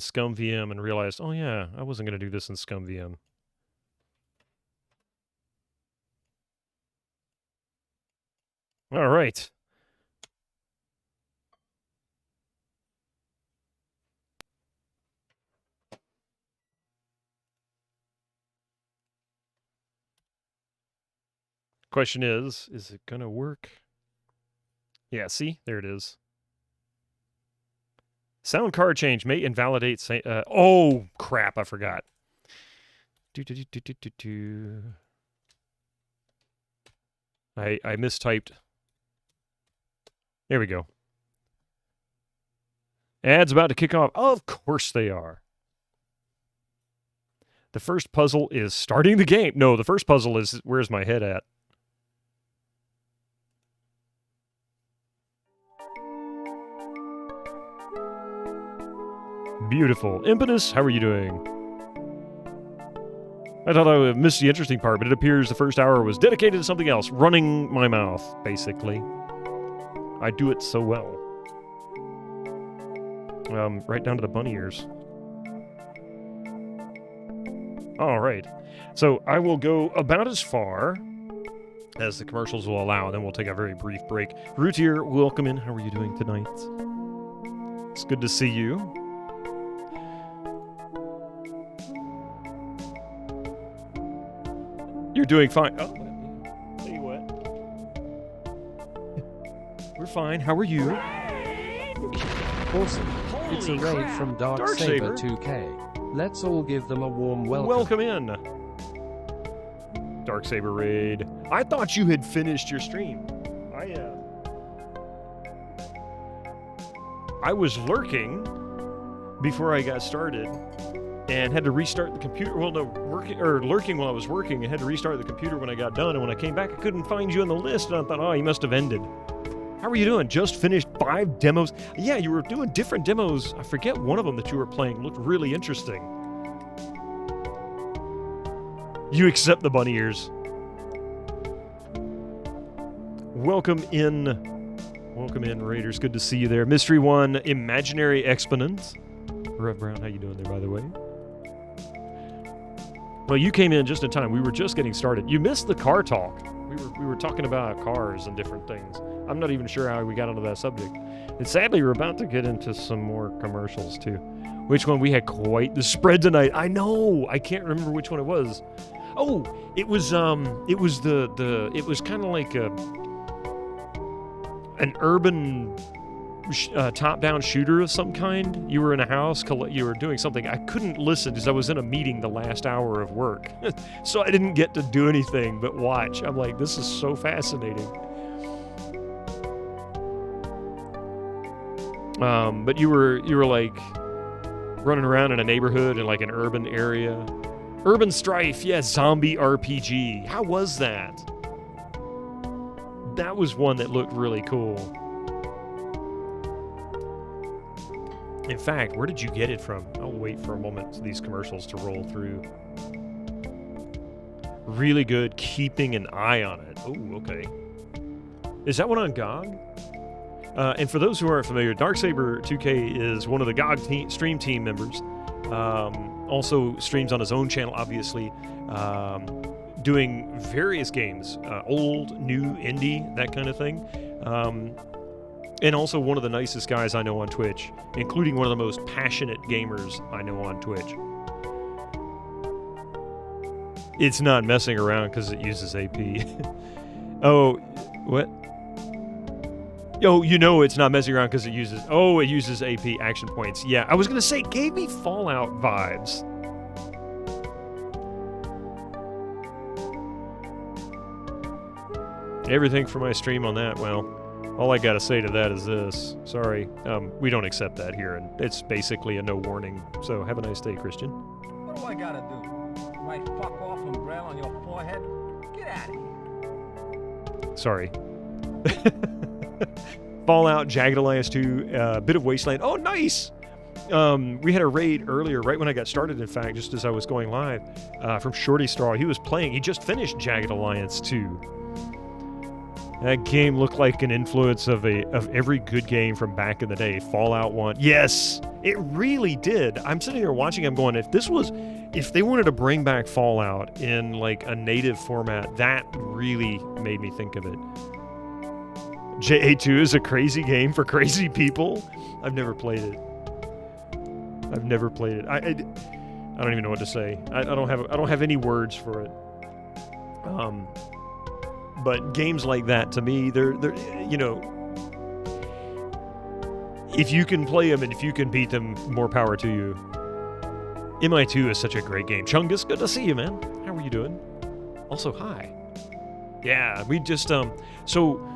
ScumVM and realized, oh yeah, I wasn't going to do this in ScumVM. All right. Question is it going to work? Yeah, see? There it is. Sound card change may invalidate... oh, crap, I forgot. I mistyped. There we go. Ads about to kick off. Of course they are. The first puzzle is starting the game. No, the first puzzle is where's my head at? Beautiful. Impetus, how are you doing? I thought I would miss the interesting part, but it appears the first hour was dedicated to something else. Running my mouth, basically. I do it so well. Right down to the bunny ears. All right. So I will go about as far as the commercials will allow, and then we'll take a very brief break. Routier, welcome in. How are you doing tonight? It's good to see you. You're doing fine. Oh, tell you what. We're fine. How are you? Awesome. Holy it's a raid crap. from Darksaber 2K. Let's all give them a warm welcome. Welcome in. Darksaber raid. I thought you had finished your stream. I was lurking before I got started and had to restart the computer. Well, no, lurking while I was working and had to restart the computer when I got done. And when I came back, I couldn't find you on the list. And I thought, oh, you must have ended. How are you doing? Just finished 5 demos. Yeah, you were doing different demos. I forget one of them that you were playing. Looked really interesting. You accept the bunny ears. Welcome in. Welcome in, Raiders. Good to see you there. Mystery One, Imaginary Exponent. Rev Brown, how you doing there, by the way? Well, you came in just in time. We were just getting started. You missed the car talk. We were talking about cars and different things. I'm not even sure how we got onto that subject. And sadly, we're about to get into some more commercials, too. Which one? We had quite the spread tonight. I know. I can't remember which one it was. Oh, it was it was kind of like an urban top-down shooter of some kind. You were in a house, you were doing something. I couldn't listen because I was in a meeting the last hour of work. So I didn't get to do anything but watch. I'm like, this is so fascinating. But you were like running around in a neighborhood in like an urban area. Urban Strife, yeah, zombie RPG. How was that? That was one that looked really cool. In fact, where did you get it from? I'll wait for a moment for these commercials to roll through. Really good, keeping an eye on it. Oh, okay. Is that one on GOG? And for those who aren't familiar, Darksaber 2K is one of the GOG stream team members. Also streams on his own channel, obviously. Doing various games. Old, new, indie, that kind of thing. And also one of the nicest guys I know on Twitch, including one of the most passionate gamers I know on Twitch. It's not messing around because it uses AP. Oh, what? Oh, you know it's not messing around because it uses... Oh, it uses AP action points. Yeah, I was going to say, it gave me Fallout vibes. Everything for my stream on that, well... All I gotta say to that is this. Sorry, we don't accept that here, and it's basically a no warning. So have a nice day, Christian. What do I gotta do? Write fuck off umbrella on your forehead? Get out of here. Sorry. Fallout, Jagged Alliance 2, bit of Wasteland. Oh, nice! We had a raid earlier, right when I got started, in fact, just as I was going live, from Shorty Straw. He was playing, he just finished Jagged Alliance 2. That game looked like an influence of every good game from back in the day. Fallout 1. Yes, it really did. I'm sitting there watching, I'm going, if they wanted to bring back Fallout in like a native format, that really made me think of it. JA2 is a crazy game for crazy people. I've never played it. I don't even know what to say. I don't have any words for it. But games like that, to me, they're you know, if you can play them and if you can beat them, more power to you. MI2 is such a great game. Chungus, good to see you, man. How are you doing? Also, hi. Yeah, we just so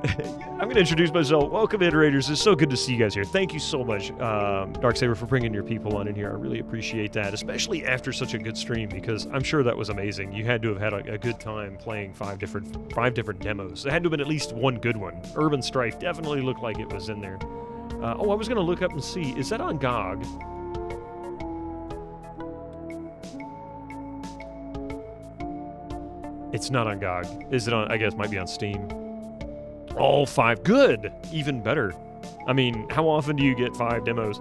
I'm going to introduce myself. Welcome, Iterators. It's so good to see you guys here. Thank you so much, Darksaber, for bringing your people on in here. I really appreciate that, especially after such a good stream, because I'm sure that was amazing. You had to have had a good time playing five different demos. There had to have been at least one good one. Urban Strife definitely looked like it was in there. I was going to look up and see. Is that on GOG? It's not on GOG. Is it on? I guess it might be on Steam. All 5. Good! Even better. I mean, how often do you get 5 demos?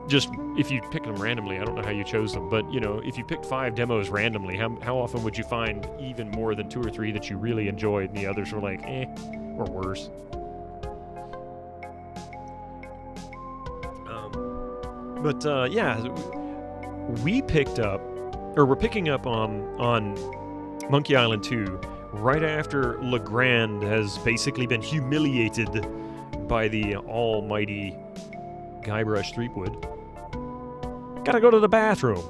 Just, if you pick them randomly, I don't know how you chose them, but, you know, if you picked 5 demos randomly, how often would you find even more than 2 or 3 that you really enjoyed and the others were like, eh, or worse? Yeah, we picked up, or we're picking up on Monkey Island 2 right after Legrand has basically been humiliated by the almighty Guybrush Threepwood. Gotta go to the bathroom.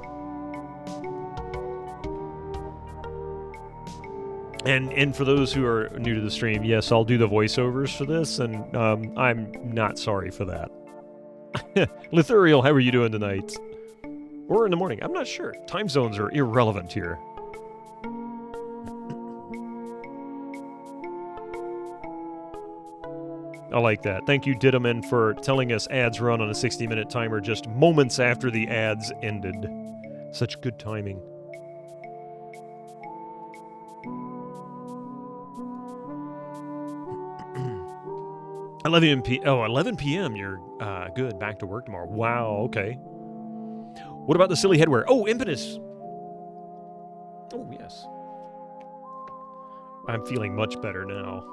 And for those who are new to the stream, yes, I'll do the voiceovers for this, and I'm not sorry for that. Lithuriel, how are you doing tonight? Or in the morning? I'm not sure. Time zones are irrelevant here. I like that. Thank you, Didaman, for telling us ads run on a 60-minute timer just moments after the ads ended. Such good timing. Oh, 11 p.m. You're good. Back to work tomorrow. Wow, okay. What about the silly headwear? Oh, Impetus. Oh, yes. I'm feeling much better now.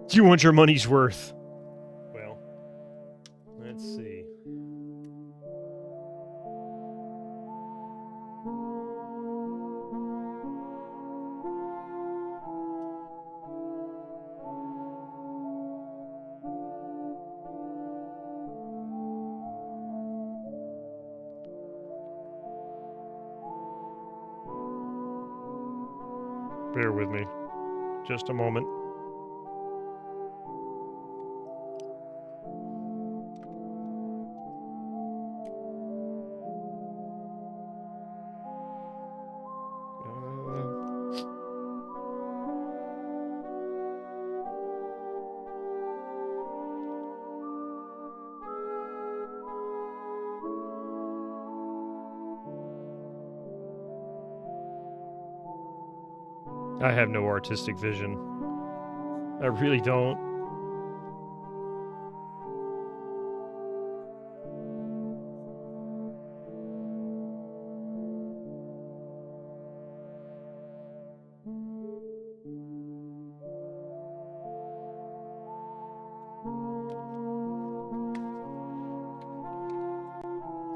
Do you want your money's worth? Well, let's see. Bear with me. Just a moment. I have no artistic vision. I really don't.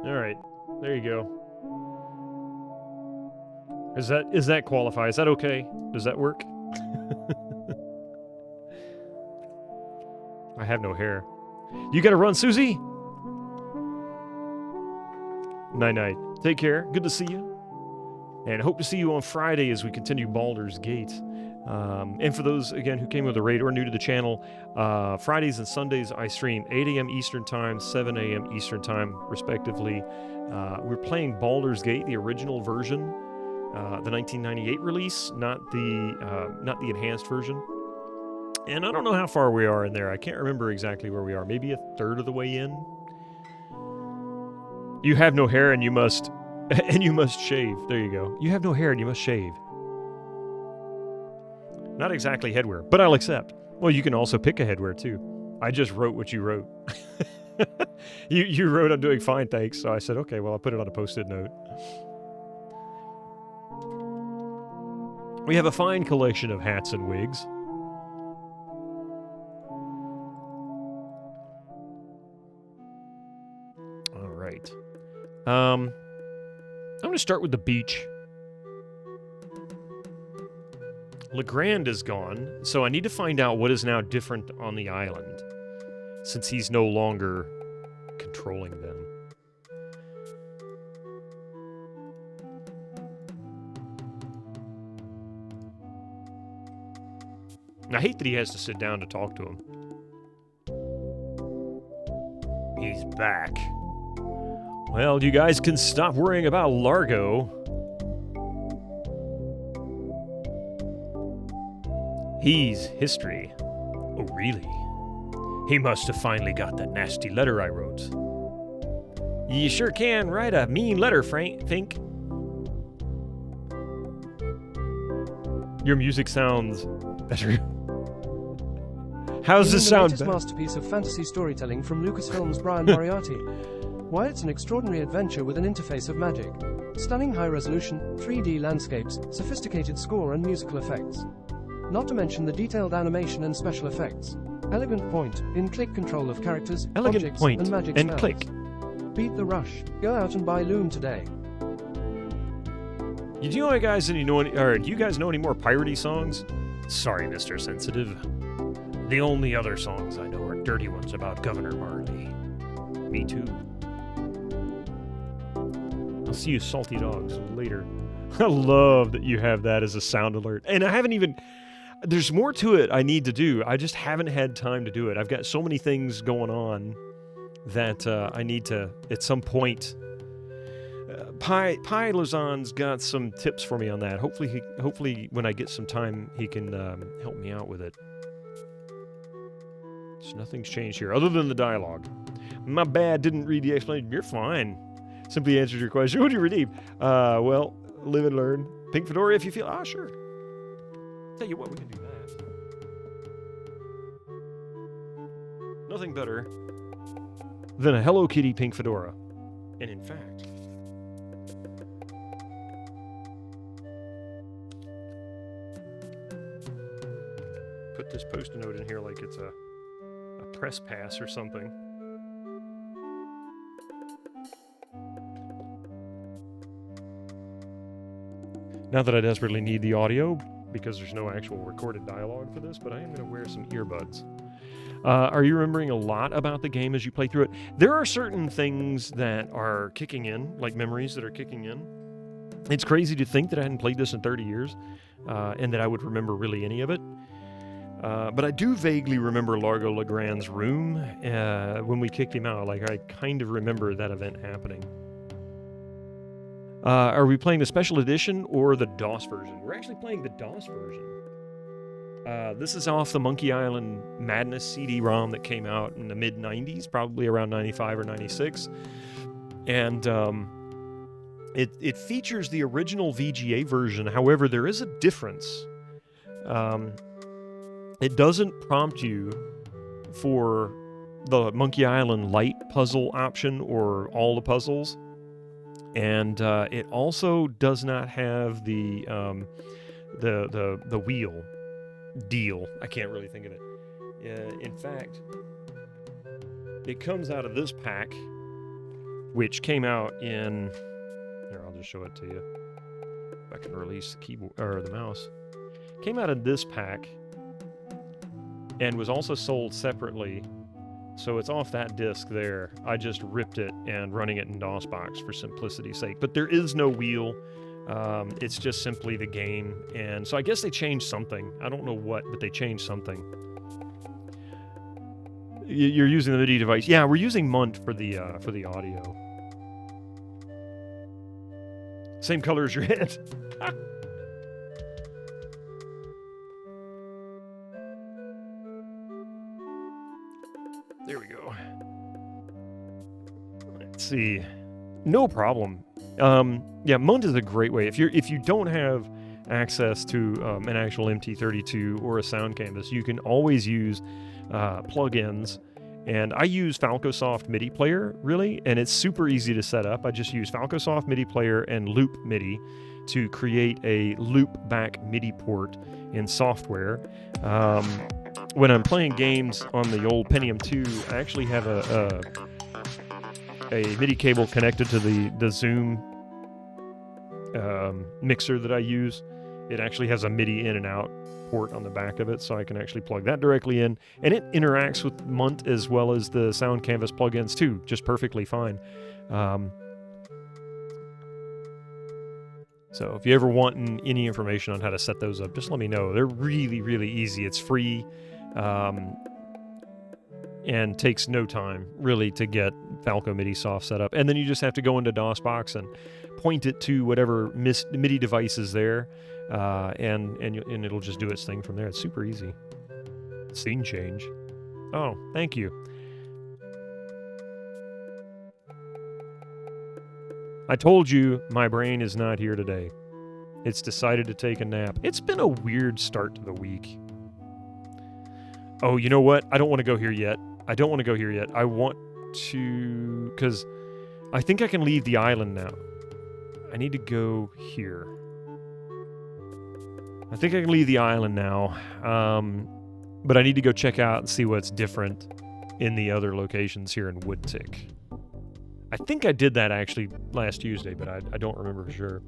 All right, there you go. Is that qualify? Is that okay? Does that work? I have no hair. You gotta run, Susie? Night-night. Take care. Good to see you. And hope to see you on Friday as we continue Baldur's Gate. And for those, again, who came with a raid or new to the channel, Fridays and Sundays I stream 8 a.m. Eastern Time, 7 a.m. Eastern Time, respectively. We're playing Baldur's Gate, the original version, the 1998 release, not the enhanced version. And I don't know how far we are in there. I can't remember exactly where we are. Maybe a third of the way in. You have no hair and you must shave. There you go. You have no hair and you must shave. Not exactly headwear, but I'll accept. Well, you can also pick a headwear too. I just wrote what you wrote. You wrote, I'm doing fine, thanks. So I said, okay, well, I'll put it on a post-it note. We have a fine collection of hats and wigs. All right. I'm going to start with the beach. Legrand is gone, so I need to find out what is now different on the island, since he's no longer controlling them. I hate that he has to sit down to talk to him. He's back. Well, you guys can stop worrying about Largo. He's history. Oh, really? He must have finally got that nasty letter I wrote. You sure can write a mean letter, Fink. Your music sounds better. How's this sound? The latest masterpiece of fantasy storytelling from Lucasfilm's Brian Moriarty. Why, it's an extraordinary adventure with an interface of magic. Stunning high-resolution, 3D landscapes, sophisticated score and musical effects. Not to mention the detailed animation and special effects. Elegant point, in-click control of characters, objects, and magic spells. Click. Beat the rush. Go out and buy Loom today. Do you guys know any more piratey songs? Sorry, Mr. Sensitive. The only other songs I know are dirty ones about Governor Marley. Me too. I'll see you salty dogs later. I love that you have that as a sound alert. And I haven't even... There's more to it I need to do. I just haven't had time to do it. I've got so many things going on that I need to, at some point... Pi Lozanne's got some tips for me on that. Hopefully when I get some time, he can help me out with it. So nothing's changed here, other than the dialogue. My bad, didn't read the explanation. You're fine. Simply answered your question. What do you redeem? Well, live and learn. Pink fedora if you feel... sure. Tell you what, we can do that. Nothing better than a Hello Kitty pink fedora. And in fact... put this post-it note in here like it's a press pass or something. Not that I desperately need the audio, because there's no actual recorded dialogue for this, but I am going to wear some earbuds. Are you remembering a lot about the game as you play through it? There are certain things that are kicking in, like memories that are kicking in. It's crazy to think that I hadn't played this in 30 years, and that I would remember really any of it. But I do vaguely remember Largo Legrand's room when we kicked him out. Like, I kind of remember that event happening. Are we playing the special edition or the DOS version? We're actually playing the DOS version. This is off the Monkey Island Madness CD-ROM that came out in the mid-90s, probably around 95 or 96. And it features the original VGA version. However, there is a difference. It doesn't prompt you for the Monkey Island Light puzzle option or all the puzzles. And it also does not have the wheel deal. I can't really think of it. In fact, it comes out of this pack, which came out in... Here, I'll just show it to you. If I can release the keyboard or the mouse. Came out of this pack and was also sold separately. So it's off that disc there. I just ripped it and running it in DOSBox for simplicity's sake. But there is no wheel It's just simply the game. And so I guess they changed something. I don't know what, but they changed something. You're using the MIDI device. Yeah, we're using MUNT for the audio. Same color as your head. There we go. Let's see. No problem. Yeah, MUNT is a great way. If you don't have access to an actual MT32 or a sound canvas, you can always use plugins. And I use FalcoSoft MIDI Player, really, and it's super easy to set up. I just use FalcoSoft MIDI Player and Loop MIDI to create a loop-back MIDI port in software. When I'm playing games on the old Pentium 2, I actually have a MIDI cable connected to the Zoom mixer that I use. It actually has a MIDI in and out port on the back of it, so I can actually plug that directly in, and it interacts with MUNT as well as the Sound Canvas plugins too, just perfectly fine. So if you ever want any information on how to set those up, just let me know. They're really, really easy. It's free, and takes no time really to get Falco MIDI Soft set up. And then you just have to go into DOSBox and point it to whatever MIDI device is there, and it'll just do its thing from there. It's super easy. Scene change. Oh, thank you. I told you my brain is not here today. It's decided to take a nap. It's been a weird start to the week. Oh, you know what? I don't want to go here yet. I want to... because I think I can leave the island now. I need to go here. I think I can leave the island now. But I need to go check out and see what's different in the other locations here in Woodtick. I think I did that actually last Tuesday, but I don't remember for sure.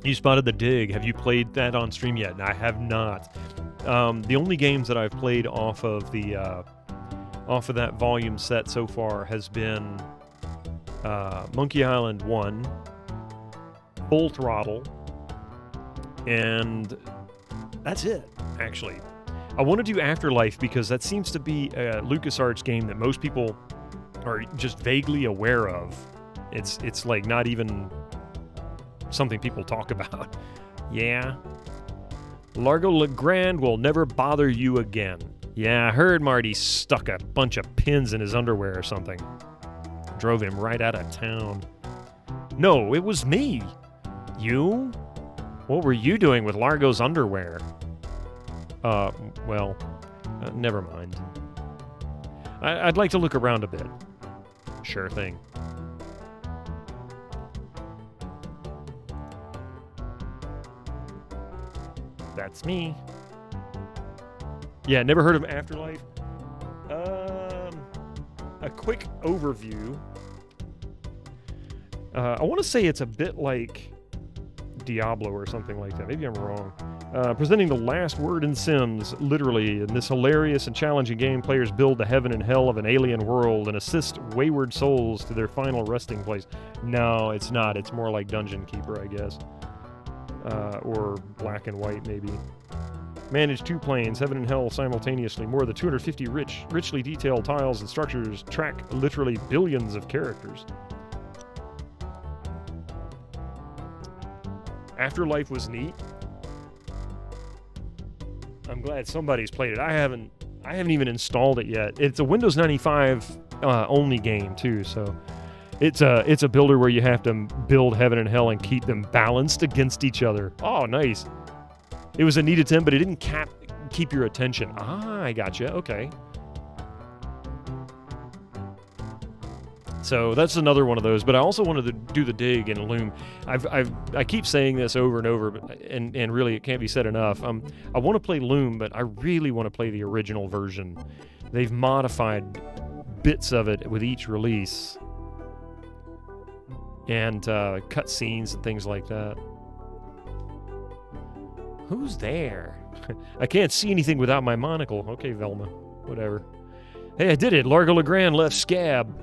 You spotted the dig. Have you played that on stream yet? I have not. The only games that I've played off of that volume set so far has been Monkey Island 1, Full Throttle, and that's it, actually. I want to do Afterlife because that seems to be a LucasArts game that most people are just vaguely aware of. It's like not even something people talk about. Yeah. Largo Legrand will never bother you again. Yeah, I heard Marty stuck a bunch of pins in his underwear or something. Drove him right out of town. No, it was me. You? What were you doing with Largo's underwear? Well, never mind. I'd like to look around a bit. Sure thing. That's me. Yeah, never heard of Afterlife? A quick overview. I want to say it's a bit like Diablo or something like that. Maybe I'm wrong. Presenting the last word in Sims, literally. In this hilarious and challenging game, players build the heaven and hell of an alien world and assist wayward souls to their final resting place. No, it's not. It's more like Dungeon Keeper, I guess. Or Black and White, maybe. Manage 2 planes, heaven and hell simultaneously. More than 250 richly detailed tiles and structures track literally billions of characters. Afterlife was neat. I'm glad somebody's played it. I haven't even installed it yet. It's a Windows 95 only game too, so it's a builder where you have to build heaven and hell and keep them balanced against each other. Oh, nice. It was a neat attempt, but it didn't keep your attention. Ah, I gotcha. Okay. So that's another one of those. But I also wanted to do the dig in Loom. I keep saying this over and over, and really it can't be said enough. I want to play Loom, but I really want to play the original version. They've modified bits of it with each release, and cut scenes and things like that. Who's there? I can't see anything without my monocle. Okay, Velma. Whatever. Hey, I did it. Largo Legrand left Scab.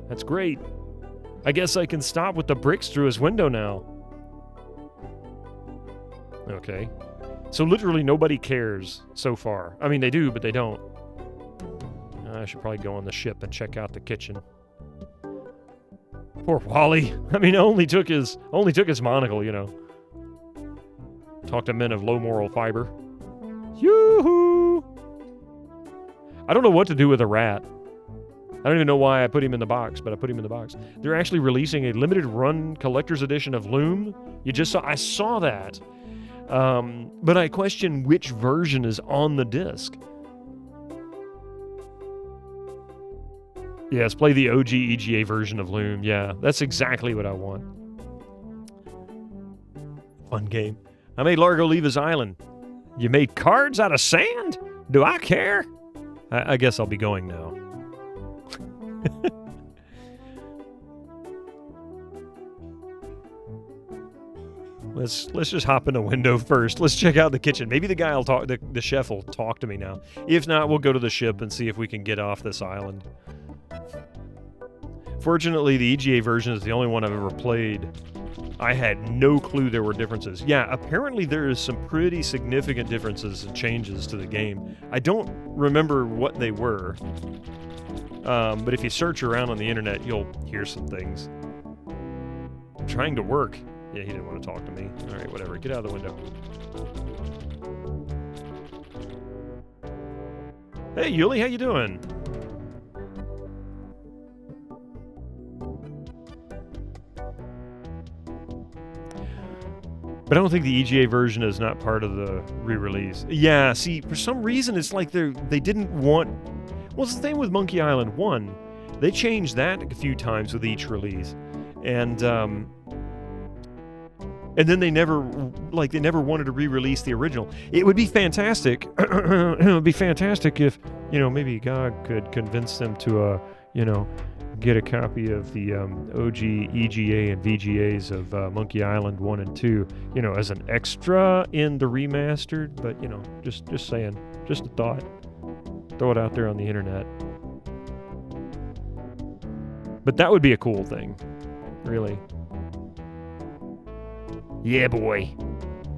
That's great. I guess I can stop with the bricks through his window now. Okay. So literally nobody cares so far. I mean, they do, but they don't. I should probably go on the ship and check out the kitchen. Poor Wally. I mean, only took his monocle, you know. Talk to men of low moral fiber. Yoo-hoo! I don't know what to do with a rat. I don't even know why I put him in the box, but I put him in the box. They're actually releasing a limited run collector's edition of Loom. I saw that. But I question which version is on the disc. Yes, play the OG EGA version of Loom. Yeah, that's exactly what I want. Fun game. I made Largo leave his island. You made cards out of sand? Do I care? I guess I'll be going now. Let's just hop in a window first. Let's check out the kitchen. Maybe the guy will talk. The chef will talk to me now. If not, we'll go to the ship and see if we can get off this island. Fortunately, the EGA version is the only one I've ever played. I had no clue there were differences. Yeah, apparently there is some pretty significant differences and changes to the game. I don't remember what they were. But if you search around on the internet, you'll hear some things. I'm trying to work. Yeah, he didn't want to talk to me. All right, whatever. Get out of the window. Hey, Yuli, how you doing? But I don't think the EGA version is not part of the re-release. Yeah, see, for some reason, it's like they didn't want... Well, it's the same with Monkey Island 1. They changed that a few times with each release. And then they never wanted to re-release the original. It would be fantastic. It would be fantastic if, maybe God could convince them to, get a copy of the OG EGA and VGAs of Monkey Island 1 and 2, as an extra in the remastered. But, just saying. Just a thought. Throw it out there on the internet. But that would be a cool thing. Really. Yeah, boy.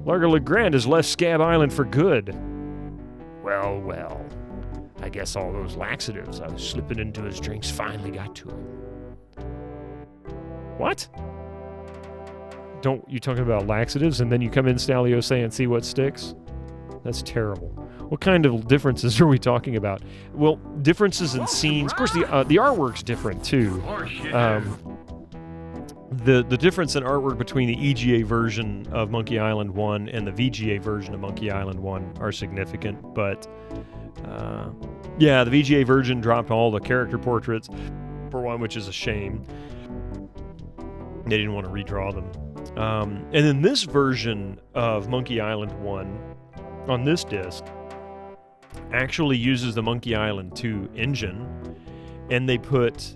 Largo LeGrand has left Scab Island for good. Well, well. I guess all those laxatives I was slipping into his drinks finally got to him. What? Don't you talking about laxatives and then you come in, Stalio, saying, see what sticks? That's terrible. What kind of differences are we talking about? Well, differences in scenes. Of course, the artwork's different, too. The difference in artwork between the EGA version of Monkey Island 1 and the VGA version of Monkey Island 1 are significant, but yeah, the VGA version dropped all the character portraits, for one, which is a shame. They didn't want to redraw them. And then this version of Monkey Island 1 on this disc actually uses the Monkey Island 2 engine, and they put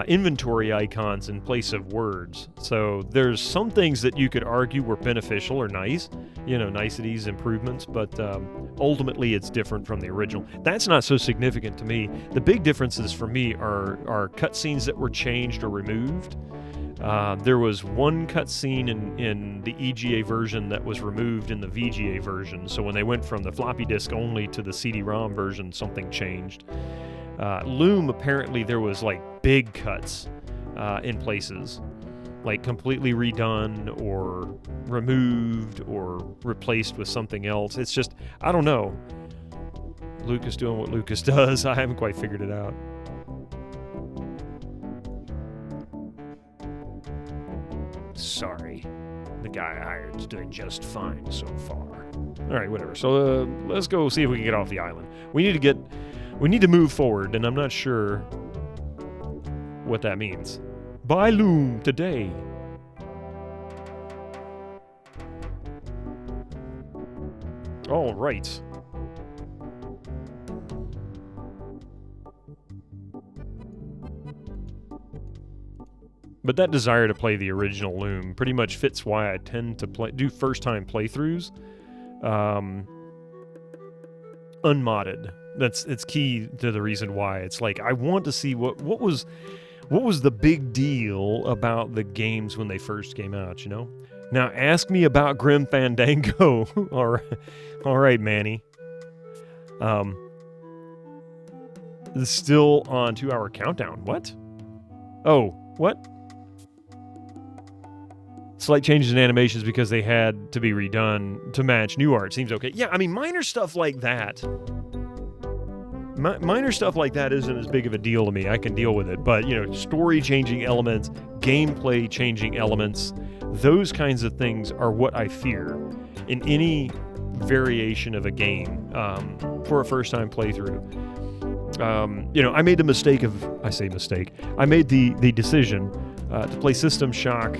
inventory icons in place of words. So there's some things that you could argue were beneficial or nice, niceties, improvements, but ultimately it's different from the original. That's not so significant to me. The big differences for me are cutscenes that were changed or removed. There was one cutscene in the EGA version that was removed in the VGA version. So when they went from the floppy disk only to the CD-ROM version, something changed. Loom, apparently there was like big cuts in places, like completely redone or removed or replaced with something else. It's just, I don't know. Lucas doing what Lucas does. I haven't quite figured it out. Sorry. The guy I hired is doing just fine so far. Alright, whatever. So let's go see if we can get off the island. We need to move forward, and I'm not sure what that means. Buy Loom today. All right. But that desire to play the original Loom pretty much fits why I tend to do first-time playthroughs unmodded. It's key to the reason why. It's like I want to see what was the big deal about the games when they first came out, you know? Now ask me about Grim Fandango. All right, Manny. It's still on 2-hour countdown. What? Oh, what? Slight changes in animations because they had to be redone to match new art. Seems okay. Yeah, I mean, minor stuff like that. Minor stuff like that isn't as big of a deal to me. I can deal with it. But, you know, story-changing elements, gameplay-changing elements, those kinds of things are what I fear in any variation of a game for a first-time playthrough. You know, I made the mistake of... I made the decision to play System Shock,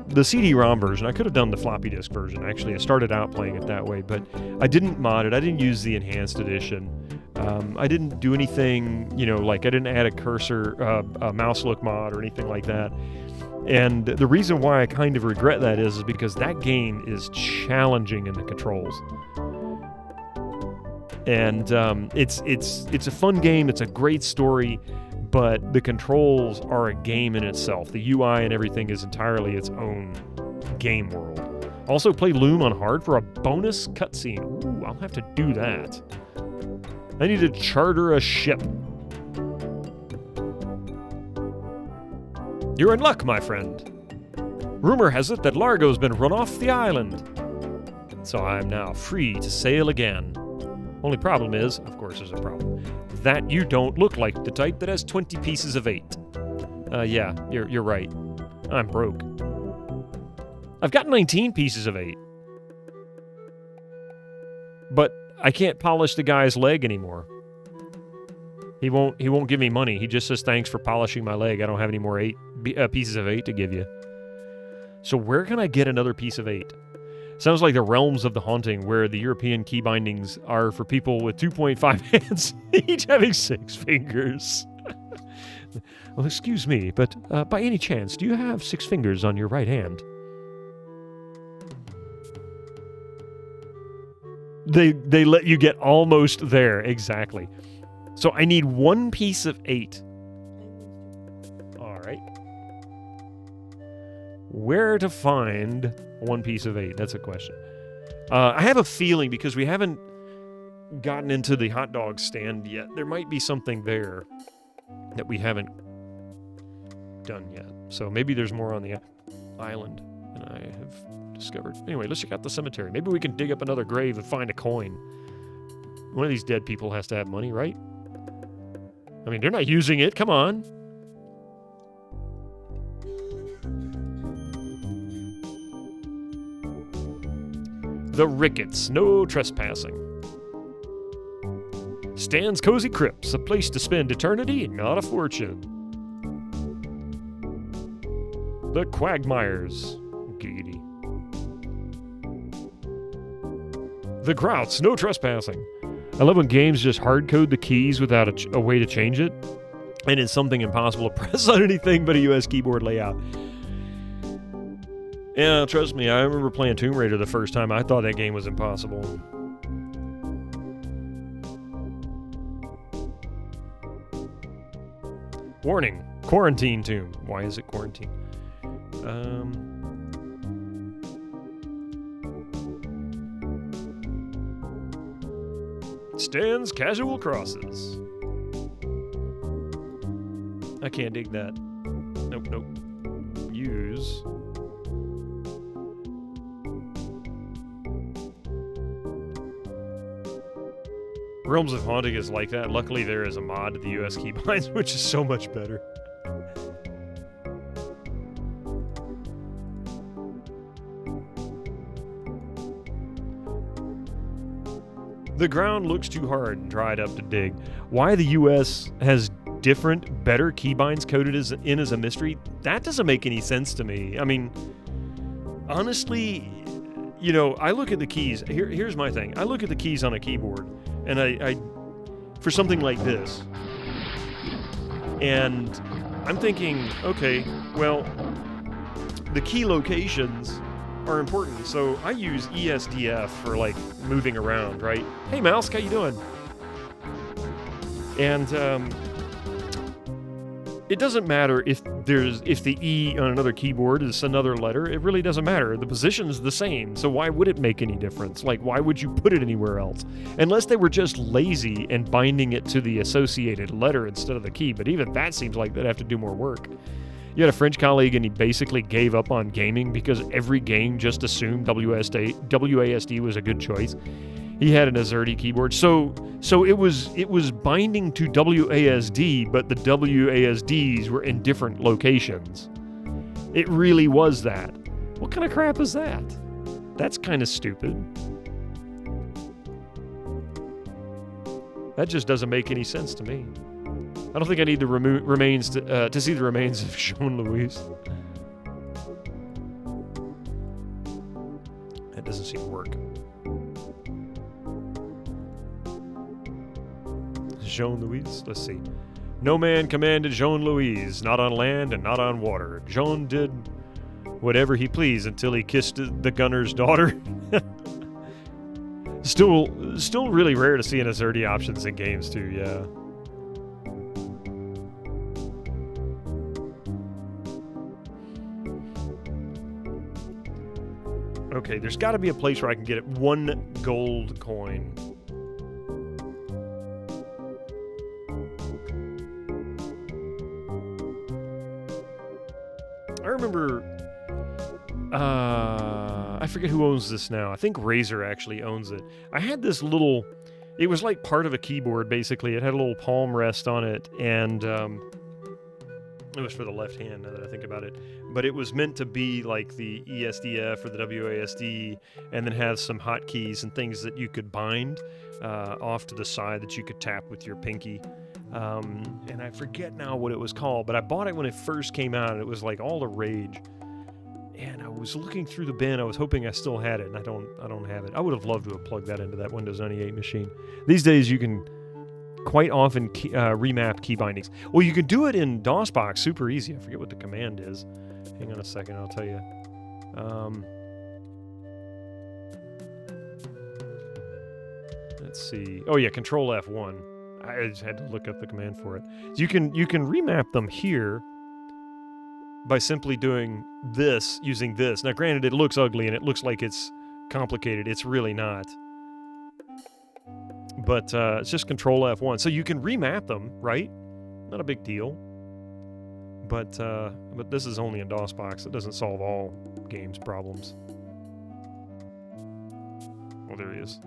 the CD-ROM version. I could have done the floppy disk version, actually. I started out playing it that way, but I didn't mod it. I didn't use the enhanced edition. I didn't do anything, you know, like I didn't add a cursor, a mouse look mod or anything like that. And the reason why I kind of regret that is because that game is challenging in the controls. And it's a fun game. It's a great story, but the controls are a game in itself. The UI and everything is entirely its own game world. Also, play Loom on hard for a bonus cutscene. Ooh, I'll have to do that. I need to charter a ship. You're in luck, my friend. Rumor has it that Largo's been run off the island. So I'm now free to sail again. Only problem is, of course there's a problem, that you don't look like the type that has 20 pieces of 8. Yeah, you're right. I'm broke. I've got 19 pieces of 8. But I can't polish the guy's leg anymore. He won't give me money. He just says thanks for polishing my leg. I don't have any more pieces of 8 to give you. So where can I get another piece of 8? Sounds like the realms of the haunting, where the European key bindings are for people with 2.5 hands, each having 6 fingers. Well, excuse me, but by any chance, do you have 6 fingers on your right hand? They let you get almost there, exactly. So I need 1 piece of 8. All right. Where to find 1 piece of 8? That's a question. I have a feeling, because we haven't gotten into the hot dog stand yet, there might be something there that we haven't done yet. So maybe there's more on the island than I have discovered. Anyway, let's check out the cemetery. Maybe we can dig up another grave and find a coin. One of these dead people has to have money, right? I mean, they're not using it. Come on. The Ricketts, no trespassing. Stan's Cozy Crypts, a place to spend eternity, not a fortune. The Quagmires, giggity. The Grouts, no trespassing. I love when games just hard-code the keys without a way to change it, and it's something impossible to press on anything but a US keyboard layout. Yeah, trust me, I remember playing Tomb Raider the first time. I thought that game was impossible. Warning, quarantine tomb. Why is it quarantine? Stan's Casual Crosses. I can't dig that. Nope. Use. Realms of Haunting is like that. Luckily, there is a mod to the US keybinds, which is so much better. The ground looks too hard and dried up to dig. Why the US has different, better keybinds coded as a mystery, that doesn't make any sense to me. I mean, honestly, you know, I look at the keys. Here's my thing. I look at the keys on a keyboard, and I for something like this, and I'm thinking, okay, well, the key locations are important, so I use ESDF for, like, moving around, right? Hey, Mouse, how you doing? And it doesn't matter if the E on another keyboard is another letter. It really doesn't matter. The position's the same, so why would it make any difference? Like, why would you put it anywhere else? Unless they were just lazy and binding it to the associated letter instead of the key, but even that seems like they'd have to do more work. You had a French colleague and he basically gave up on gaming because every game just assumed WASD was a good choice. He had an AZERTY keyboard, so it was binding to WASD, but the WASDs were in different locations. It really was that. What kind of crap is that? That's kind of stupid. That just doesn't make any sense to me. I don't think I need the remains to see the remains of Jean Louis. That doesn't seem to work. Jean Louis, let's see. No man commanded Jean Louis, not on land and not on water. Jean did whatever he pleased until he kissed the gunner's daughter. Still really rare to see an AZERTY options in games too, yeah. Okay, there's got to be a place where I can get it 1 gold coin. I remember, I forget who owns this now. I think Razer actually owns it. I had this little, it was like part of a keyboard, basically. It had a little palm rest on it, and it was for the left hand, now that I think about it. But it was meant to be like the ESDF or the WASD, and then have some hotkeys and things that you could bind off to the side that you could tap with your pinky. And I forget now what it was called, but I bought it when it first came out, and it was like all the rage. And I was looking through the bin. I was hoping I still had it, and I don't have it. I would have loved to have plugged that into that Windows 98 machine. These days, you can quite often remap key bindings. Well, you can do it in DOSBox super easy. I forget what the command is. Hang on a second, I'll tell you. Let's see. Oh yeah, Control F1. I just had to look up the command for it. So you can remap them here by simply doing this, using this. Now, granted, it looks ugly and it looks like it's complicated. It's really not. But it's just Control F1. So you can remap them, right? Not a big deal. But this is only in DOSBox. It doesn't solve all games problems. Oh, there he is.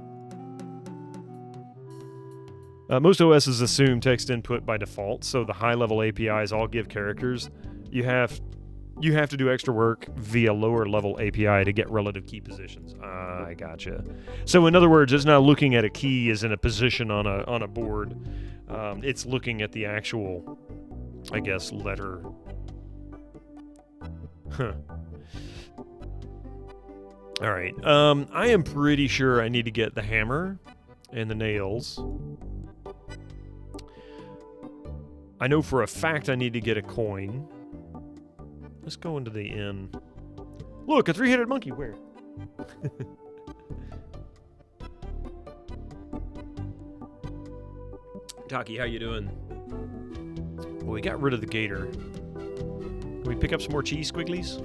Most OSs assume text input by default, so the high-level APIs all give characters. You have to do extra work via lower-level API to get relative key positions. I gotcha. So in other words, it's not looking at a key as in a position on a board. It's looking at the actual, I guess, letter. Huh. All right. I am pretty sure I need to get the hammer and the nails. I know for a fact I need to get a coin. Let's go into the inn. Look, a three-headed monkey. Where? Taki, how you doing? Well, we got rid of the gator. Can we pick up some more cheese squigglies?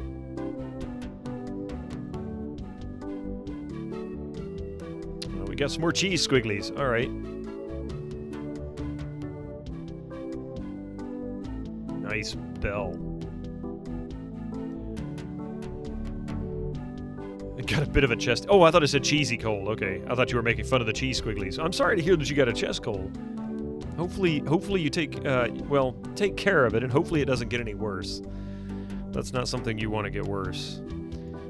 Oh, we got some more cheese squigglies. All right. Nice bell. It got a bit of a chest. Oh, I thought it said cheesy cold. Okay, I thought you were making fun of the cheese squigglies. I'm sorry to hear that you got a chest cold. Hopefully you take care of it, and hopefully it doesn't get any worse. That's not something you want to get worse.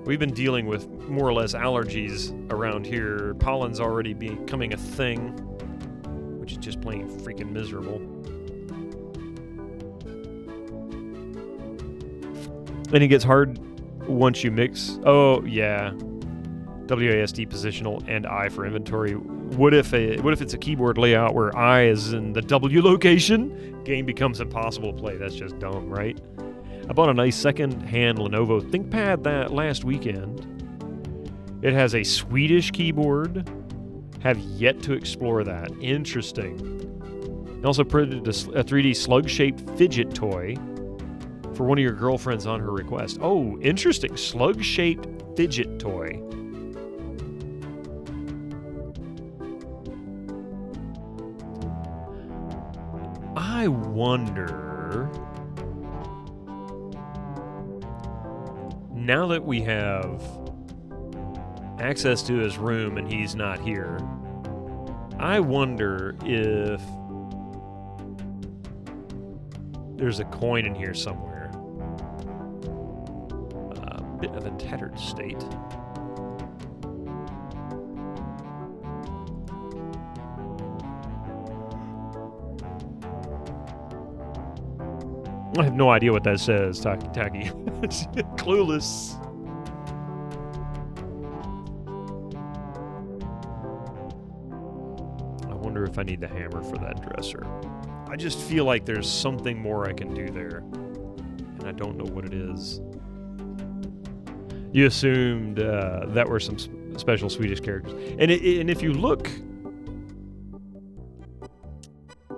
We've been dealing with more or less allergies around here. Pollen's already becoming a thing, which is just plain freaking miserable. And it gets hard once you mix. Oh yeah, WASD positional and I for inventory. What if it's a keyboard layout where I is in the W location? Game becomes impossible to play. That's just dumb, right? I bought a nice second-hand Lenovo ThinkPad that last weekend. It has a Swedish keyboard. Have yet to explore that. Interesting. Also printed a 3D slug-shaped fidget toy for one of your girlfriends on her request. Oh, interesting. Slug-shaped fidget toy. I wonder, now that we have access to his room and he's not here, I wonder if there's a coin in here somewhere. A bit of a tattered state. I have no idea what that says, Tacky. Clueless. I wonder if I need the hammer for that dresser. I just feel like there's something more I can do there, and I don't know what it is. You assumed that were some special Swedish characters, and if you look,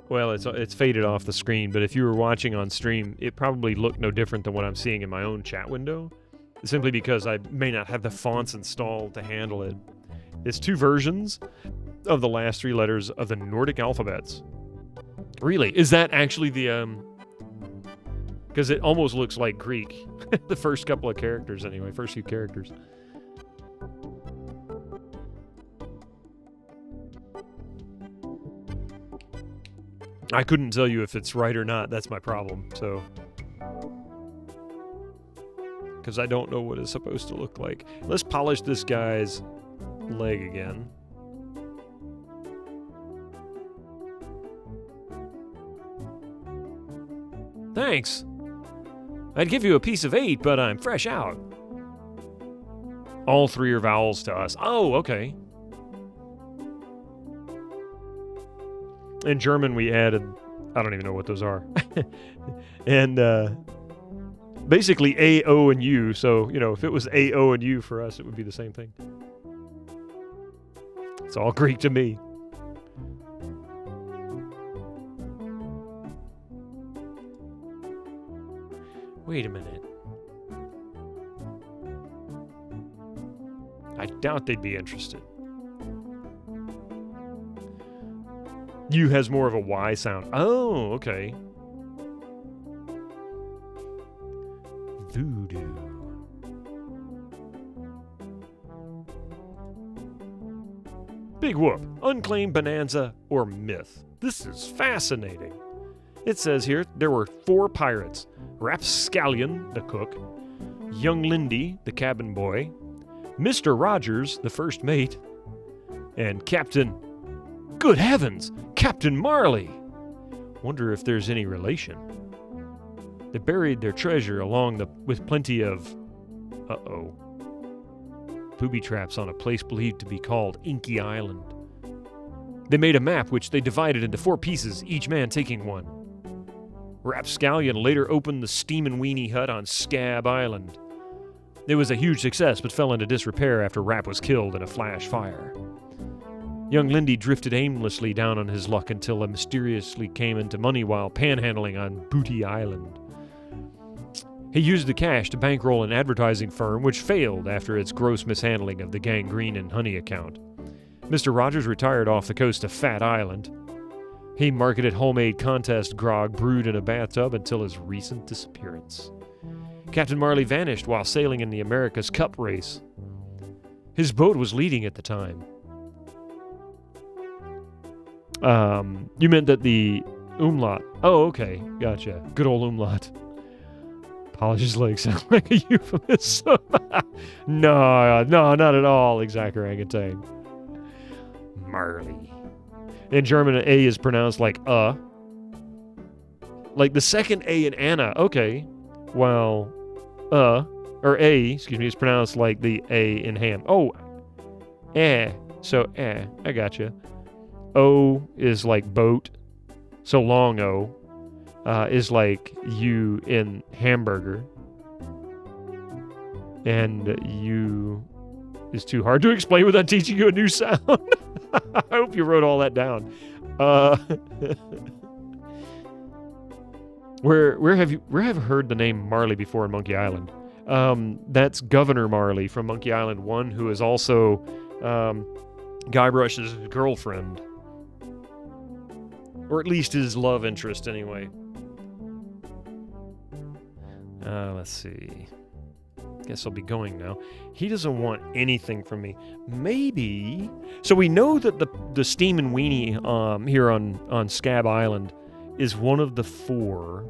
well, it's faded off the screen, but if you were watching on stream, it probably looked no different than what I'm seeing in my own chat window, simply because I may not have the fonts installed to handle it. It's 2 versions of the last 3 letters of the Nordic alphabets. Really? Is that actually the, because it almost looks like Greek. The first couple of characters, anyway. First few characters. I couldn't tell you if it's right or not. That's my problem, so. Because I don't know what it's supposed to look like. Let's polish this guy's leg again. Thanks. I'd give you a piece of 8, but I'm fresh out. All 3 are vowels to us. Oh, okay. In German, we added, I don't even know what those are. And basically A, O, and U. So, you know, if it was A, O, and U for us, it would be the same thing. It's all Greek to me. Wait a minute. I doubt they'd be interested. U has more of a Y sound. Oh, okay. Voodoo. Big whoop. Unclaimed bonanza or myth. This is fascinating. It says here there were 4 pirates. Rapscallion, the cook. Young Lindy, the cabin boy. Mr. Rogers, the first mate. And Captain... Good heavens! Captain Marley! Wonder if there's any relation. They buried their treasure with plenty of... Uh-oh. Booby traps on a place believed to be called Inky Island. They made a map which they divided into 4 pieces, each man taking one. Rapscallion later opened the Steamin' Weenie Hut on Scab Island. It was a huge success, but fell into disrepair after Rap was killed in a flash fire. Young Lindy drifted aimlessly down on his luck until he mysteriously came into money while panhandling on Booty Island. He used the cash to bankroll an advertising firm which failed after its gross mishandling of the gangrene and honey account. Mr. Rogers retired off the coast of Fat Island. He marketed homemade contest grog brewed in a bathtub until his recent disappearance. Captain Marley vanished while sailing in the America's Cup race. His boat was leading at the time. You meant that the umlaut. Oh, okay. Gotcha. Good old umlaut. Polish his legs sound like a euphemism. No, not at all, exact orangutan. Marley. In German, A is pronounced like Like the second A in Anna. Okay. Well, or A, excuse me, is pronounced like the A in ham. Oh, So, I gotcha. O is like boat. So long O is like U in hamburger. And U is too hard to explain without teaching you a new sound. I hope you wrote all that down. Where have you heard the name Marley before in Monkey Island? That's Governor Marley from Monkey Island 1, who is also Guybrush's girlfriend. Or at least his love interest, anyway. Let's see. Guess I'll be going now. He doesn't want anything from me. Maybe... So we know that the Steam and Weenie here on Scab Island is one of the 4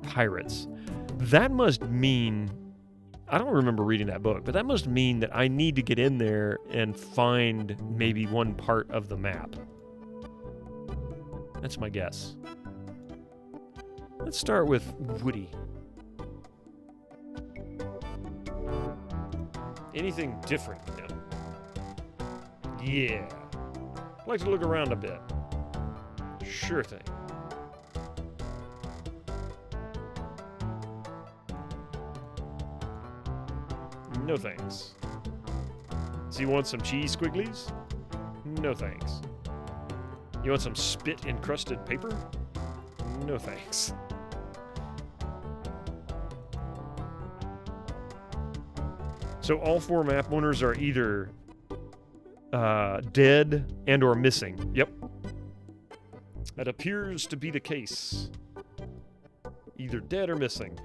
pirates. That must mean... I don't remember reading that book, but that must mean that I need to get in there and find maybe one part of the map. That's my guess. Let's start with Woody. Anything different? No. Yeah. I'd like to look around a bit. Sure thing. No thanks. So you want some cheese squigglies? No thanks. You want some spit-encrusted paper? No thanks. So all 4 map owners are either dead and or missing. Yep. That appears to be the case. Either dead or missing.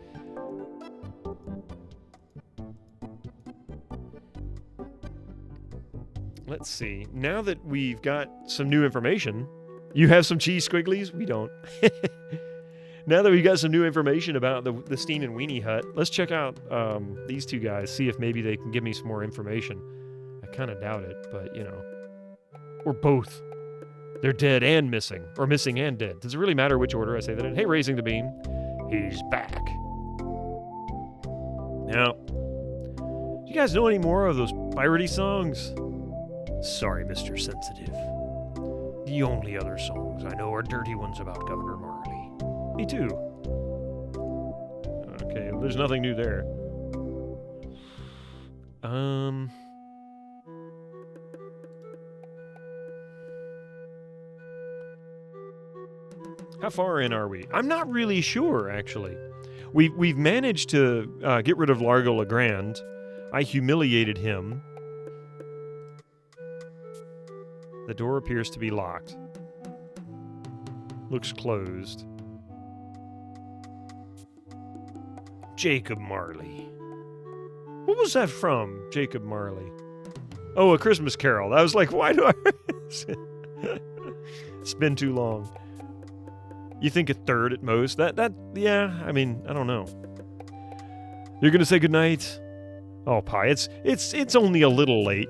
Let's see. Now that we've got some new information, you have some cheese squigglies? We don't. Now that we've got some new information about the Steam and Weenie Hut, let's check out these 2 guys, see if maybe they can give me some more information. I kind of doubt it, but, you know. Or both. They're dead and missing, or missing and dead. Does it really matter which order I say that in? Hey, Raising the Beam. He's back. Now, do you guys know any more of those piratey songs? Sorry, Mr. Sensitive. The only other songs I know are dirty ones about Governor Marley. Me too. Okay, well, there's nothing new there. How far in are we? I'm not really sure, actually. We've managed to get rid of Largo Legrand. I humiliated him. The door appears to be locked. Looks closed. Jacob Marley. What was that from, Jacob Marley? Oh, A Christmas Carol. I was like, why do I... It's been too long. You think a third at most? Yeah, I mean, I don't know. You're gonna say goodnight? Oh, Pi, it's only a little late.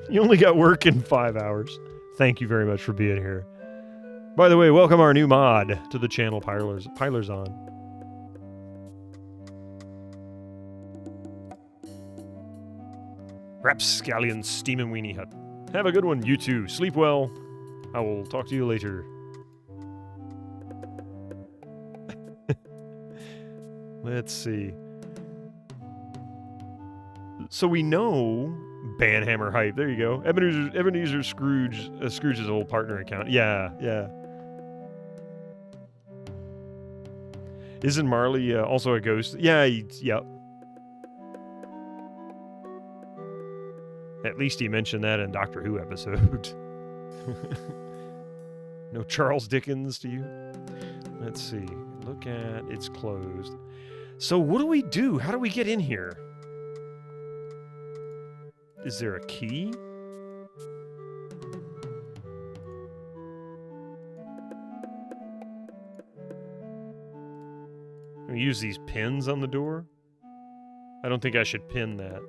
You only got work in 5 hours. Thank you very much for being here. By the way, welcome our new mod to the channel, Pilers On. Rapscallion Steam and Weenie Hut. Have a good one, you too. Sleep well. I will talk to you later. Let's see. So we know Banhammer Hype. There you go. Ebenezer Scrooge. Scrooge's old partner account. Yeah. Isn't Marley also a ghost? Yeah. Yep. At least he mentioned that in Doctor Who episode. No Charles Dickens to you? Let's see. Look at... It's closed. So what do we do? How do we get in here? Is there a key? Can we use these pins on the door? I don't think I should pin that.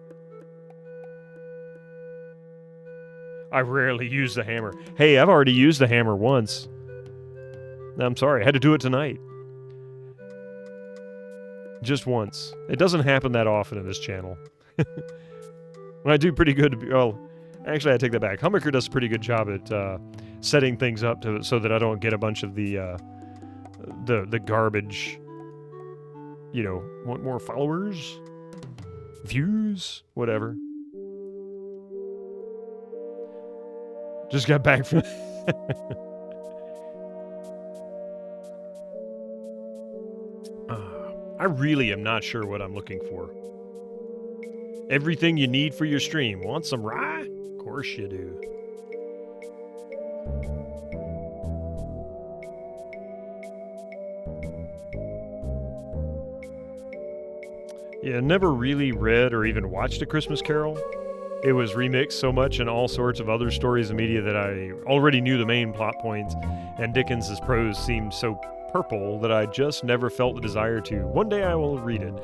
I rarely use the hammer. Hey, I've already used the hammer once. I'm sorry, I had to do it tonight. Just once. It doesn't happen that often in this channel. When I do pretty good... Well, actually, I take that back. Hummaker does a pretty good job at setting things up so that I don't get a bunch of the garbage. You know, want more followers? Views? Whatever. Just got back from... I really am not sure what I'm looking for. Everything you need for your stream. Want some rye? Of course you do. Yeah, never really read or even watched A Christmas Carol. It was remixed so much in all sorts of other stories and media that I already knew the main plot points, and Dickens's prose seemed so purple that I just never felt the desire to. One day I will read it.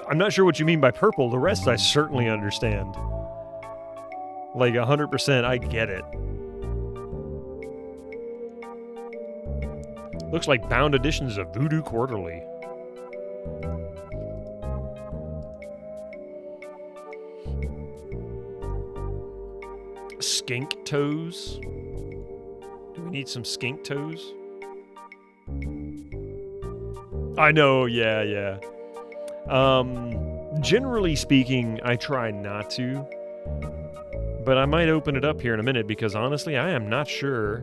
I'm not sure what you mean by purple. The rest I certainly understand. Like 100%, I get it. Looks like bound editions of Voodoo Quarterly. Skink toes? Do we need some skink toes? I know, yeah. Generally speaking, I try not to. But I might open it up here in a minute because honestly, I am not sure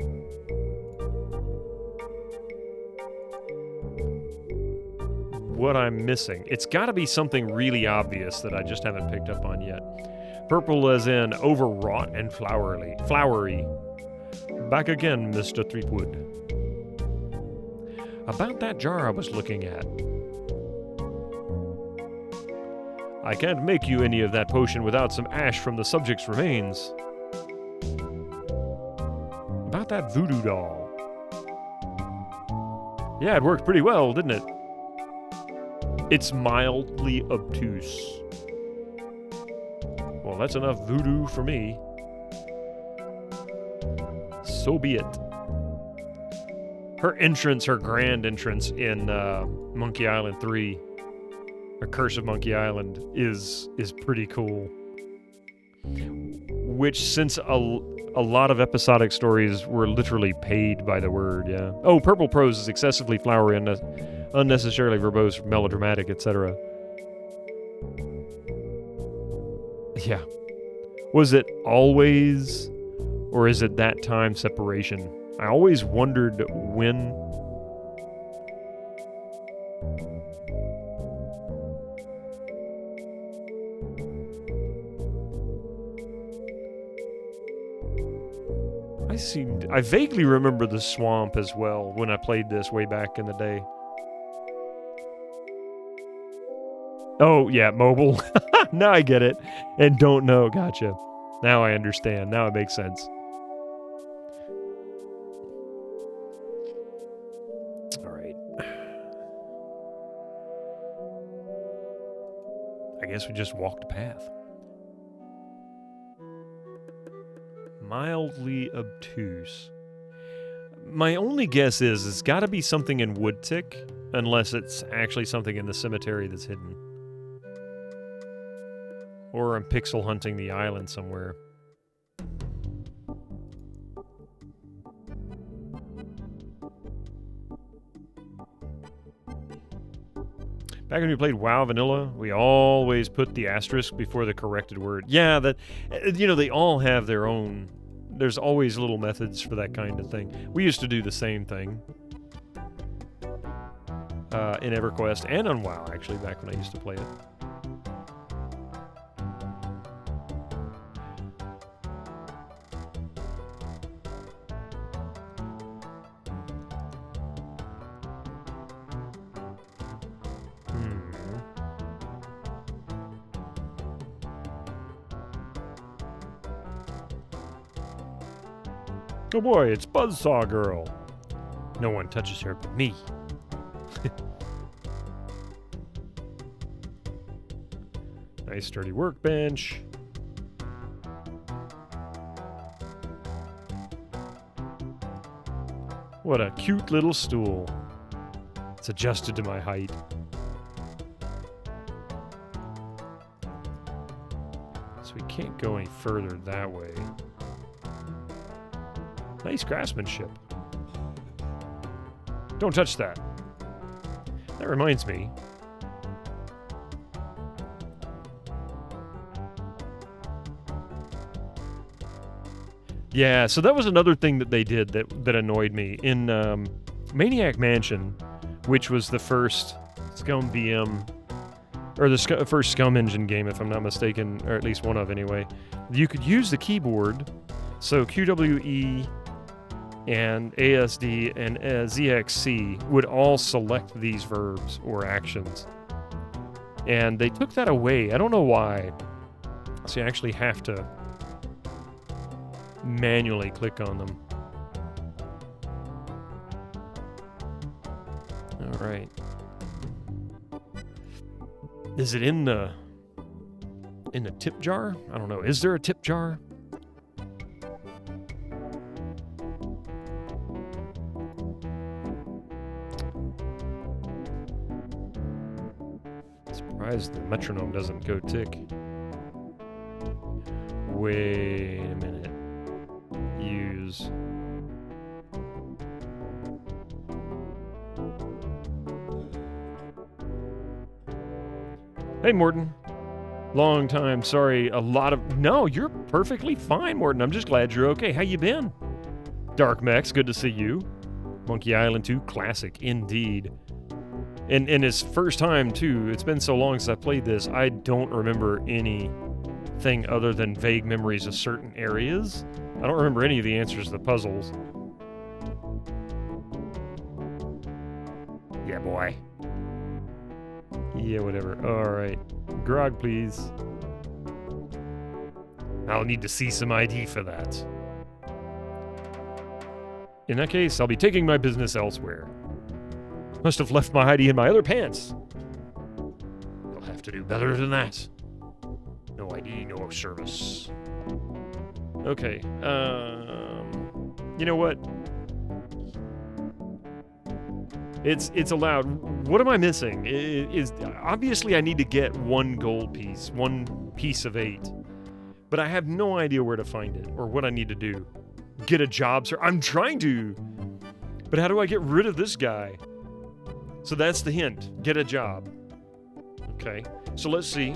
what I'm missing. It's got to be something really obvious that I just haven't picked up on yet. Purple as in overwrought and flowery. Back again, Mr. Threepwood. About that jar I was looking at. I can't make you any of that potion without some ash from the subject's remains. About that voodoo doll. Yeah, it worked pretty well, didn't it? It's mildly obtuse. Well, that's enough voodoo for me. So be it. Her entrance, her grand entrance in Monkey Island 3, or Curse of Monkey Island, is pretty cool. Which, since a lot of episodic stories were literally paid by the word, yeah. Oh, purple prose is excessively flowery, unnecessarily verbose, melodramatic, etc. Yeah. Was it always, or is it that time separation? I always wondered when. I vaguely remember the swamp as well when I played this way back in the day. Oh, yeah, mobile. Now I get it. And don't know. Gotcha. Now I understand. Now it makes sense. All right. I guess we just walked a path. Mildly obtuse. My only guess is it's got to be something in Woodtick, unless it's actually something in the cemetery that's hidden. Or I'm pixel hunting the island somewhere. Back when we played WoW Vanilla, we always put the asterisk before the corrected word. Yeah, that, you know, they all have their own. There's always little methods for that kind of thing. We used to do the same thing in EverQuest and on WoW, actually, back when I used to play it. Oh boy, it's Buzzsaw Girl. No one touches her but me. Nice sturdy workbench. What a cute little stool. It's adjusted to my height. So we can't go any further that way. Nice craftsmanship. Don't touch that. That reminds me. Yeah, so that was another thing that they did that annoyed me. In Maniac Mansion, which was the first Scum VM, or the first Scum engine game, if I'm not mistaken, or at least one of anyway, you could use the keyboard. So QWE and ASD and ZXC would all select these verbs or actions. And they took that away. I don't know why. So you actually have to manually click on them. All right. Is it in the tip jar? I don't know. Is there a tip jar? Surprised the metronome doesn't go tick. Wait a minute. Use. Hey, Morton. Long time. Sorry. No, you're perfectly fine, Morton. I'm just glad you're okay. How you been? Dark Mex, good to see you. Monkey Island 2, classic indeed. And it's first time, too. It's been so long since I played this, I don't remember anything other than vague memories of certain areas. I don't remember any of the answers to the puzzles. Yeah, boy. Yeah, whatever. Alright. Grog, please. I'll need to see some ID for that. In that case, I'll be taking my business elsewhere. Must have left my ID in my other pants. You'll have to do better than that. No ID, no service. Okay, you know what? It's allowed. What am I missing? Is obviously I need to get one gold piece, one piece of 8. But I have no idea where to find it or what I need to do. Get a job, sir. I'm trying to. But how do I get rid of this guy? So that's the hint. Get a job. Okay. So let's see.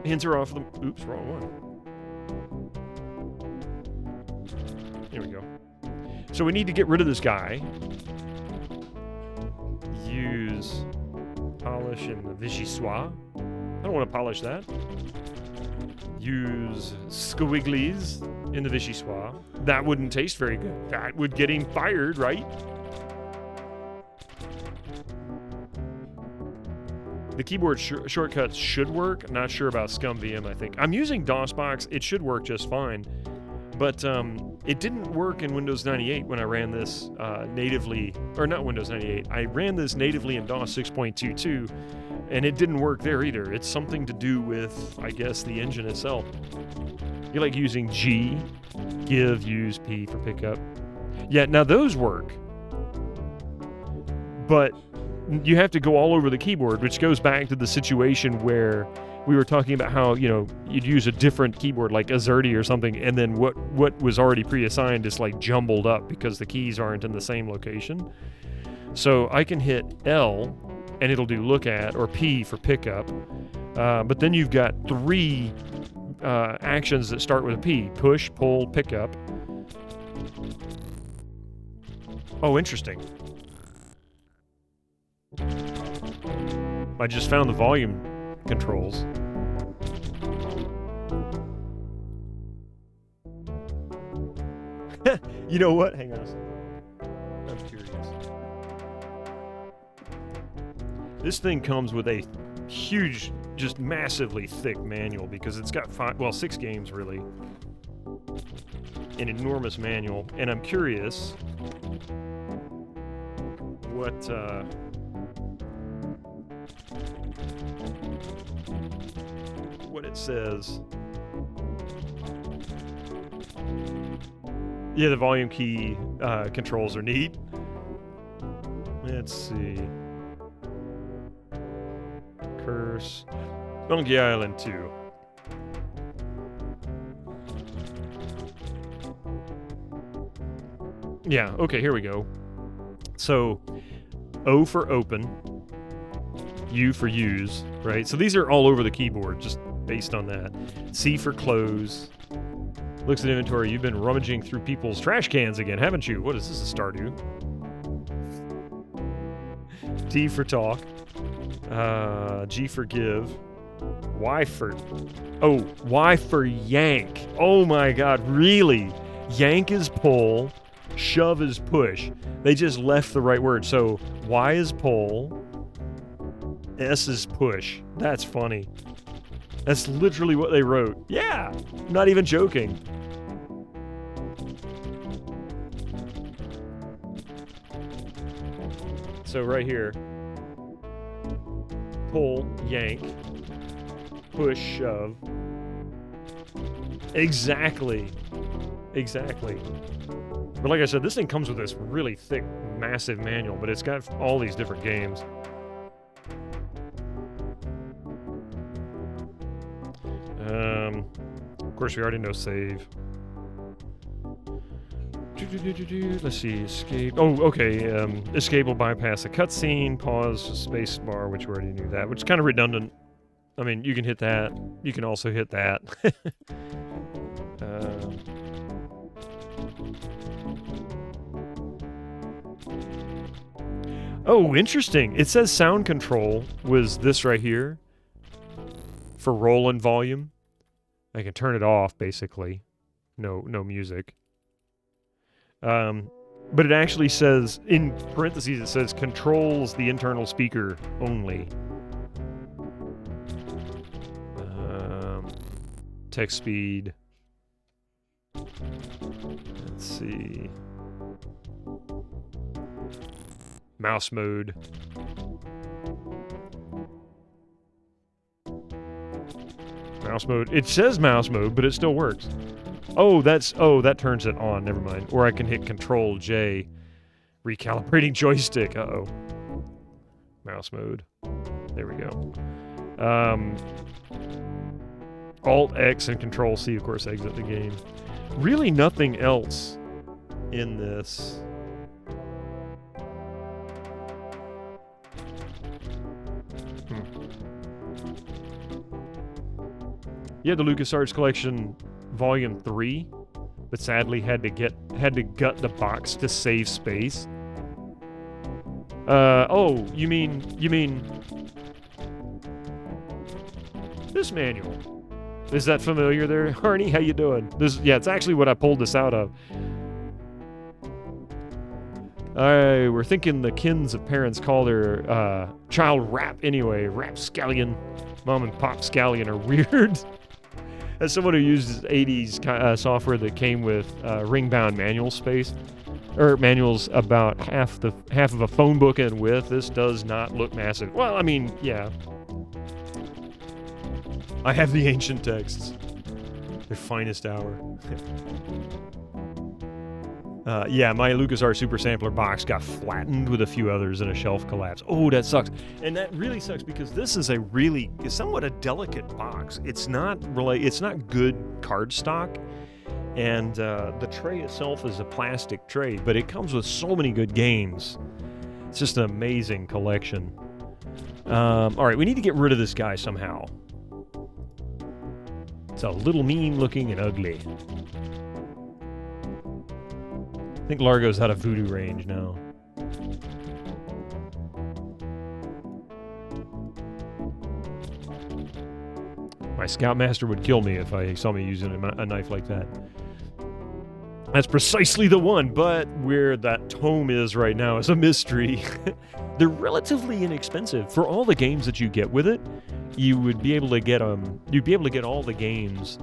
Hints are off the... Oops, wrong one. Here we go. So we need to get rid of this guy. Use polish in the Vichyssoise. I don't want to polish that. Use squigglies in the Vichyssoise. That wouldn't taste very good. That would get him fired, right? The keyboard shortcuts should work. Not sure about Scum VM, I think. I'm using DOSBox. It should work just fine. But it didn't work in Windows 98 when I ran this natively. Or not Windows 98. I ran this natively in DOS 6.22. And it didn't work there either. It's something to do with, I guess, the engine itself. You like using G, give, use, P for pickup. Yeah, now those work. But you have to go all over the keyboard, which goes back to the situation where we were talking about how, you know, you'd use a different keyboard like Azerty or something, and then what was already pre-assigned is like jumbled up because the keys aren't in the same location. So I can hit L and it'll do look at, or P for pickup. But then you've got 3 actions that start with a P: push, pull, pickup. Oh, interesting. I just found the volume controls. You know what? Hang on a second. I'm curious. This thing comes with a huge, just massively thick manual because it's got 6 games really. An enormous manual, and I'm curious what it says. Yeah, the volume key controls are neat. Let's see. Curse. Monkey Island 2. Yeah, okay, here we go. So, O for open, U for use, right? So these are all over the keyboard, just based on that. C for close. Looks at inventory. You've been rummaging through people's trash cans again, haven't you? What is this, a Stardew? T for talk. G for give. Y for... Oh, Y for yank. Oh my god, really? Yank is pull, shove is push. They just left the right word. So Y is pull, S is push. That's funny. That's literally what they wrote. Yeah, I'm not even joking. So right here, pull, yank, push, shove. Exactly. Exactly. But like I said, this thing comes with this really thick, massive manual, but it's got all these different games. Of course, we already know save. Let's see, escape. Oh, okay. Escape will bypass a cutscene. Pause, space bar, which we already knew that, which is kind of redundant. I mean, you can hit that. You can also hit that. Oh, interesting. It says sound control was this right here for roll and volume. I can turn it off, basically. No music. But it actually says, in parentheses, it says controls the internal speaker only. Text speed. Let's see. Mouse mode. Mouse mode. It says mouse mode, but it still works. Oh, that turns it on. Never mind. Or I can hit Control J. Recalibrating joystick. Uh-oh. Mouse mode. There we go. Alt X and Control C, of course, exit the game. Really nothing else in this. Yeah, the LucasArts Collection Volume 3, but sadly had to gut the box to save space. Oh, you mean this manual? Is that familiar there, Harney? How you doing? Yeah, it's actually what I pulled this out of. We're thinking the kins of parents call their child rap anyway. Rapscallion. Mom and Pop Scallion are weird. As someone who uses 80s software that came with ring-bound manual space, or manuals about half of a phone book in width, this does not look massive. Well, I mean, yeah. I have the ancient texts. Their finest hour. Yeah, my LucasArts Super Sampler box got flattened with a few others and a shelf collapse. Oh, that sucks. And that really sucks because this is somewhat a delicate box. It's not good cardstock. And the tray itself is a plastic tray, but it comes with so many good games. It's just an amazing collection. All right, we need to get rid of this guy somehow. It's a little mean looking and ugly. I think Largo's out of voodoo range now. My Scoutmaster would kill me if I saw me using a knife like that. That's precisely the one, but where that tome is right now is a mystery. They're relatively inexpensive. For all the games that you get with it, you would be able to get you'd be able to get all the games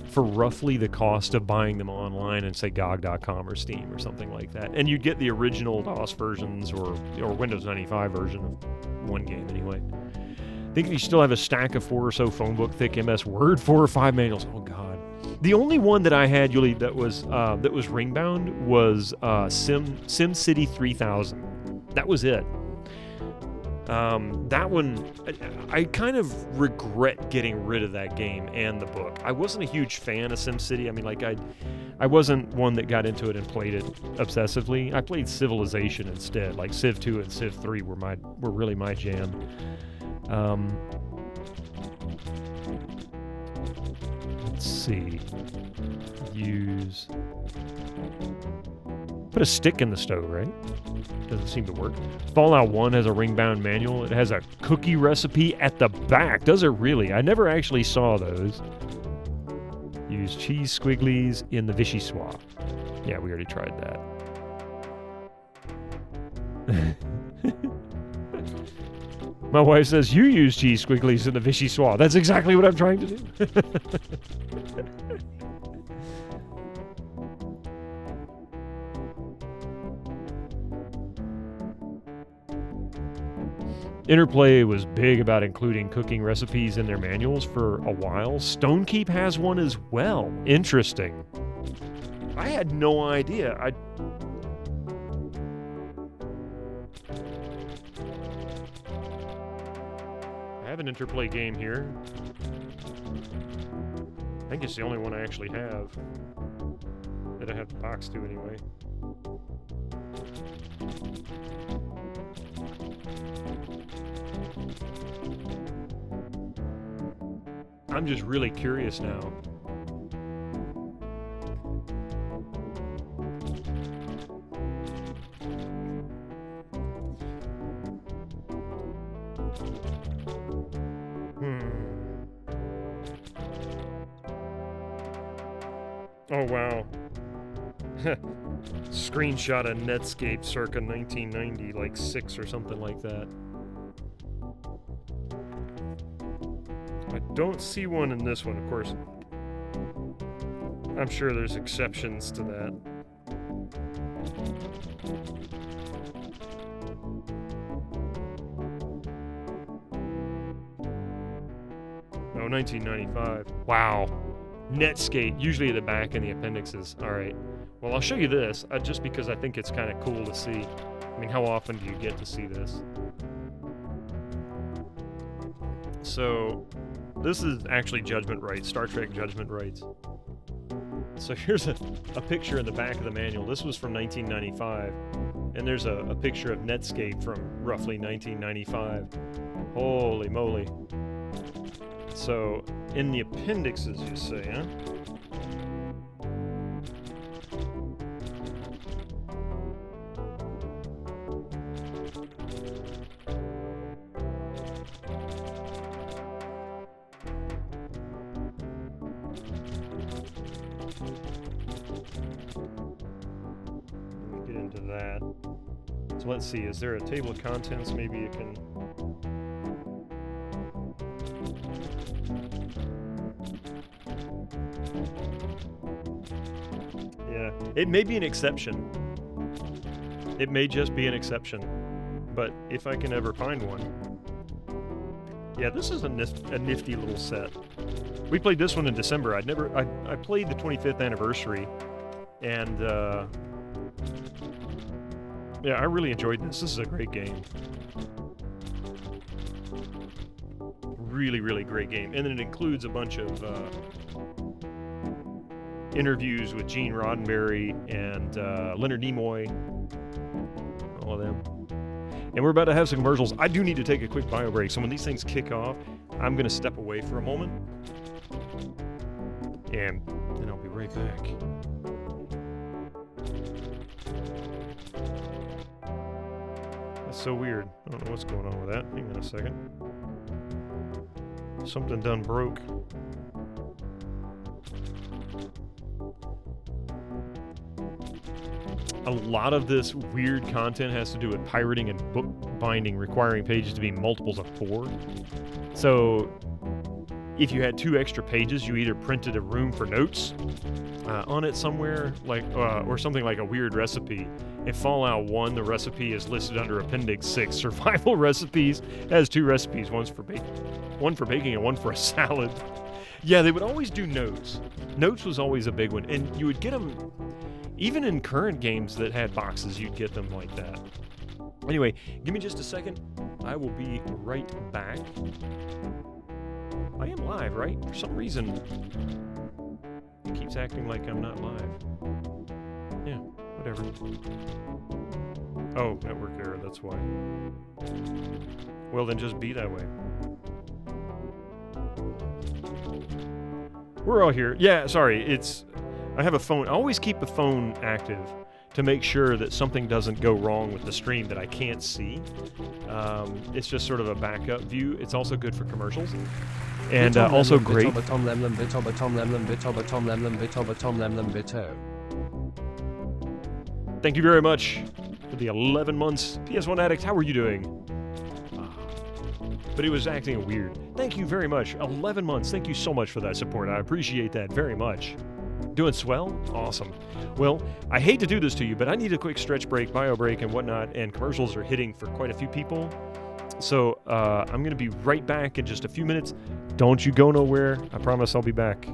for roughly the cost of buying them online and say GOG.com or Steam or something like that. And you'd get the original DOS versions or Windows 95 version of one game anyway. I think you still have a stack of 4 or so phone book thick MS Word 4 or 5 manuals. Oh god. The only one that I had, Yuli, that was ring bound was SimCity 3000. That was it. That one, I kind of regret getting rid of that game and the book. I wasn't a huge fan of SimCity. I mean, like, I wasn't one that got into it and played it obsessively. I played Civilization instead. Like Civ 2 and Civ 3 were really my jam. Let's see. Use. Put a stick in the stove, right? Doesn't seem to work. Fallout 1 has a ring-bound manual. It has a cookie recipe at the back. Does it really? I never actually saw those. Use cheese squigglies in the vichyssoise. Yeah, we already tried that. My wife says, you use cheese squigglies in the vichyssoise. That's exactly what I'm trying to do. Interplay was big about including cooking recipes in their manuals for a while. Stonekeep has one as well. Interesting. I had no idea. I have an Interplay game here. I think it's the only one I actually have. That I have the box to anyway. I'm just really curious now. Oh, wow. Screenshot of Netscape circa 1990, like 6 or something like that. I don't see one in this one, of course. I'm sure there's exceptions to that. Oh, 1995. Wow. Netscape, usually at the back in the appendixes. All right. Well, I'll show you this, just because I think it's kind of cool to see. I mean, how often do you get to see this? So, this is actually Judgment Rights, Star Trek Judgment Rights. So here's a picture in the back of the manual. This was from 1995. And there's a picture of Netscape from roughly 1995. Holy moly. So, in the appendixes, you say, huh? Let me get into that. So let's see, is there a table of contents? Maybe you can... Yeah, it may be an exception. It may just be an exception. But if I can ever find one. Yeah, this is a nifty little set. We played this one in December. I played the 25th anniversary. And, yeah, I really enjoyed this. This is a great game. Really, really great game. And then it includes a bunch of interviews with Gene Roddenberry and Leonard Nimoy. All of them. And we're about to have some commercials. I do need to take a quick bio break. So when these things kick off, I'm going to step away for a moment. And then I'll be right back. That's so weird. I don't know what's going on with that. Hang on a second. Something done broke. A lot of this weird content has to do with pirating and book binding, requiring pages to be multiples of 4. So if you had 2 extra pages, you either printed a room for notes on it somewhere, like or something like a weird recipe. In Fallout 1, the recipe is listed under Appendix 6. Survival recipes has 2 recipes, one for baking and one for a salad. Yeah, they would always do notes. Notes was always a big one, and you would get them even in current games that had boxes. You'd get them like that. Anyway, give me just a second. I will be right back. I am live, right? For some reason, it keeps acting like I'm not live. Yeah, whatever. Oh, network error, that's why. Well, then just be that way. We're all here. Yeah, sorry, I have a phone. I always keep the phone active to make sure that something doesn't go wrong with the stream that I can't see. It's just sort of a backup view. It's also good for commercials. And also great. Thank you very much for the 11 months. PS1 Addict, how are you doing? But he was acting weird. Thank you very much. 11 months. Thank you so much for that support. I appreciate that very much. Doing swell? Awesome. Well, I hate to do this to you, but I need a quick stretch break, bio break, and whatnot, and commercials are hitting for quite a few people. So I'm going to be right back in just a few minutes. Don't you go nowhere. I promise I'll be back.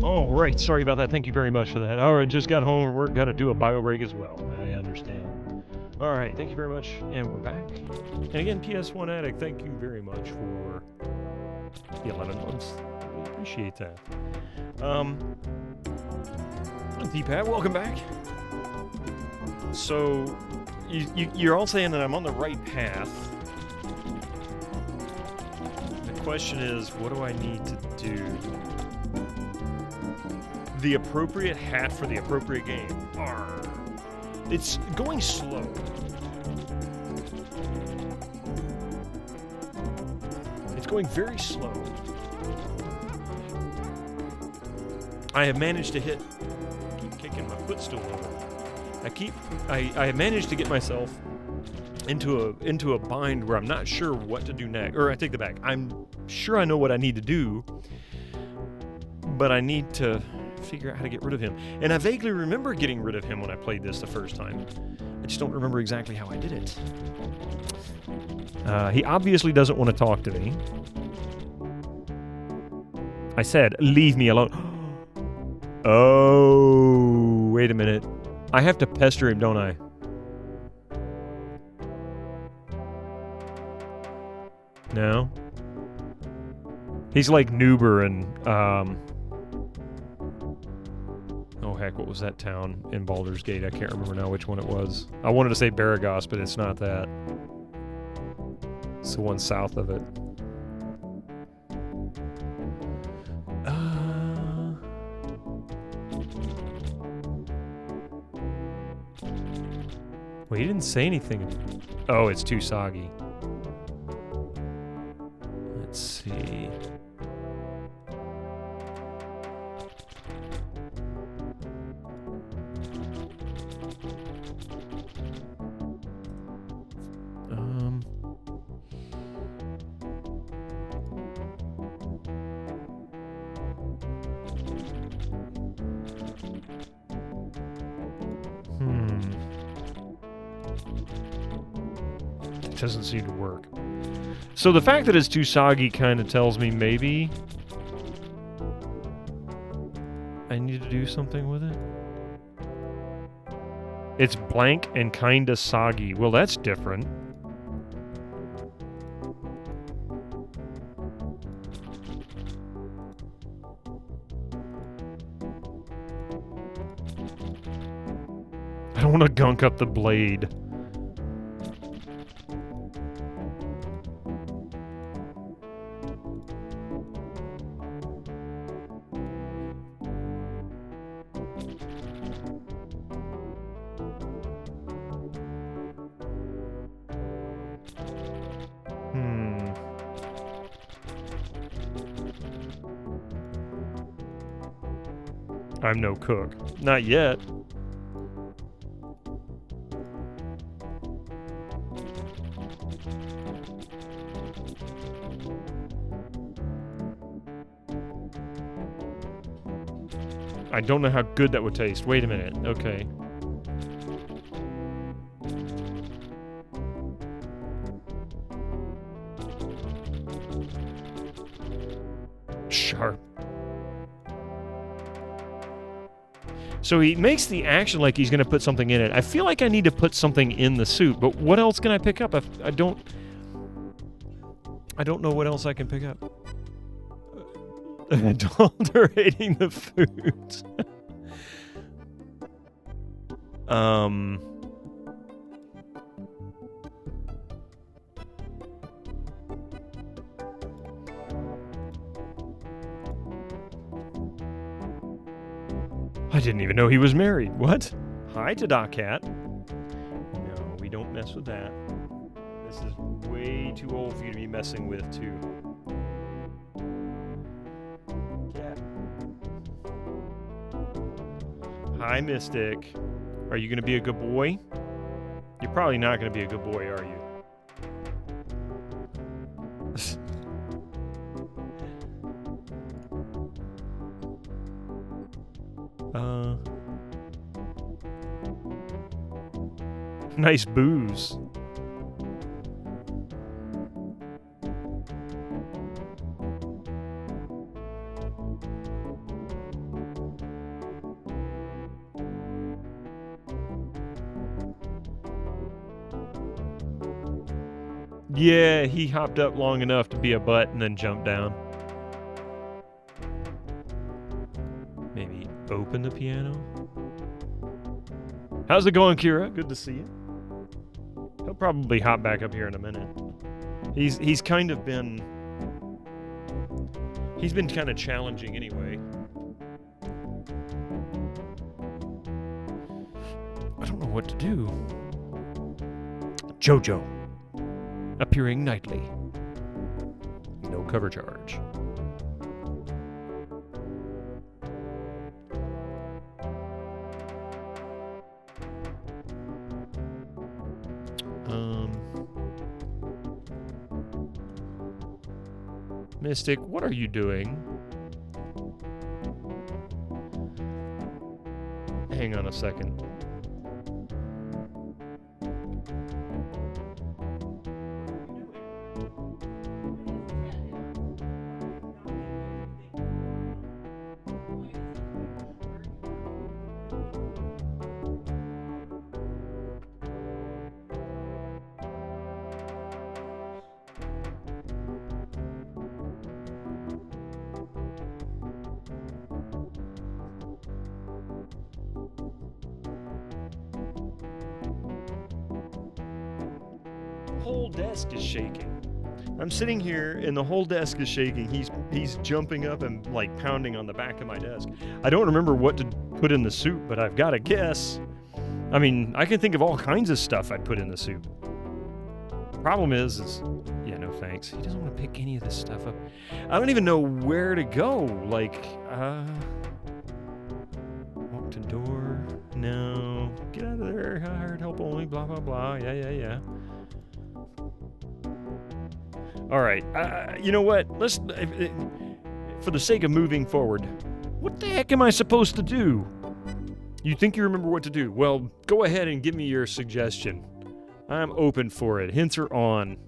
All right, sorry about that. Thank you very much for that. All right, just got home from work. Got to do a bio break as well. I understand. All right, thank you very much, and we're back. And again, PS1 Addict, thank you very much for the 11 months. I really appreciate that. D-Pat, welcome back. So, you're all saying that I'm on the right path. The question is, what do I need to do? The appropriate hat for the appropriate game. Arr. It's going slow. It's going very slow. I have managed to hit. Keep kicking my footstool over. I have managed to get myself into a bind where I'm not sure what to do next. Or I take that back. I'm sure I know what I need to do, but I need to figure out how to get rid of him. And I vaguely remember getting rid of him when I played this the first time. I just don't remember exactly how I did it. He obviously doesn't want to talk to me. I said, leave me alone. Oh, wait a minute. I have to pester him, don't I? No? He's like Nuber and, oh heck, what was that town in Baldur's Gate? I can't remember now which one it was. I wanted to say Baragos, but it's not that. It's the one south of it. Well, he didn't say anything. Oh, it's too soggy. Let's see. It doesn't seem to work. So the fact that it's too soggy kind of tells me maybe I need to do something with it. It's blank and kinda soggy. Well, that's different. I don't want to gunk up the blade. I'm no cook. Not yet. I don't know how good that would taste. Wait a minute. Okay. Sharp. So he makes the action like he's going to put something in it. I feel like I need to put something in the soup, but what else can I pick up? I don't know what else I can pick up. Adulterating the foods. I didn't even know he was married. What? Hi to Doc Cat. No, we don't mess with that. This is way too old for you to be messing with, too. Cat. Hi, Mystic. Are you going to be a good boy? You're probably not going to be a good boy, are you? Nice booze. Yeah, he hopped up long enough to be a butt and then jumped down. Maybe open the piano? How's it going, Kira? Good to see you. He'll probably hop back up here in a minute. He's kind of been... He's been kind of challenging anyway. I don't know what to do. Jojo. Appearing nightly. No cover charge. Mystic, what are you doing? Hang on a second. Whole desk is shaking. I'm sitting here and the whole desk is shaking. He's jumping up and like pounding on the back of my desk. I don't remember what to put in the soup, but I've got a guess. I mean, I can think of all kinds of stuff I'd put in the soup. Problem is, yeah, no thanks. He doesn't want to pick any of this stuff up. I don't even know where to go. Like, walk to door. No. Get out of there. Hired help only. Blah, blah, blah. Yeah. All right. You know what? Let's, for the sake of moving forward, what the heck am I supposed to do? You think you remember what to do? Well, go ahead and give me your suggestion. I'm open for it. Hints are on.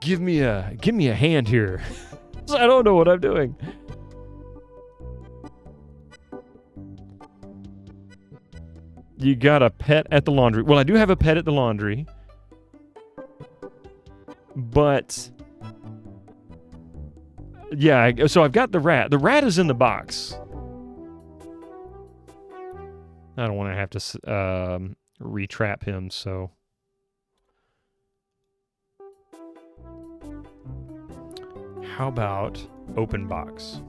Give me a hand here. I don't know what I'm doing. You got a pet at the laundry. Well, I do have a pet at the laundry. But yeah, so I've got the rat. The rat is in the box. I don't want to have to retrap him, so. How about open box?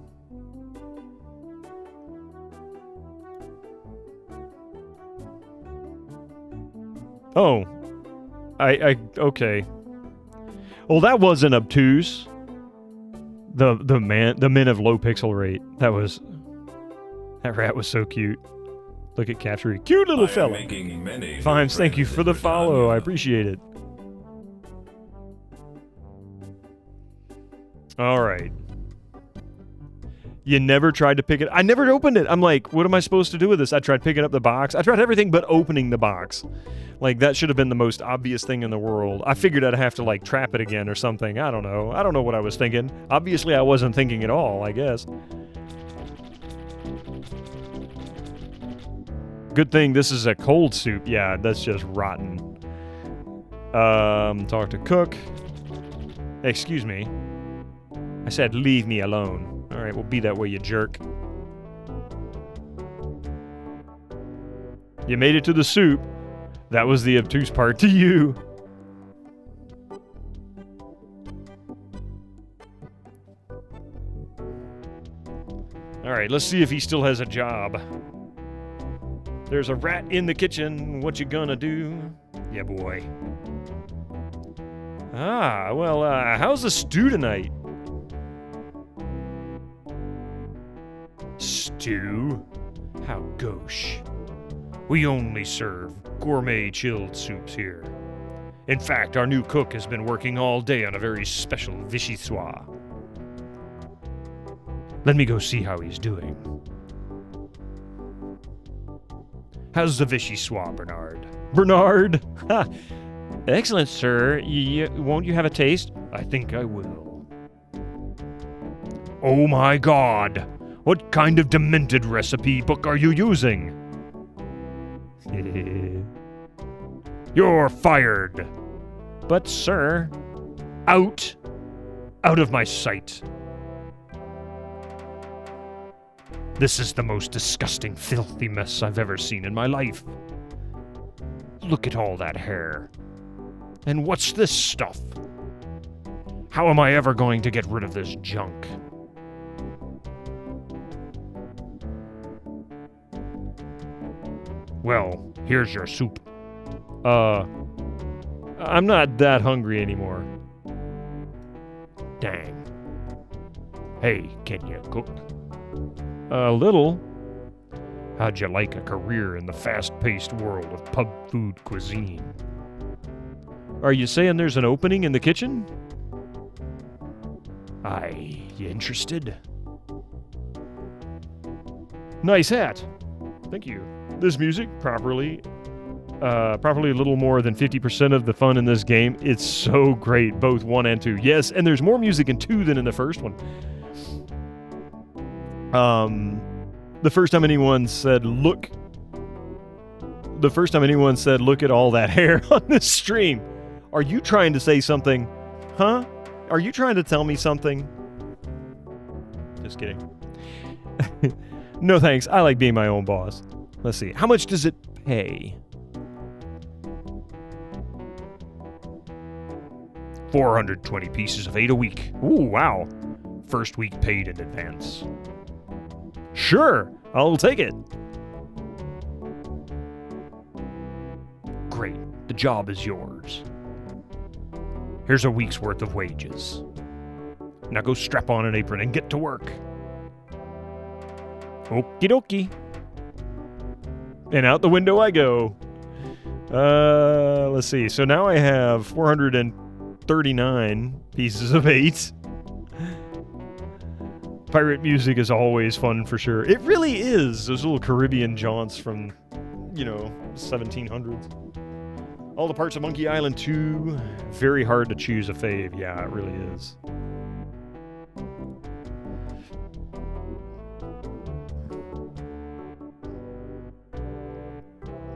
Oh. Okay. Well, that wasn't obtuse. The men of low pixel rate. That rat was so cute. Look at capturing. Cute little fella. Fimes, thank you for the follow. I appreciate it. All right. You never tried to pick it. I never opened it. I'm like, what am I supposed to do with this? I tried picking up the box. I tried everything but opening the box. Like, that should have been the most obvious thing in the world. I figured I'd have to, like, trap it again or something. I don't know. I don't know what I was thinking. Obviously, I wasn't thinking at all, I guess. Good thing this is a cold soup. Yeah, that's just rotten. Talk to cook. Excuse me. I said leave me alone. Alright, we'll be that way, you jerk. You made it to the soup. That was the obtuse part to you. Alright, let's see if he still has a job. There's a rat in the kitchen. What you gonna do? Yeah, boy. Ah, well, how's the stew tonight? Stew? How gauche. We only serve gourmet chilled soups here. In fact, our new cook has been working all day on a very special vichyssoise. Let me go see how he's doing. How's the vichyssoise, Bernard? Bernard? Ha! Excellent, sir. Won't you have a taste? I think I will. Oh my god! What kind of demented recipe book are you using? You're fired. But, sir... Out! Out of my sight. This is the most disgusting, filthy mess I've ever seen in my life. Look at all that hair. And what's this stuff? How am I ever going to get rid of this junk? Well, here's your soup. I'm not that hungry anymore. Dang. Hey, can you cook? A little. How'd you like a career in the fast-paced world of pub food cuisine? Are you saying there's an opening in the kitchen? Aye, you interested? Nice hat. Thank you. This music, properly a little more than 50% of the fun in this game. It's so great, both 1 and 2. Yes, and there's more music in 2 than in the first one. The first time anyone said, look at all that hair on this stream. Are you trying to say something? Huh? Are you trying to tell me something? Just kidding. No thanks. I like being my own boss. Let's see. How much does it pay? 420 pieces of 8 a week. Ooh, wow. First week paid in advance. Sure, I'll take it. Great, the job is yours. Here's a week's worth of wages. Now go strap on an apron and get to work. Okie dokie. And out the window I go. Let's see. So now I have 439 pieces of 8. Pirate music is always fun for sure. It really is. Those little Caribbean jaunts from, 1700s. All the parts of Monkey Island 2. Very hard to choose a fave. Yeah, it really is.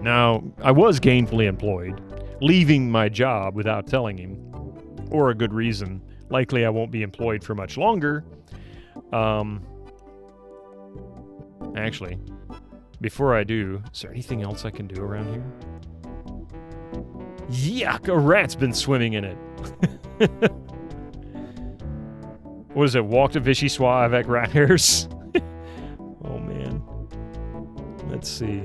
Now, I was gainfully employed, leaving my job without telling him, or a good reason. Likely I won't be employed for much longer. Actually, before I do, is there anything else I can do around here? Yuck, a rat's been swimming in it. What is it, walk to Vichyssoise avec rat hairs? Oh man. Let's see.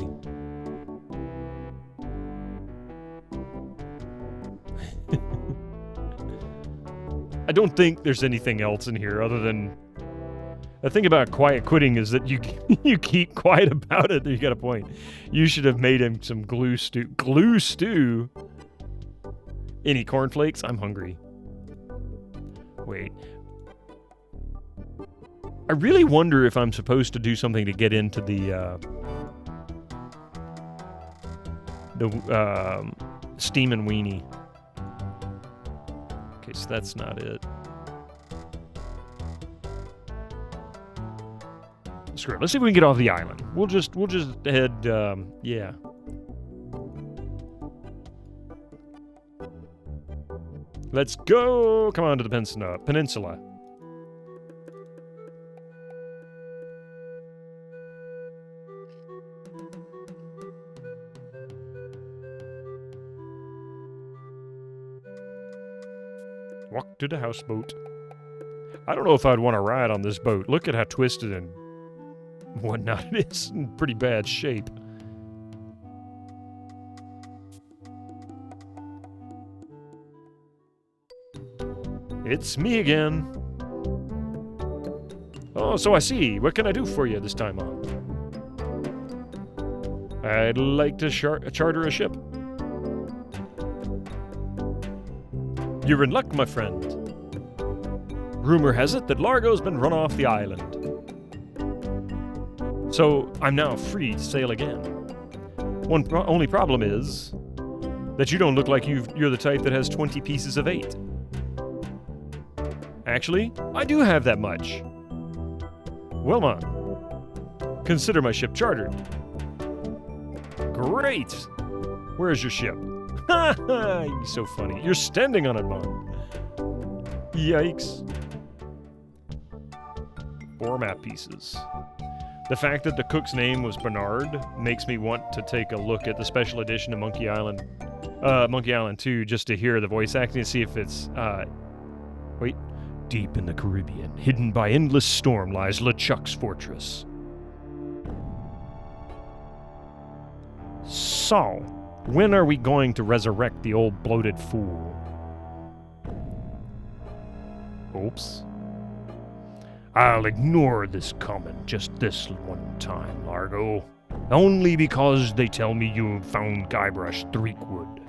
I don't think there's anything else in here other than... The thing about quiet quitting is that you keep quiet about it. You got a point. You should have made him some glue stew. Glue stew? Any cornflakes? I'm hungry. Wait. I really wonder if I'm supposed to do something to get into the steam and weenie. Okay, so that's not it. Screw it. Let's see if we can get off the island. We'll just head, yeah. Let's go! Come on to the peninsula. Walk to the houseboat. I don't know if I'd want to ride on this boat. Look at how twisted and whatnot it is. In pretty bad shape. It's me again. Oh, so I see. What can I do for you this time on? I'd like to charter a ship. You're in luck, my friend. Rumor has it that Largo's been run off the island. So I'm now free to sail again. Only problem is that you don't look like you're the type that has 20 pieces of 8. Actually, I do have that much. Well, man, consider my ship chartered. Great! Where's your ship? Ha ha! You're so funny. You're standing on it, man. Yikes. 4 map pieces. The fact that the cook's name was Bernard makes me want to take a look at the special edition of Monkey Island 2 just to hear the voice acting and see if it's, wait. Deep in the Caribbean, hidden by endless storm, lies LeChuck's fortress. So, when are we going to resurrect the old bloated fool? Oops. I'll ignore this comment just this one time, Largo. Only because they tell me you found Guybrush Threepwood.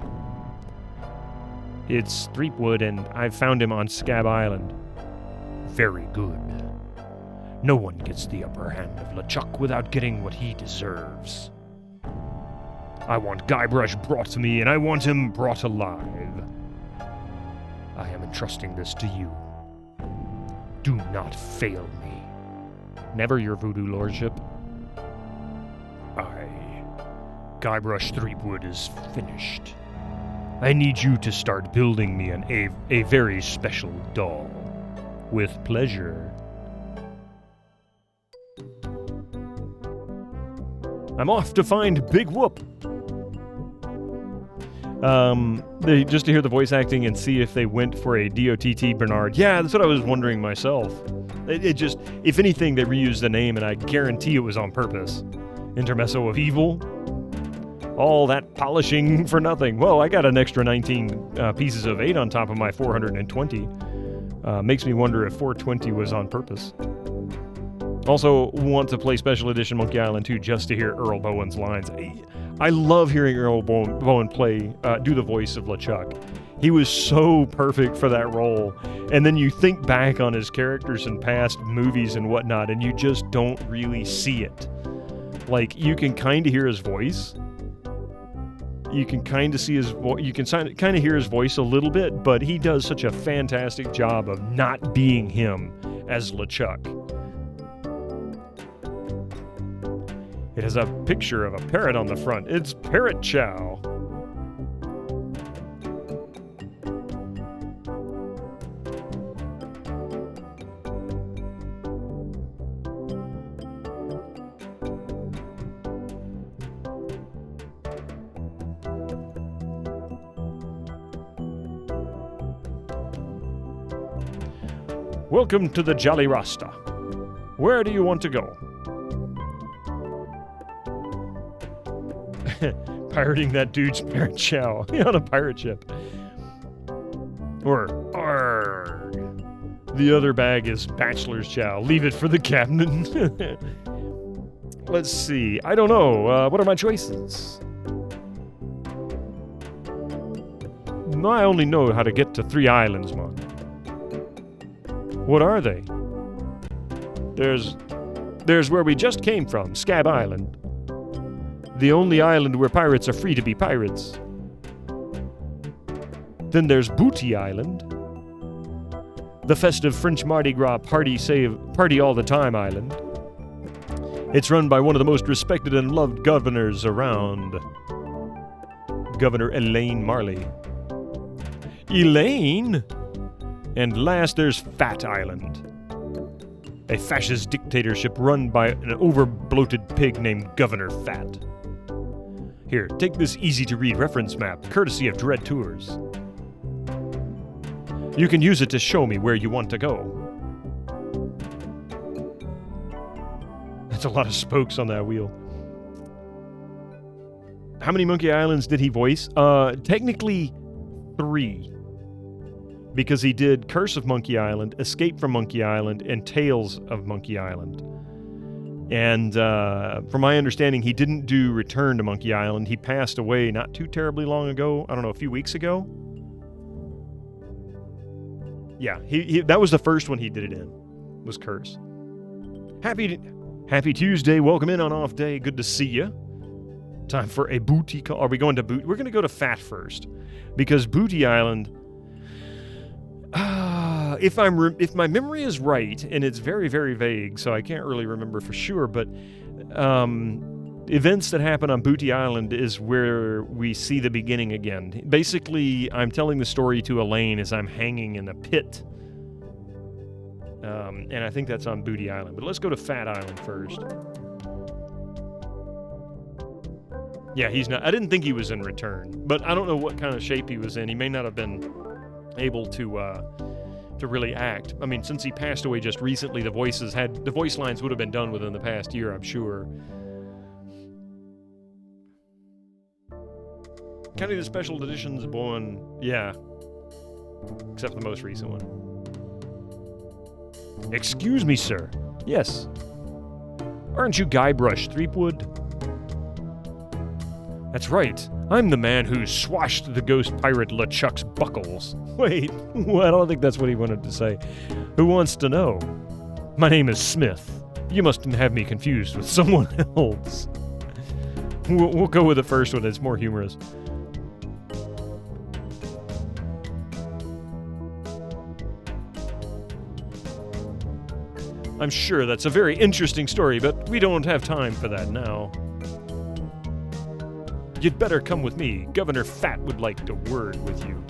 It's Threepwood, and I found him on Scab Island. Very good. No one gets the upper hand of LeChuck without getting what he deserves. I want Guybrush brought to me, and I want him brought alive. I am entrusting this to you. Do not fail me. Never, your voodoo lordship. Guybrush Threepwood is finished. I need you to start building me a very special doll. With pleasure. I'm off to find Big Whoop. Just to hear the voice acting and see if they went for a DOTT Bernard. Yeah, that's what I was wondering myself. It just, if anything, they reused the name, and I guarantee it was on purpose. Intermezzo of Evil. All that polishing for nothing. Well, I got an extra 19 pieces of 8 on top of my 420. Makes me wonder if 420 was on purpose. Also, want to play Special Edition Monkey Island 2 just to hear Earl Bowen's lines. I love hearing Earl Bowen play, do the voice of LeChuck. He was so perfect for that role. And then you think back on his characters in past movies and whatnot, and you just don't really see it. Like, you can kind of hear his voice. You can kind of see his voice. You can kind of hear his voice a little bit, but he does such a fantastic job of not being him as LeChuck. It has a picture of a parrot on the front. It's Parrot Chow. Welcome to the Jolly Rasta. Where do you want to go? Pirating that dude's Parrot Chow on a pirate ship. Or, arrgh. The other bag is Bachelor's Chow. Leave it for the captain. Let's see. I don't know. What are my choices? I only know how to get to 3 islands, man. What are they? There's where we just came from, Scab Island. The only island where pirates are free to be pirates. Then there's Booty Island. The festive French Mardi Gras party all the time island. It's run by one of the most respected and loved governors around. Governor Elaine Marley. Elaine? And last there's Fat Island. A fascist dictatorship run by an over-bloated pig named Governor Fat. Here, take this easy-to-read reference map, courtesy of Dread Tours. You can use it to show me where you want to go. That's a lot of spokes on that wheel. How many Monkey Islands did he voice? Technically 3. Because he did Curse of Monkey Island, Escape from Monkey Island, and Tales of Monkey Island. And from my understanding, he didn't do Return to Monkey Island. He passed away not too terribly long ago. I don't know, a few weeks ago? Yeah, that was the first one he did it in, was Curse. Happy Tuesday. Welcome in on off day. Good to see you. Time for a booty call. Are we going to Booty? We're going to go to Fat first. Because Booty Island... if my memory is right, and it's very, very vague, so I can't really remember for sure, but events that happen on Booty Island is where we see the beginning again. Basically, I'm telling the story to Elaine as I'm hanging in a pit. And I think that's on Booty Island. But let's go to Fat Island first. Yeah, he's not. I didn't think he was in Return, but I don't know what kind of shape he was in. He may not have been able to really act. I mean, since he passed away just recently, the voice lines would have been done within the past year, I'm sure. Kind of the special editions born, yeah. Except for the most recent one. Excuse me, sir. Yes. Aren't you Guybrush Threepwood? That's right. I'm the man who swashed the ghost pirate LeChuck's buckles. Wait, well, I don't think that's what he wanted to say. Who wants to know? My name is Smith. You must have me confused with someone else. We'll go with the first one. It's more humorous. I'm sure that's a very interesting story, but we don't have time for that now. You'd better come with me. Governor Fat would like to word with you.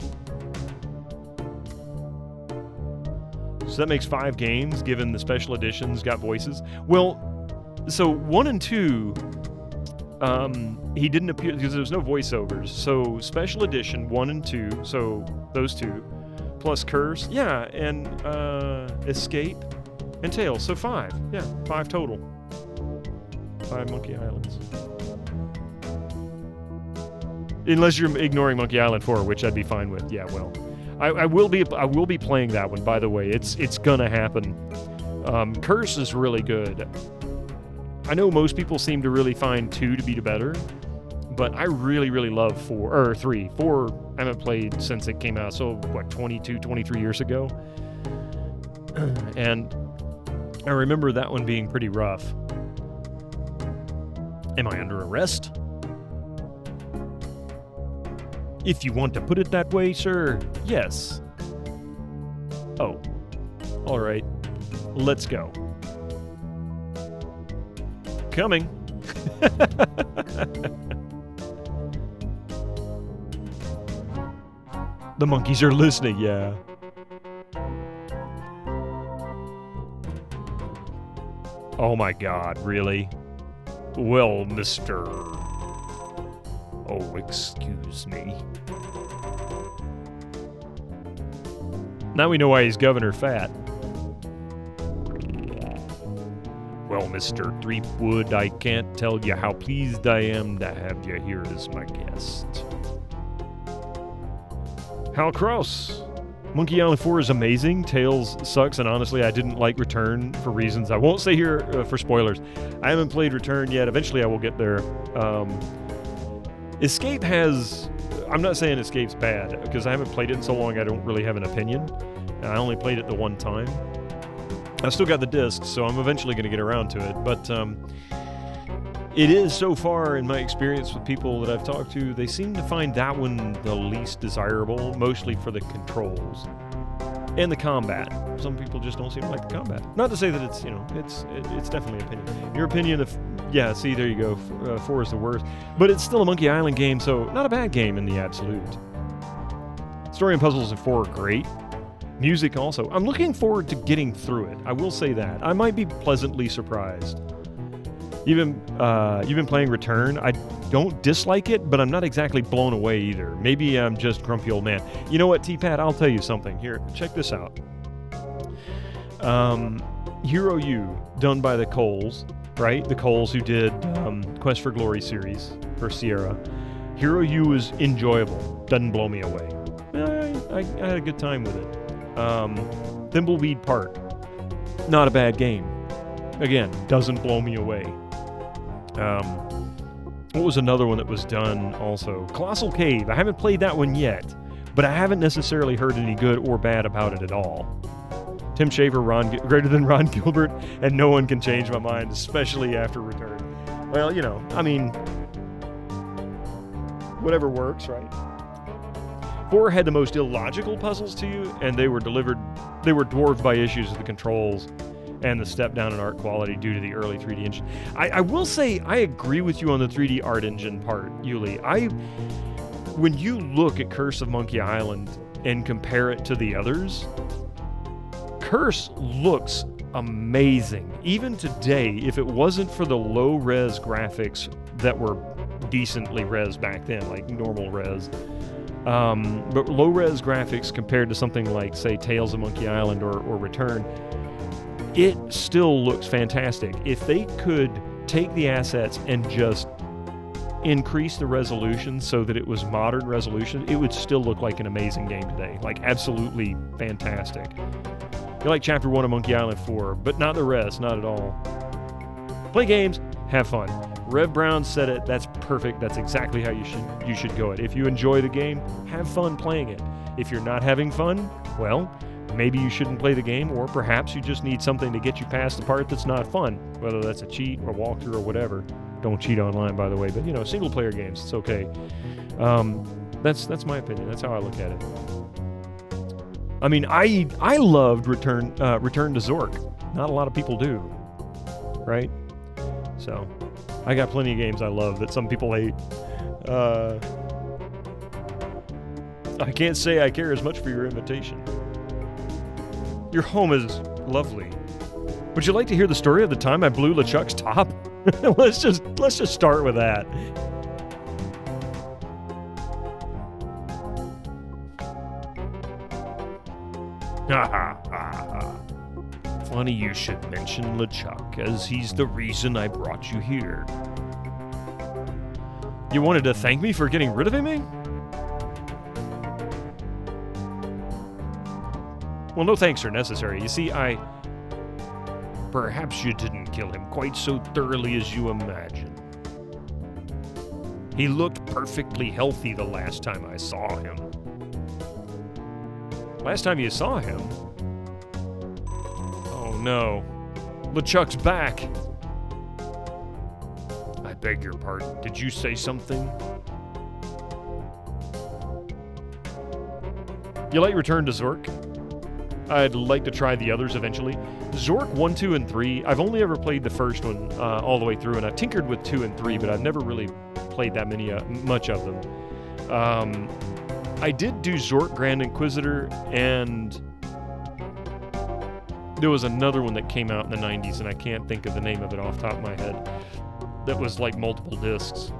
So that makes 5 games, given the special editions got voices. Well, so 1 and 2, he didn't appear because there was no voiceovers. So special edition 1 and 2, so those 2, plus Curse, yeah, and Escape. And Tails, so 5. Yeah, 5 total. 5 Monkey Islands. Unless you're ignoring Monkey Island 4, which I'd be fine with. Yeah, well, I will be playing that one. By the way, it's gonna happen. Curse is really good. I know most people seem to really find 2 to be the better, but I really, really love 4 or 3. 4 I haven't played since it came out. So what, 22, 23 years ago, and I remember that one being pretty rough. Am I under arrest? If you want to put it that way, sir, yes. Oh, all right. Let's go. Coming. The monkeys are listening, yeah. Oh my God, really? Well, Mr. Oh, excuse me. Now we know why he's Governor Fat. Well, Mr. Threepwood, I can't tell you how pleased I am to have you here as my guest. Hal Cross. Monkey Island 4 is amazing. Tails sucks, and honestly, I didn't like Return for reasons I won't say here for spoilers. I haven't played Return yet. Eventually, I will get there. Escape has... I'm not saying Escape's bad, because I haven't played it in so long I don't really have an opinion. I only played it the one time. I've still got the disc, so I'm eventually going to get around to it. But it is, so far, in my experience with people that I've talked to, they seem to find that one the least desirable, mostly for the controls and the combat. Some people just don't seem to like the combat. Not to say that it's, it's definitely opinion. Your opinion of, yeah, see, there you go. 4 is the worst. But it's still a Monkey Island game, so not a bad game in the absolute. Story and puzzles in 4 are great. Music also. I'm looking forward to getting through it. I will say that. I might be pleasantly surprised. You've been playing Return. I don't dislike it, but I'm not exactly blown away either. Maybe I'm just grumpy old man. You know what, T-Pat? I'll tell you something. Here, check this out. Hero U, done by the Coles, right? The Coles who did Quest for Glory series for Sierra. Hero U is enjoyable. Doesn't blow me away. I had a good time with it. Thimbleweed Park. Not a bad game. Again, doesn't blow me away. What was another one that was done also? Colossal Cave. I haven't played that one yet, but I haven't necessarily heard any good or bad about it at all. Tim Schafer, greater than Ron Gilbert, and no one can change my mind, especially after Return. Well, I mean, whatever works, right? 4 had the most illogical puzzles to you, and they were dwarfed by issues with the controls and the step down in art quality due to the early 3D engine. I will say I agree with you on the 3D art engine part, Yuli. When you look at Curse of Monkey Island and compare it to the others, Curse looks amazing. Even today, if it wasn't for the low-res graphics that were decently res back then, like normal res, but low-res graphics compared to something like, say, Tales of Monkey Island or Return, it still looks fantastic. If they could take the assets and just increase the resolution so that it was modern resolution, it would still look like an amazing game today. Like, absolutely fantastic. You like Chapter 1 of Monkey Island 4, but not the rest, not at all. Play games, have fun. Rev Brown said it, that's perfect, that's exactly how you should go it. If you enjoy the game, have fun playing it. If you're not having fun, well, maybe you shouldn't play the game, or perhaps you just need something to get you past the part that's not fun, whether that's a cheat or walkthrough or whatever. Don't cheat online, by the way, but single player games, it's okay. That's my opinion. That's how I look at it. I mean, I loved Return to Zork. Not a lot of people do, right? So, I got plenty of games I love that some people hate. I can't say I care as much for your invitation. Your home is lovely. Would you like to hear the story of the time I blew LeChuck's top? let's just start with that. Funny you should mention LeChuck, as he's the reason I brought you here. You wanted to thank me for getting rid of him, eh? Well, no thanks are necessary. You see, Perhaps you didn't kill him quite so thoroughly as you imagine. He looked perfectly healthy the last time I saw him. Last time you saw him? Oh no. LeChuck's back. I beg your pardon. Did you say something? You like Return to Zork? I'd like to try the others eventually. Zork 1, 2, and 3, I've only ever played the first one all the way through, and I've tinkered with 2 and 3, but I've never really played that much of them. I did do Zork Grand Inquisitor, and there was another one that came out in the 90s, and I can't think of the name of it off the top of my head. That was like multiple discs.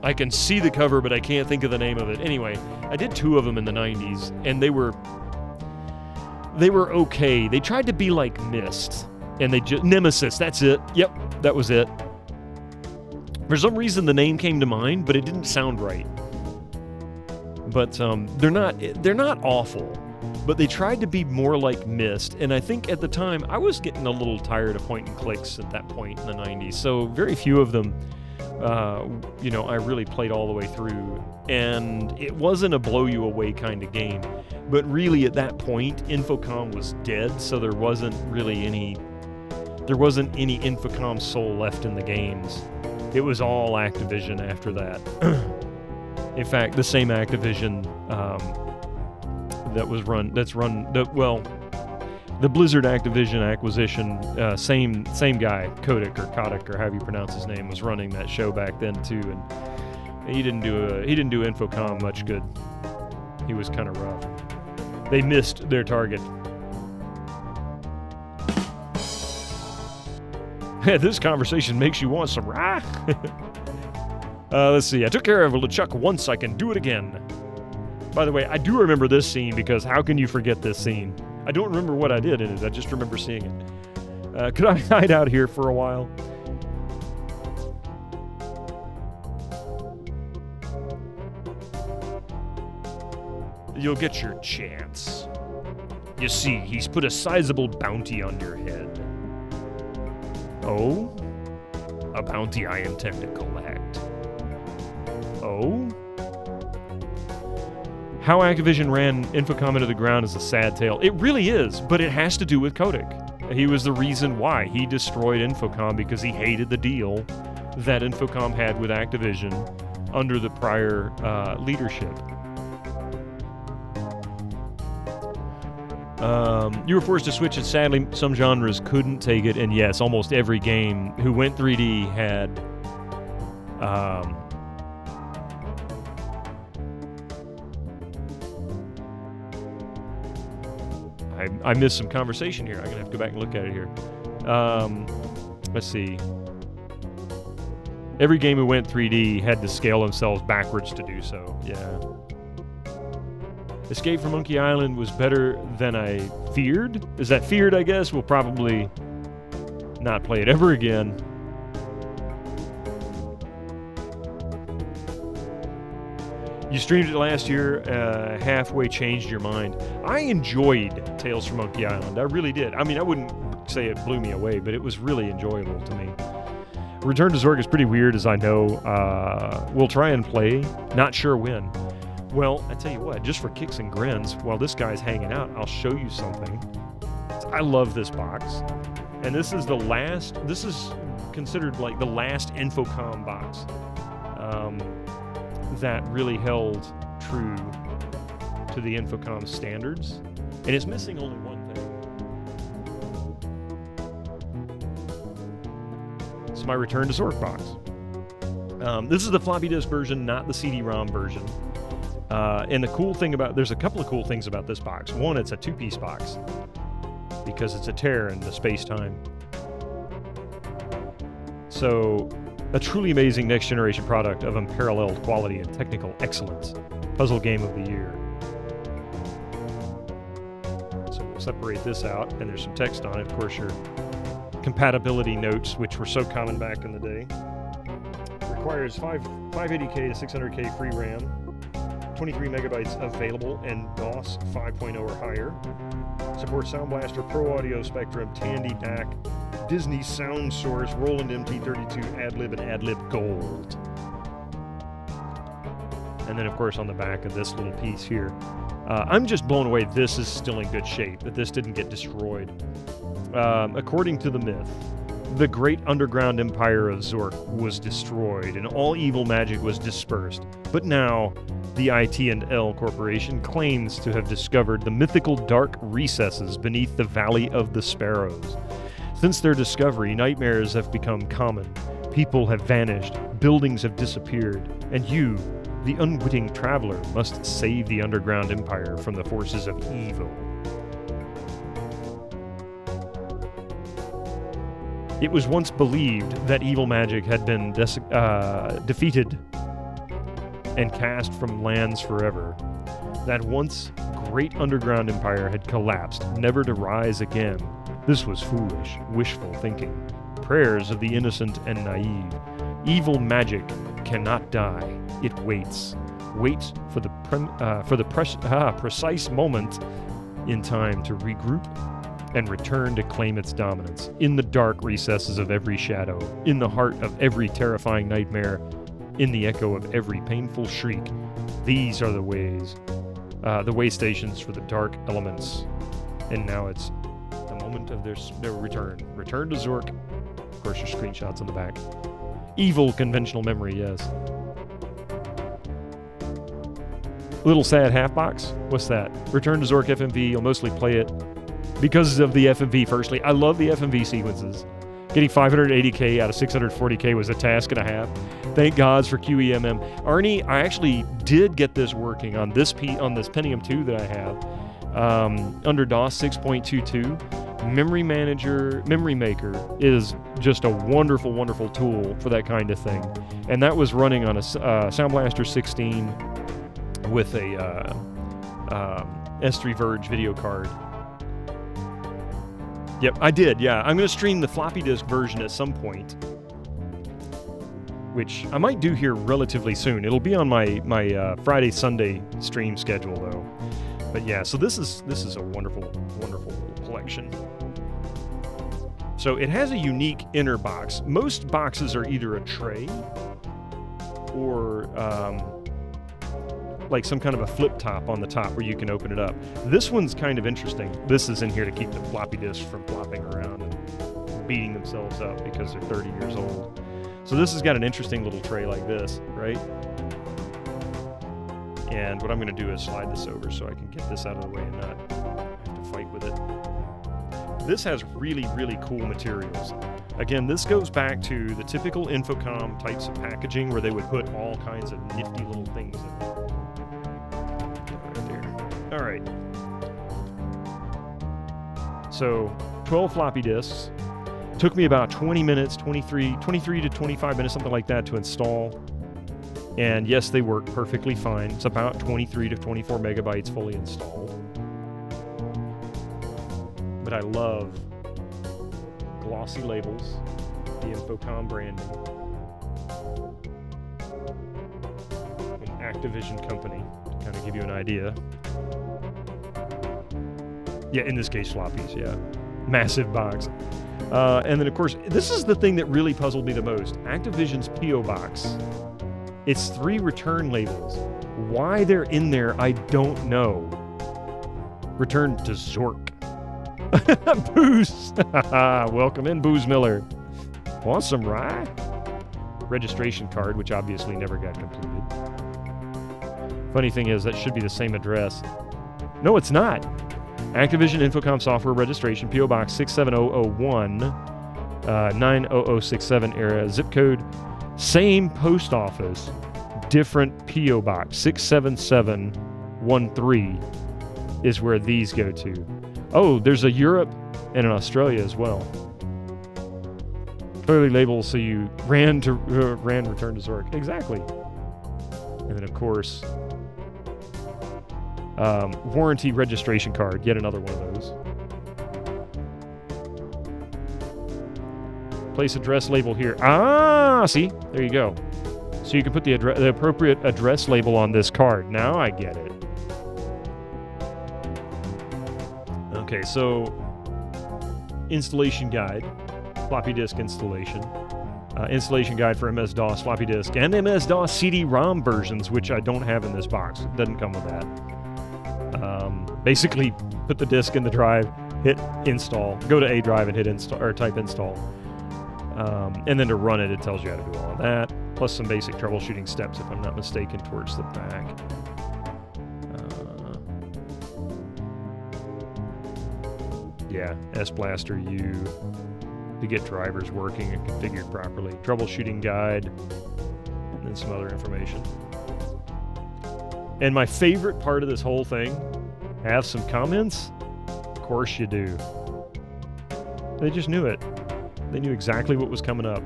I can see the cover, but I can't think of the name of it. Anyway, I did 2 of them in the 90s, and they were okay. They tried to be like Myst, and Nemesis, that's it. Yep, that was it. For some reason, the name came to mind, but it didn't sound right. But they're not awful, but they tried to be more like Myst, and I think at the time, I was getting a little tired of point and clicks at that point in the 90s, so very few of them I really played all the way through, and it wasn't a blow you away kind of game, but really at that point, Infocom was dead, so there wasn't any Infocom soul left in the games. It was all Activision after that. In fact, the same Activision the Blizzard Activision acquisition, same guy, Kotick or however you pronounce his name, was running that show back then too, and he didn't do Infocom much good. He was kind of rough. They missed their target. This conversation makes you want some rah. Let's see. I took care of LeChuck once. I can do it again. By the way, I do remember this scene because how can you forget this scene? I don't remember what I did in it. I just remember seeing it. Could I hide out here for a while? You'll get your chance. You see, he's put a sizable bounty on your head. Oh? A bounty I intend to collect. Oh? How Activision ran Infocom into the ground is a sad tale. It really is, but it has to do with Kotick. He was the reason why he destroyed Infocom, because he hated the deal that Infocom had with Activision under the prior leadership. You were forced to switch, and sadly, some genres couldn't take it, and yes, almost every game who went 3D had I missed some conversation here. I'm going to have to go back and look at it here. Let's see. Every game who went 3D had to scale themselves backwards to do so. Yeah. Escape from Monkey Island was better than I feared. Is that feared, I guess? We'll probably not play it ever again. You streamed it last year, halfway changed your mind. I enjoyed Tales from Monkey Island. I really did. I mean, I wouldn't say it blew me away, but it was really enjoyable to me. Return to Zork is pretty weird, as I know. We'll try and play. Not sure when. Well, I tell you what, just for kicks and grins, while this guy's hanging out, I'll show you something. I love this box. And this is considered like the last Infocom box. That really held true to the Infocom standards, and it's missing only one thing. It's my Return to Zork box. This is the floppy disk version, not the CD-ROM version. And the cool thing there's a couple of cool things about this box. One, it's a 2-piece box because it's a tear in the space-time. So, a truly amazing next-generation product of unparalleled quality and technical excellence. Puzzle Game of the Year. separate this out, and there's some text on it. Of course, your compatibility notes, which were so common back in the day. Requires 580K to 600K free RAM, 23 megabytes available, and DOS 5.0 or higher. Supports Sound Blaster, Pro Audio Spectrum, Tandy, DAC, Disney Sound Source, Roland MT32, AdLib, and AdLib Gold. And then, of course, on the back of this little piece here, I'm just blown away this is still in good shape, that this didn't get destroyed. According to the myth, the great underground empire of Zork was destroyed and all evil magic was dispersed. But now, the IT&L Corporation claims to have discovered the mythical dark recesses beneath the Valley of the Sparrows. Since their discovery, nightmares have become common. People have vanished, buildings have disappeared, and you, the unwitting traveler, must save the underground empire from the forces of evil. It was once believed that evil magic had been defeated and cast from lands forever. That once great underground empire had collapsed, never to rise again. This was foolish, wishful thinking. Prayers of the innocent and naive. Evil magic cannot die. It waits. Waits for the precise moment in time to regroup and return to claim its dominance. In the dark recesses of every shadow, in the heart of every terrifying nightmare, in the echo of every painful shriek, these are the way stations for the dark elements. And now it's the moment of their return. Return to Zork. Of course, your screenshots on the back. Evil conventional memory, yes. Little sad half box. What's that? Return to Zork FMV. You'll mostly play it because of the FMV, firstly. I love the FMV sequences. Getting 580K out of 640K was a task and a half. Thank gods for QEMM. Arnie, I actually did get this working on this Pentium 2 that I have. Under DOS 6.22. Memory Maker is just a wonderful, wonderful tool for that kind of thing. And that was running on a Sound Blaster 16 with a S3 Verge video card. Yep, I did, yeah. I'm going to stream the floppy disk version at some point, which I might do here relatively soon. It'll be on my Friday, Sunday stream schedule, though. But yeah, so this is a wonderful, wonderful little collection. So it has a unique inner box. Most boxes are either a tray or like some kind of a flip top on the top where you can open it up. This one's kind of interesting. This is in here to keep the floppy disks from flopping around and beating themselves up because they're 30 years old. So this has got an interesting little tray like this, right? And what I'm going to do is slide this over so I can get this out of the way and not have to fight with it. This has really, really cool materials. Again, this goes back to the typical Infocom types of packaging where they would put all kinds of nifty little things in there. Right there. All right. So, 12 floppy disks. Took me about 20 minutes, 23 to 25 minutes, something like that, to install. And yes, they work perfectly fine. It's about 23 to 24 megabytes fully installed. But I love glossy labels, the Infocom branding, an Activision company, to kind of give you an idea. Yeah, in this case, floppies, yeah. Massive box. And then, of course, this is the thing that really puzzled me the most. Activision's P.O. Box. It's 3 return labels. Why they're in there, I don't know. Return to Zork. Booze. Welcome in, Booze Miller. Want some rye? Registration card, which obviously never got completed. Funny thing is, that should be the same address. No, it's not. Activision Infocom Software Registration, P.O. Box 67001, 90067 area, zip code, same post office, different P.O. Box 67713 is where these go to. Oh, there's a Europe and an Australia as well. Clearly labeled so you ran return to Zork. Exactly. And then, of course, warranty registration card, yet another one of those. Place address label here. Ah, see? There you go. So you can put the appropriate address label on this card. Now I get it. Okay, so installation guide, floppy disk installation. Installation guide for MS-DOS floppy disk and MS-DOS CD-ROM versions, which I don't have in this box. It doesn't come with that. Basically, put the disk in the drive, hit install, go to A drive and hit install or type install, and then to run it, it tells you how to do all of that, plus some basic troubleshooting steps, if I'm not mistaken, towards the back. Yeah, S-Blaster U to get drivers working and configured properly. Troubleshooting guide, and then some other information. And my favorite part of this whole thing, have some comments? Of course you do. They just knew it. They knew exactly what was coming up.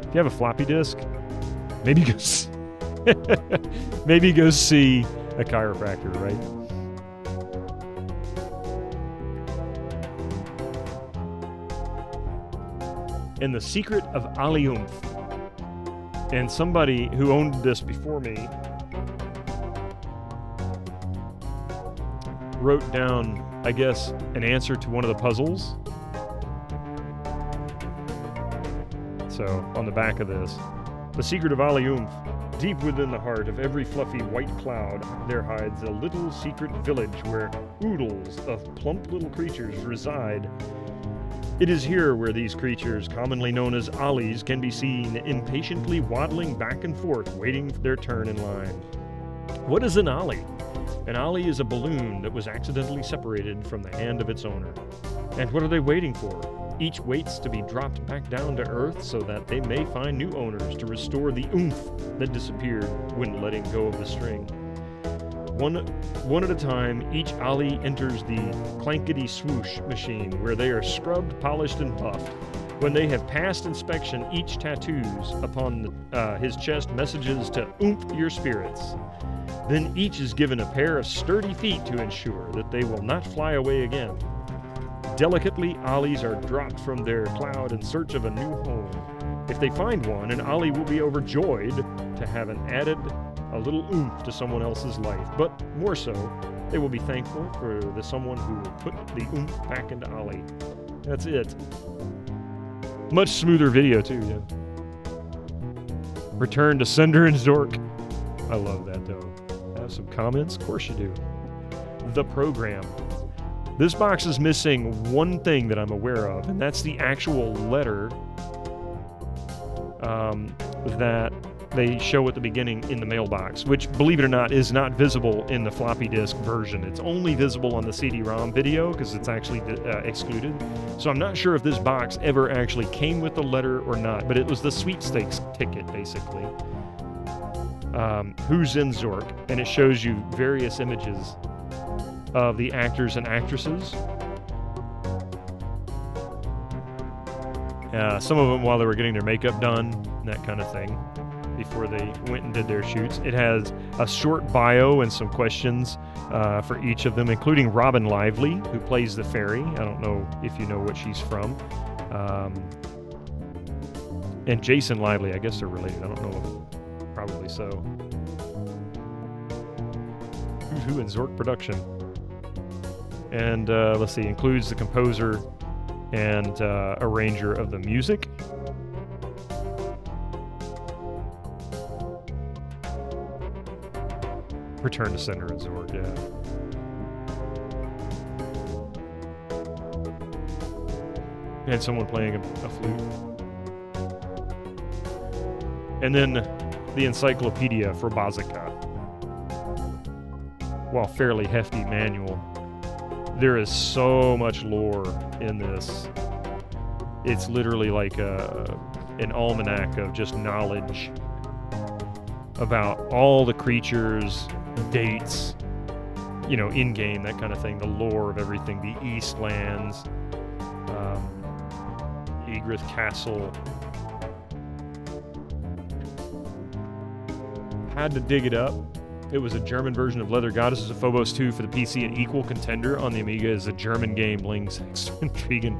If you have a floppy disk, maybe go maybe go see a chiropractor, right? And the secret of Aliumph. And somebody who owned this before me wrote down, I guess, an answer to one of the puzzles. So, on the back of this, the secret of Aliumph. Deep within the heart of every fluffy white cloud, there hides a little secret village where oodles of plump little creatures reside. It is here where these creatures, commonly known as Ollies, can be seen impatiently waddling back and forth, waiting for their turn in line. What is an Ollie? An Ollie is a balloon that was accidentally separated from the hand of its owner. And what are they waiting for? Each waits to be dropped back down to earth so that they may find new owners to restore the oomph that disappeared when letting go of the string. One at a time, each Ollie enters the clankety swoosh machine where they are scrubbed, polished, and buffed. When they have passed inspection, each tattoos upon his chest messages to oomph your spirits. Then each is given a pair of sturdy feet to ensure that they will not fly away again. Delicately, Ollies are dropped from their cloud in search of a new home. If they find one, an Ollie will be overjoyed to have added a little oomph to someone else's life. But more so, they will be thankful for the someone who will put the oomph back into Ollie. That's it. Much smoother video too, yeah. Return to Sender and Zork. I love that though. Have some comments? Of course you do. The program. This box is missing one thing that I'm aware of, and that's the actual letter that they show at the beginning in the mailbox, which, believe it or not, is not visible in the floppy disk version. It's only visible on the CD-ROM video because it's actually excluded. So I'm not sure if this box ever actually came with the letter or not, but it was the sweepstakes ticket, basically. Who's in Zork, and it shows you various images of the actors and actresses. Some of them while they were getting their makeup done, that kind of thing, before they went and did their shoots. It has a short bio and some questions for each of them, including Robin Lively, who plays the fairy. I don't know if you know what she's from. And Jason Lively, I guess they're related. I don't know. Probably so. Who's who in Zork production? And let's see, includes the composer and arranger of the music. Return to Sender and Zork, yeah. And someone playing a flute. And then the encyclopedia for Bazooka. While fairly hefty manual. There is so much lore in this. It's literally like an almanac of just knowledge about all the creatures, dates, you know, in-game, that kind of thing, the lore of everything, the Eastlands, Egrith Castle. Had to dig it up. It was a German version of Leather Goddesses of Phobos 2 for the PC, an equal contender on the Amiga is a German game. Ling's intriguing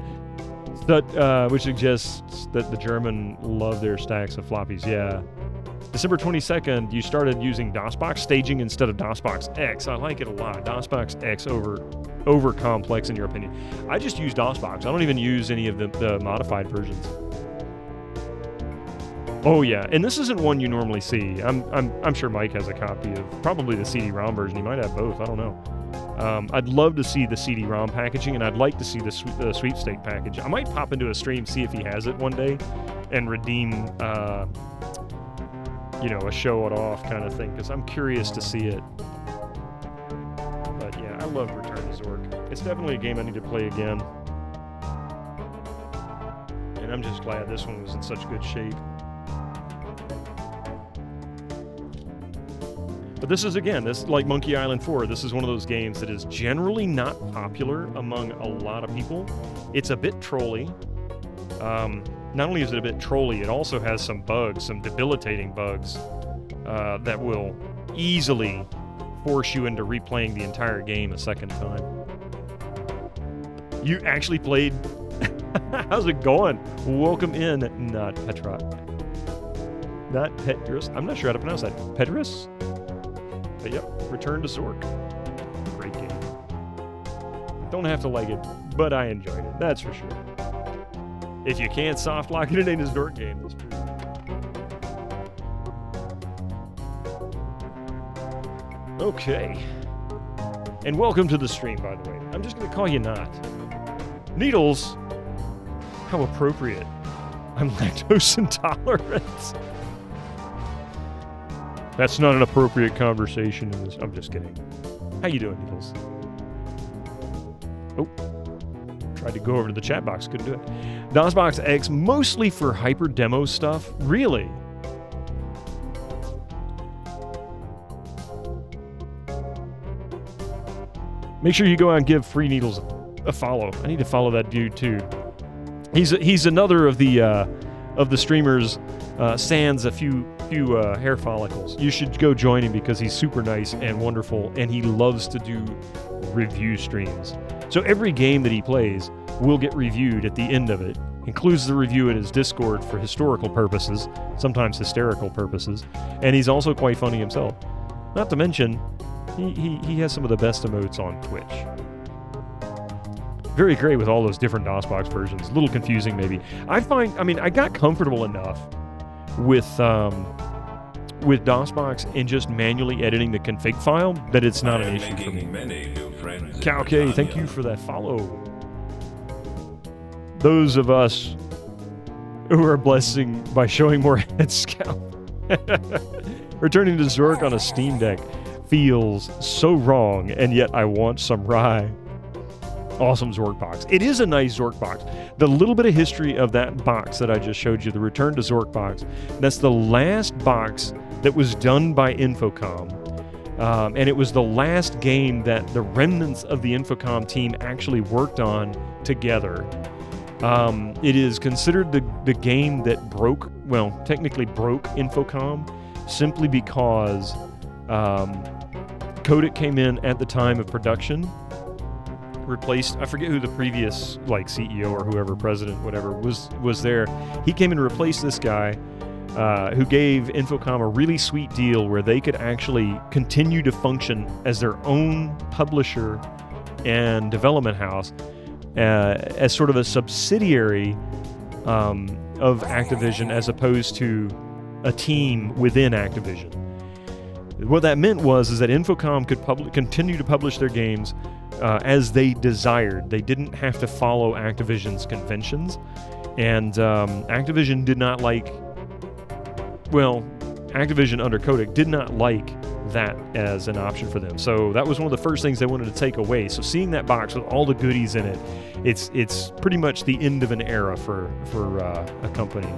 which suggests that the German love their stacks of floppies. Yeah. December 22nd, you started using DOSBox staging instead of DOSBox X. I like it a lot. DOSBox X over complex in your opinion. I just use DOSBox. I don't even use any of the modified versions. Oh yeah, and this isn't one you normally see. I'm sure Mike has a copy of probably the CD-ROM version. He might have both. I don't know. I'd love to see the CD-ROM packaging, and I'd like to see the sweepstake package. I might pop into a stream, see if he has it one day, and redeem, you know, a show it off kind of thing, because I'm curious to see it. But yeah, I love Return to Zork. It's definitely a game I need to play again. And I'm just glad this one was in such good shape. But this is, again, like Monkey Island 4, this is one of those games that is generally not popular among a lot of people. It's a bit trolly. Not only is it a bit trolly, it also has some bugs, some debilitating bugs, that will easily force you into replaying the entire game a second time. You actually played... How's it going? Welcome in, not Petra. Not Petrus. I'm not sure how to pronounce that. Petrus? But yep, Return to Zork. Great game. Don't have to like it, but I enjoyed it. That's for sure. If you can't soft lock it, it ain't a Zork game. That's true. Okay. And welcome to the stream, by the way. I'm just going to call you Not. Needles. How appropriate. I'm lactose intolerant. That's not an appropriate conversation in this. I'm just kidding. How you doing, Needles? Oh. Tried to go over to the chat box. Couldn't do it. DOSBox X, mostly for hyper demo stuff. Really? Make sure you go out and give Free Needles a follow. I need to follow that dude too. He's another of the streamers sans a few hair follicles. You should go join him because he's super nice and wonderful, and he loves to do review streams. So every game that he plays will get reviewed at the end of it. Includes the review in his Discord for historical purposes, sometimes hysterical purposes, and he's also quite funny himself. Not to mention, he has some of the best emotes on Twitch. Very great with all those different DOSBox versions. A little confusing maybe. I got comfortable enough with DOSBox and just manually editing the config file that it's not an issue for me. Calk, thank you for that follow. Those of us who are blessing by showing more head scalp. Returning to Zork on a Steam Deck feels so wrong, and yet I want some rye. Awesome Zork box. It is a nice Zork box. The little bit of history of that box that I just showed you, the Return to Zork box, that's the last box that was done by Infocom. And it was the last game that the remnants of the Infocom team actually worked on together. It is considered the game that technically broke Infocom, simply because Kotick came in at the time of production, replaced, I forget who the previous CEO or whoever, president, whatever, was there. He came and replaced this guy who gave Infocom a really sweet deal where they could actually continue to function as their own publisher and development house as sort of a subsidiary of Activision as opposed to a team within Activision. What that meant was that Infocom could continue to publish their games as they desired. They didn't have to follow Activision's conventions, and Activision did not like... Well, Activision under Kotick did not like that as an option for them. So that was one of the first things they wanted to take away. So seeing that box with all the goodies in it, it's pretty much the end of an era for a company.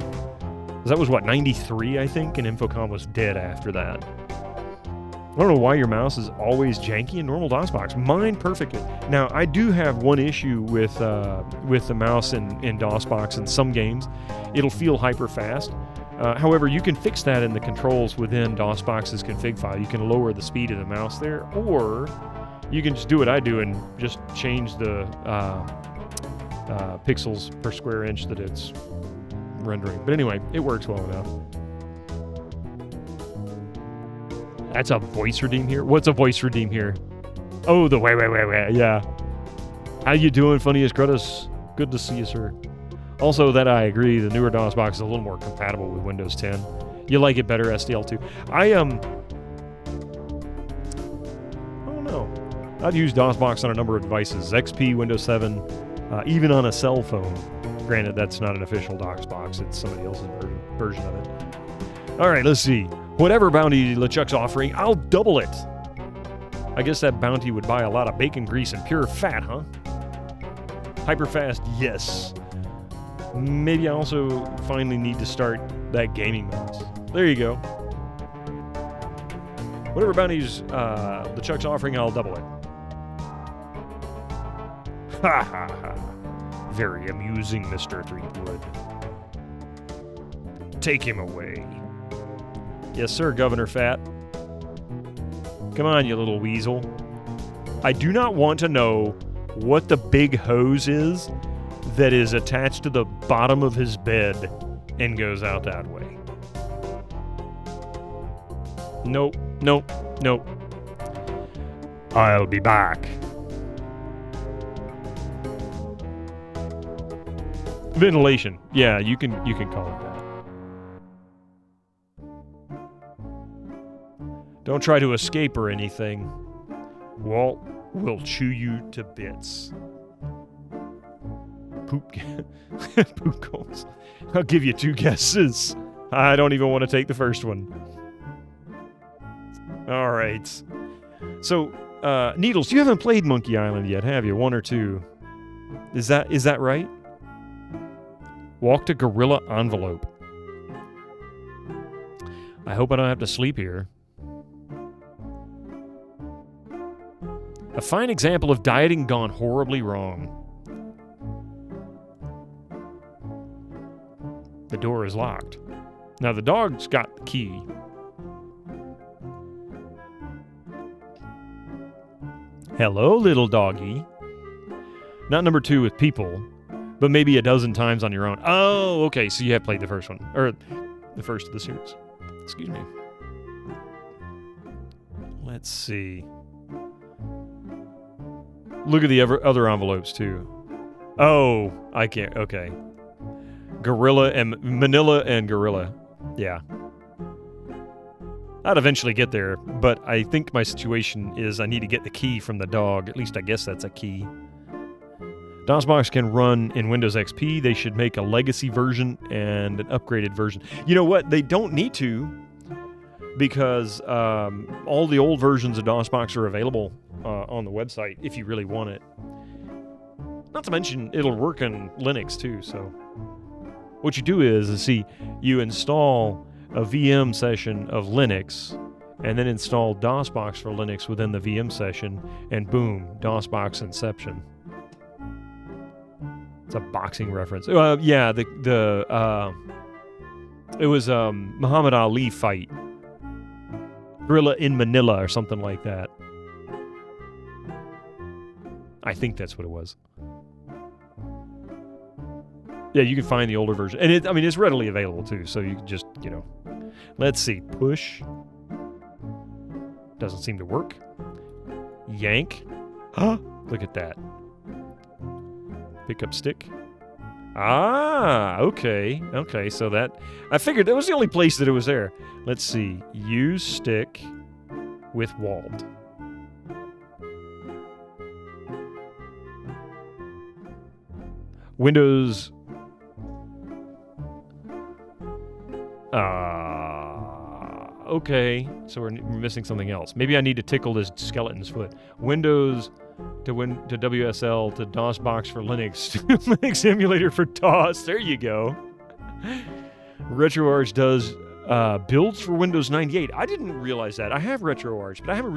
That was, 93, I think, and Infocom was dead after that. I don't know why your mouse is always janky in normal DOSBox. Mine perfectly. Now, I do have one issue with the mouse in DOSBox in some games. It'll feel hyper fast. However, you can fix that in the controls within DOSBox's config file. You can lower the speed of the mouse there, or you can just do what I do and just change the pixels per square inch that it's rendering. But anyway, it works well enough. That's a voice redeem here? What's a voice redeem here? Oh, the way, yeah. How you doing, Funniest Grutus? Good to see you, sir. Also, that I agree, the newer DOSBox is a little more compatible with Windows 10. You like it better, SDL2. I don't know. I've used DOSBox on a number of devices. XP, Windows 7, even on a cell phone. Granted, that's not an official DOSBox. It's somebody else's version of it. All right, let's see. Whatever bounty LeChuck's offering, I'll double it. I guess that bounty would buy a lot of bacon grease and pure fat, huh? Hyperfast, yes. Maybe I also finally need to start that gaming mouse. There you go. Whatever bounties LeChuck's offering, I'll double it. Ha ha ha. Very amusing, Mr. Threepwood. Take him away. Yes, sir, Governor Fat. Come on, you little weasel. I do not want to know what the big hose is that is attached to the bottom of his bed and goes out that way. Nope, nope, nope. I'll be back. Ventilation. Yeah, you can call it that. Don't try to escape or anything. Walt will chew you to bits. Poop goals. I'll give you 2 guesses. I don't even want to take the first one. All right. So, Needles, you haven't played Monkey Island yet, have you? 1 or 2. Is that right? Walk to Gorilla Envelope. I hope I don't have to sleep here. A fine example of dieting gone horribly wrong. The door is locked. Now the dog's got the key. Hello, little doggy. Not number 2 with people, but maybe a dozen times on your own. Oh, okay, so you have played the first one. Or the first of the series. Excuse me. Let's see. Look at the other envelopes, too. Oh, I can't. Okay. Gorilla and Manila and Gorilla. Yeah. I'd eventually get there, but I think my situation is I need to get the key from the dog. At least I guess that's a key. DOSBox can run in Windows XP. They should make a legacy version and an upgraded version. You know what? They don't need to, because all the old versions of DOSBox are available on the website if you really want it. Not to mention, it'll work on Linux too, so... What you do is see, you install a VM session of Linux, and then install DOSBox for Linux within the VM session, and boom, DOSBox Inception. It's a boxing reference. Yeah, it was Muhammad Ali fight. Gorilla in Manila or something like that. I think that's what it was. Yeah, you can find the older version. And it's readily available too, so you can just, Let's see. Push. Doesn't seem to work. Yank. Huh? Look at that. Pick up stick. Ah, okay. Okay, so that... I figured that was the only place that it was there. Let's see. Use stick with Walt. Windows... okay. So we're missing something else. Maybe I need to tickle this skeleton's foot. Windows to WSL to DOSBox for Linux. Linux emulator for DOS. There you go. RetroArch does builds for Windows 98. I didn't realize that. I have RetroArch, but I haven't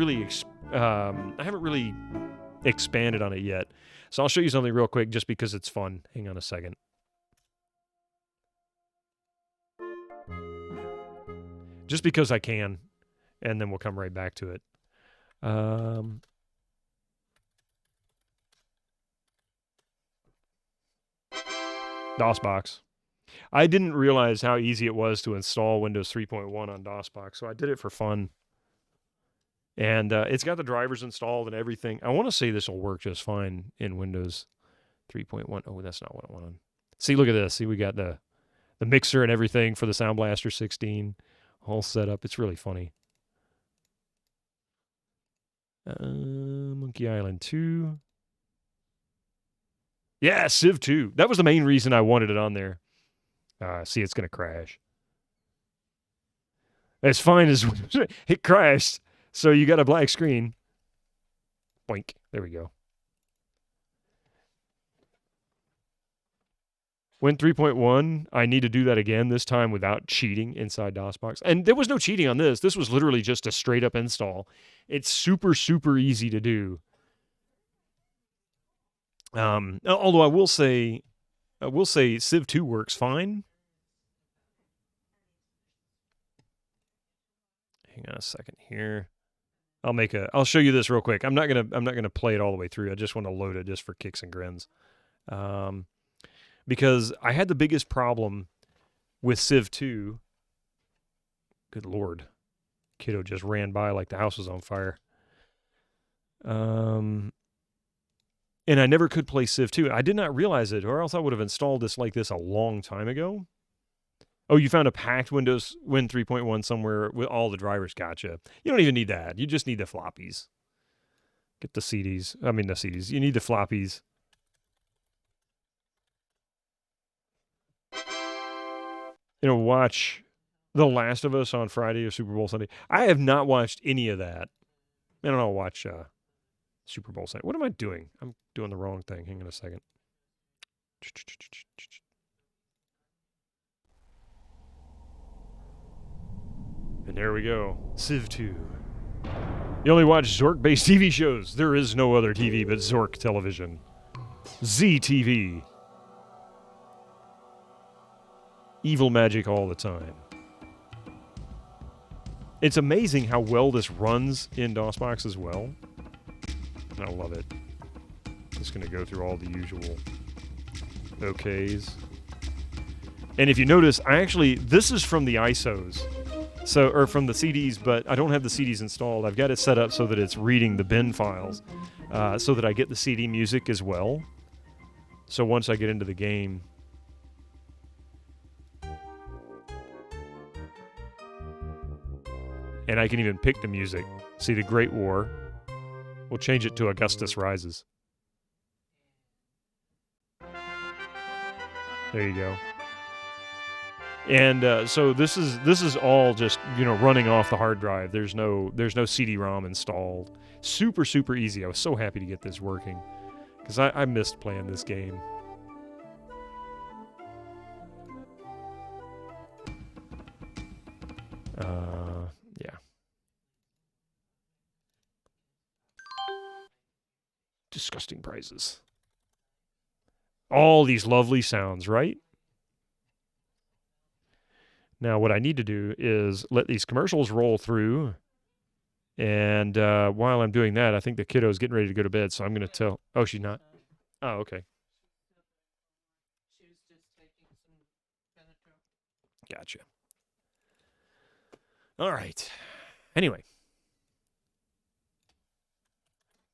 really expanded on it yet. So I'll show you something real quick just because it's fun. Hang on a second. Just because I can, and then we'll come right back to it. DOSBox. I didn't realize how easy it was to install Windows 3.1 on DOSBox, so I did it for fun. And it's got the drivers installed and everything. I want to say this will work just fine in Windows 3.1. Oh, that's not what I want. See, look at this. See, we got the mixer and everything for the Sound Blaster 16 all set up. It's really funny. Monkey Island 2. Yeah, Civ 2. That was the main reason I wanted it on there. See, it's going to crash. As fine as it crashed. So you got a black screen. Boink. There we go. Win 3.1, I need to do that again, this time without cheating inside DOSBox. And there was no cheating on this. This was literally just a straight up install. It's super, super easy to do. Although I will say Civ 2 works fine. Hang on a second here. I'll show you this real quick. I'm not gonna play it all the way through. I just want to load it just for kicks and grins. Because I had the biggest problem with Civ 2. Good Lord. Kiddo just ran by like the house was on fire. And I never could play Civ 2. I did not realize it, or else I would have installed this like this a long time ago. Oh, you found a packed Windows Win 3.1 somewhere with all the drivers. Gotcha. You don't even need that. You just need the floppies. Get the CDs. I mean, the CDs. You need the floppies. Watch The Last of Us on Friday or Super Bowl Sunday. I have not watched any of that. I don't know. I'll watch Super Bowl Sunday. What am I doing? I'm doing the wrong thing. Hang on a second. And there we go. Civ 2. You only watch Zork-based TV shows. There is no other TV but Zork Television. ZTV. Evil magic all the time. It's amazing how well this runs in DOSBox as well. I love it. Just going to go through all the usual okays. And if you notice, this is from the ISOs. Or from the CDs, but I don't have the CDs installed. I've got it set up so that it's reading the bin files, so that I get the CD music as well. So once I get into the game, and I can even pick the music. See, the Great War. We'll change it to Augustus Rises. There you go. And so this is all just running off the hard drive. There's no CD-ROM installed. Super, super easy. I was so happy to get this working because I missed playing this game. Yeah. Disgusting prices. All these lovely sounds, right? Now, what I need to do is let these commercials roll through. And while I'm doing that, I think the kiddo's getting ready to go to bed, so I'm going to tell... Oh, she's not? Oh, okay. Gotcha. All right. Anyway.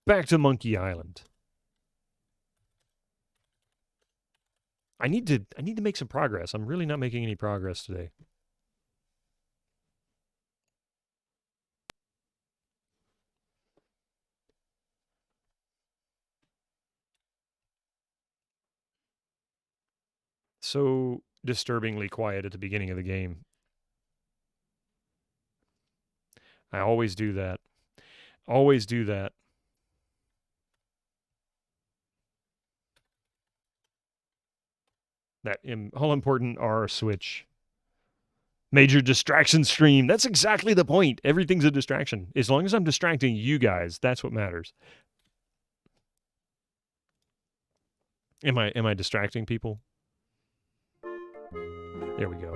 Back to Monkey Island. I need to make some progress. I'm really not making any progress today. So disturbingly quiet at the beginning of the game. I always do that. Always do that. That all-important R switch. Major distraction stream. That's exactly the point. Everything's a distraction. As long as I'm distracting you guys, that's what matters. Am I distracting people? There we go.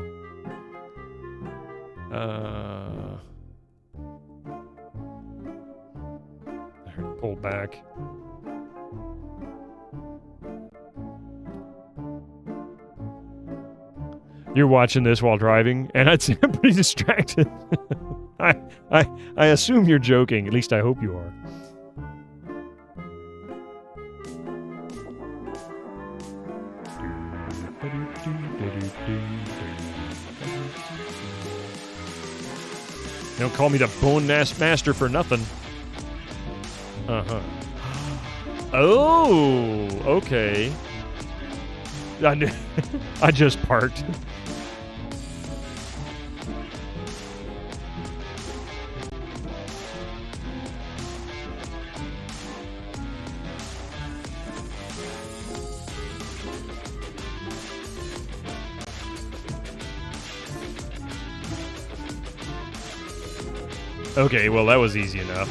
Pull back. You're watching this while driving, and I'd say I'm pretty distracted. I assume you're joking. At least I hope you are. Don't call me the Bone Master for nothing. Uh-huh. Oh, okay. I just parked. Okay, well, that was easy enough.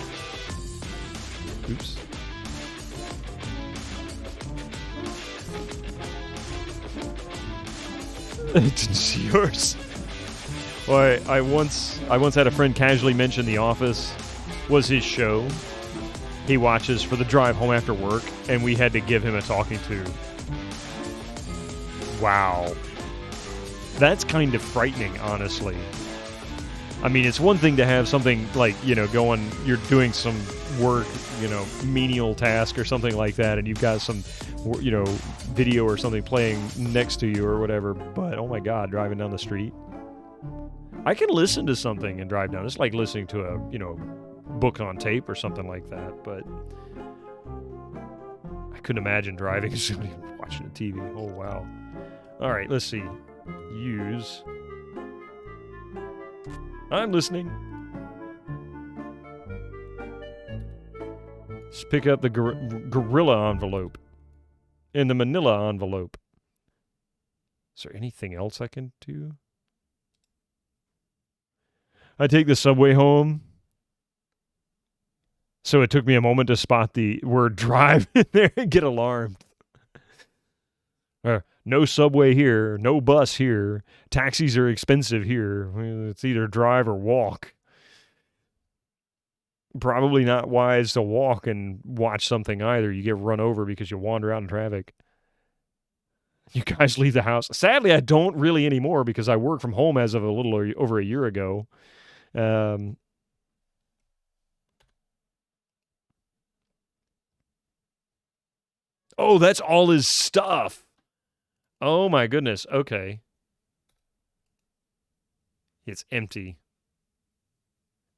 Oops. It's yours. Well, I once had a friend casually mention The Office was his show. He watches for the drive home after work, and we had to give him a talking to. Wow. That's kind of frightening, honestly. I mean, it's one thing to have something like, going, you're doing some work, menial task or something like that, and you've got some, video or something playing next to you or whatever, but oh my God, driving down the street. I can listen to something and drive down. It's like listening to a, book on tape or something like that, but I couldn't imagine driving and somebody watching a TV. Oh, wow. All right, let's see. Use. I'm listening. Let's pick up the gorilla envelope and the manila envelope. Is there anything else I can do? I take the subway home. So it took me a moment to spot the word drive in there and get alarmed. No subway here, no bus here, taxis are expensive here. It's either drive or walk. Probably not wise to walk and watch something either. You get run over because you wander out in traffic. You guys leave the house. Sadly, I don't really anymore because I work from home as of a little over a year ago. Oh, that's all his stuff. Oh my goodness. Okay. It's empty.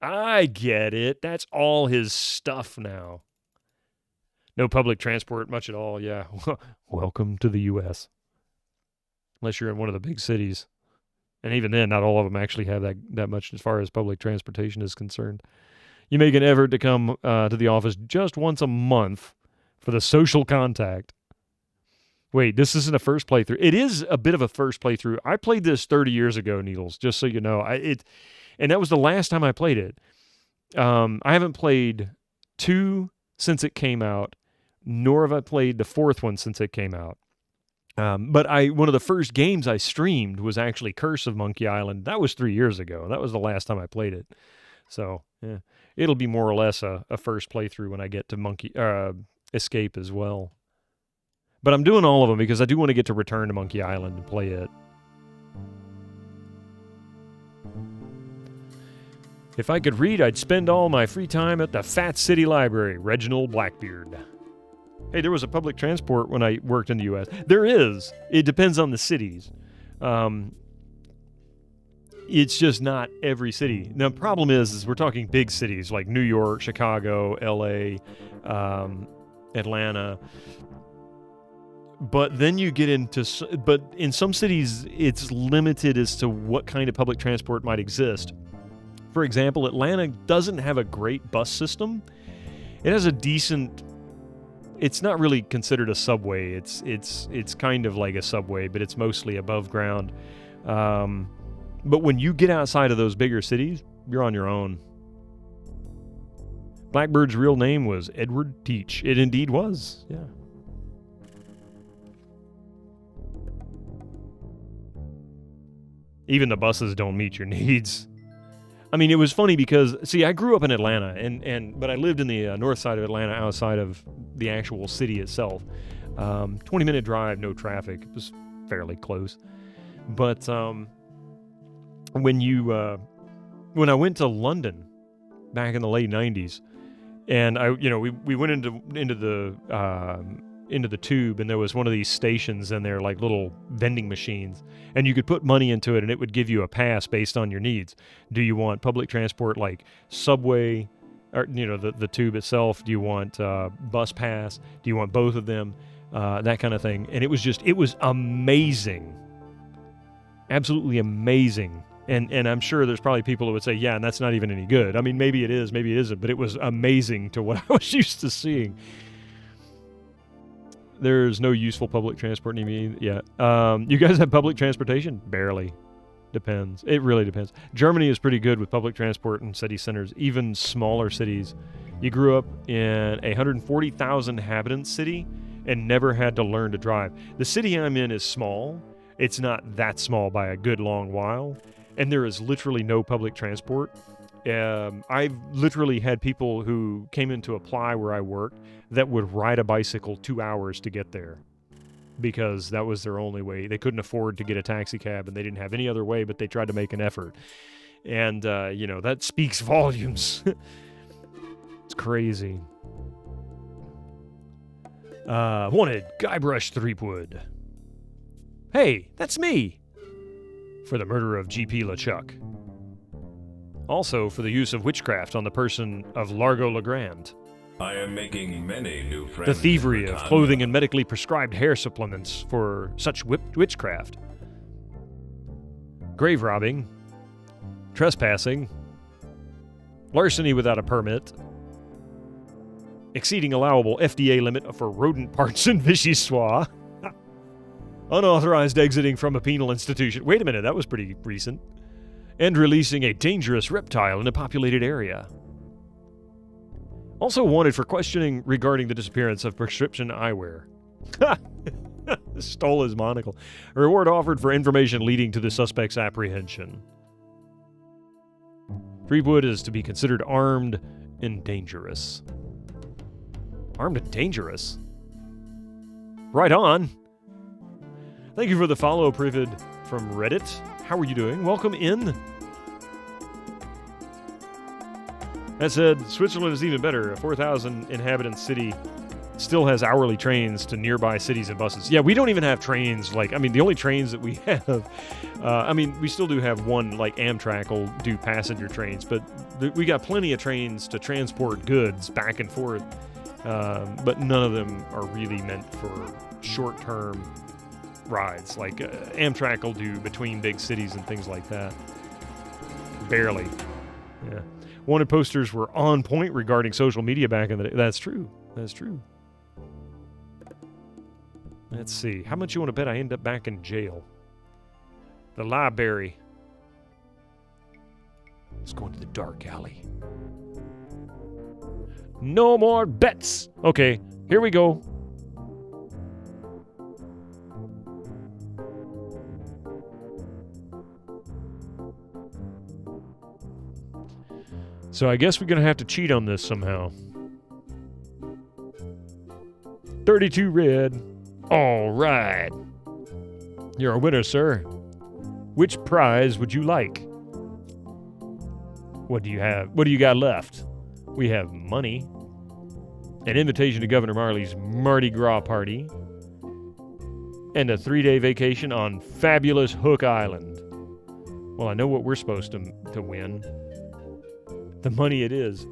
I get it. That's all his stuff now. No public transport much at all. Yeah. Welcome to the U.S. Unless you're in one of the big cities. And even then, not all of them actually have that much as far as public transportation is concerned. You make an effort to come to the office just once a month for the social contact. Wait, this isn't a first playthrough. It is a bit of a first playthrough. I played this 30 years ago, Needles, just so you know. And that was the last time I played it. I haven't played 2 since it came out, nor have I played the 4th one since it came out. But one of the first games I streamed was actually Curse of Monkey Island. That was 3 years ago. That was the last time I played it. So, yeah, it'll be more or less a first playthrough when I get to Escape as well. But I'm doing all of them because I do want to get to Return to Monkey Island and play it. If I could read, I'd spend all my free time at the Fat City Library. Reginald Blackbeard. Hey, there was a public transport when I worked in the U.S. There is. It depends on the cities. It's just not every city. Now, the problem is we're talking big cities like New York, Chicago, L.A., Atlanta. But then you get into... But in some cities, it's limited as to what kind of public transport might exist. For example, Atlanta doesn't have a great bus system. It has a decent... It's not really considered a subway. It's kind of like a subway, but it's mostly above ground. But when you get outside of those bigger cities, you're on your own. Blackbird's real name was Edward Teach. It indeed was, yeah. Even the buses don't meet your needs. I mean, it was funny because, see, I grew up in Atlanta, but I lived in the north side of Atlanta outside of the actual city itself. 20-minute drive, no traffic. It was fairly close. But when I went to London back in the late 90s, and we went into the tube, and there was one of these stations, and they're like little vending machines, and you could put money into it, and it would give you a pass based on your needs. Do you want public transport like subway, or the tube itself? Do you want bus pass? Do you want both of them? That kind of thing. And it was amazing, absolutely amazing. And I'm sure there's probably people who would say, yeah, and that's not even any good. I mean, maybe it is, maybe it isn't, but it was amazing to what I was used to seeing. There's no useful public transport near me yet. You guys have public transportation? Barely. Depends. It really depends. Germany is pretty good with public transport in city centers, even smaller cities. You grew up in a 140,000 inhabitant city and never had to learn to drive. The city I'm in is small. It's not that small by a good long while. And there is literally no public transport. I've literally had people who came in to apply where I worked that would ride a bicycle 2 hours to get there because that was their only way. They couldn't afford to get a taxi cab, and they didn't have any other way, but they tried to make an effort. And, that speaks volumes. It's crazy. Wanted, Guybrush Threepwood. Hey, that's me! For the murder of G.P. LeChuck. Also for the use of witchcraft on the person of Largo Legrand. I am making many new friends. The thievery of clothing and medically prescribed hair supplements for such witchcraft. Grave robbing. Trespassing. Larceny without a permit. Exceeding allowable FDA limit for rodent parts and vichyssoise. Unauthorized exiting from a penal institution. Wait a minute, that was pretty recent. And releasing a dangerous reptile in a populated area. Also wanted for questioning regarding the disappearance of prescription eyewear. Stole his monocle. A reward offered for information leading to the suspect's apprehension. Threepwood is to be considered armed and dangerous. Armed and dangerous? Right on. Thank you for the follow, Privid, from Reddit. How are you doing? Welcome in. That said, Switzerland is even better. A 4,000 inhabitant city still has hourly trains to nearby cities and buses. Yeah, we don't even have trains. The only trains that we have, we still do have one, like Amtrak will do passenger trains, but we got plenty of trains to transport goods back and forth, but none of them are really meant for short-term rides. Like Amtrak will do between big cities and things like that. Barely. Yeah. Wanted posters were on point regarding social media back in the day. That's true. That's true. Let's see. How much you want to bet I end up back in jail? The library. Let's go into the dark alley. No more bets. Okay, here we go. So I guess we're going to have to cheat on this somehow. 32 red. All right. You're a winner, sir. Which prize would you like? What do you have? What do you got left? We have money. An invitation to Governor Marley's Mardi Gras party. And a 3-day vacation on fabulous Hook Island. Well, I know what we're supposed to win. The money it is.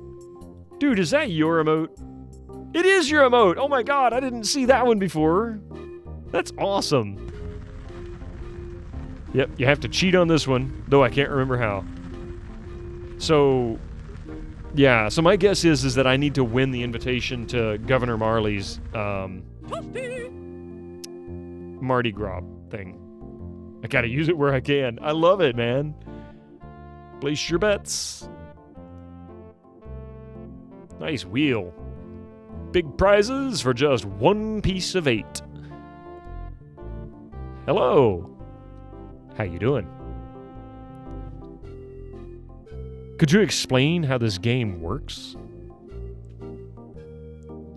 Dude, is that your emote? It is your emote! Oh my god, I didn't see that one before. That's awesome. Yep, you have to cheat on this one, though I can't remember how. So, yeah, so my guess is that I need to win the invitation to Governor Marley's Mardi Gras thing. I gotta use it where I can. I love it, man. Place your bets. Nice wheel. Big prizes for just 1 piece of 8. Hello. How you doing? Could you explain how this game works?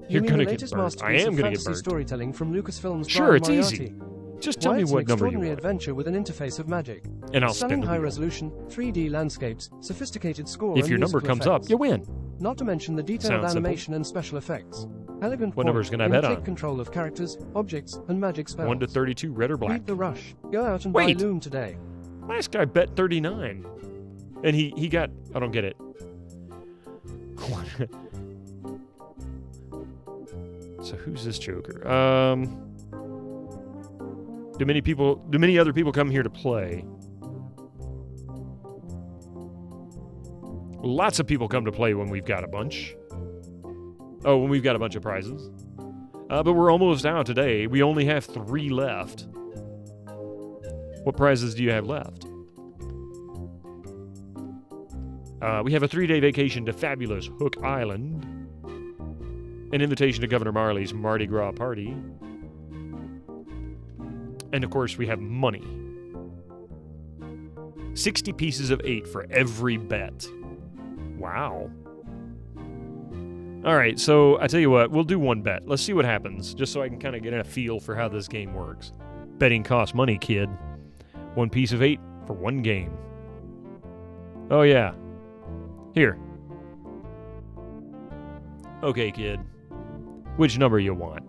You're gonna the latest masterpiece of fantasy storytelling from Lucasfilm's Sure, Brian it's Moriarty. easy. Just tell Why me it's an what number you extraordinary want, adventure with an interface of magic. and I'll Stunning spin the wheel. high-resolution, 3D landscapes, sophisticated score If and your number musical comes effects. up, you win. Not to mention the detailed Sounds simple. animation and special effects. Elegant What number's point. gonna I bet Take on? control of characters, objects, and magic spells. 1 to 32, red or black. Beat the rush. Go out and Wait. buy Loom today. Last guy bet 39. And he got... I don't get it. So who's this joker? Do many other people come here to play? Lots of people come to play when we've got a bunch. Oh, when we've got a bunch of prizes. But we're almost out today. We only have 3 left. What prizes do you have left? We have a 3-day vacation to fabulous Hook Island. An invitation to Governor Marley's Mardi Gras party. And of course, we have money. 60 pieces of 8 for every bet. Wow. All right, so I tell you what, we'll do one bet. Let's see what happens, just so I can kind of get a feel for how this game works. Betting costs money, kid. 1 piece of 8 for 1 game. Oh, yeah. Here. Okay, kid. Which number you want?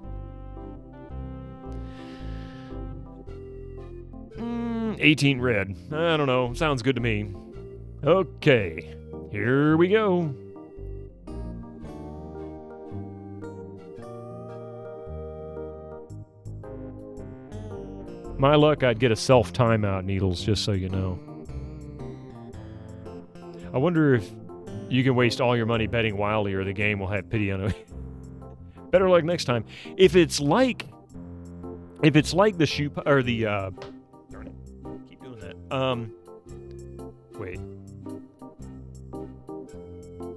18 red. I don't know. Sounds good to me. Okay. Here we go. My luck, I'd get a self-timeout, Needles, just so you know. I wonder if you can waste all your money betting wildly or the game will have pity on you. Better luck next time. If it's like the shoe or the darn it. Keep doing that. Wait.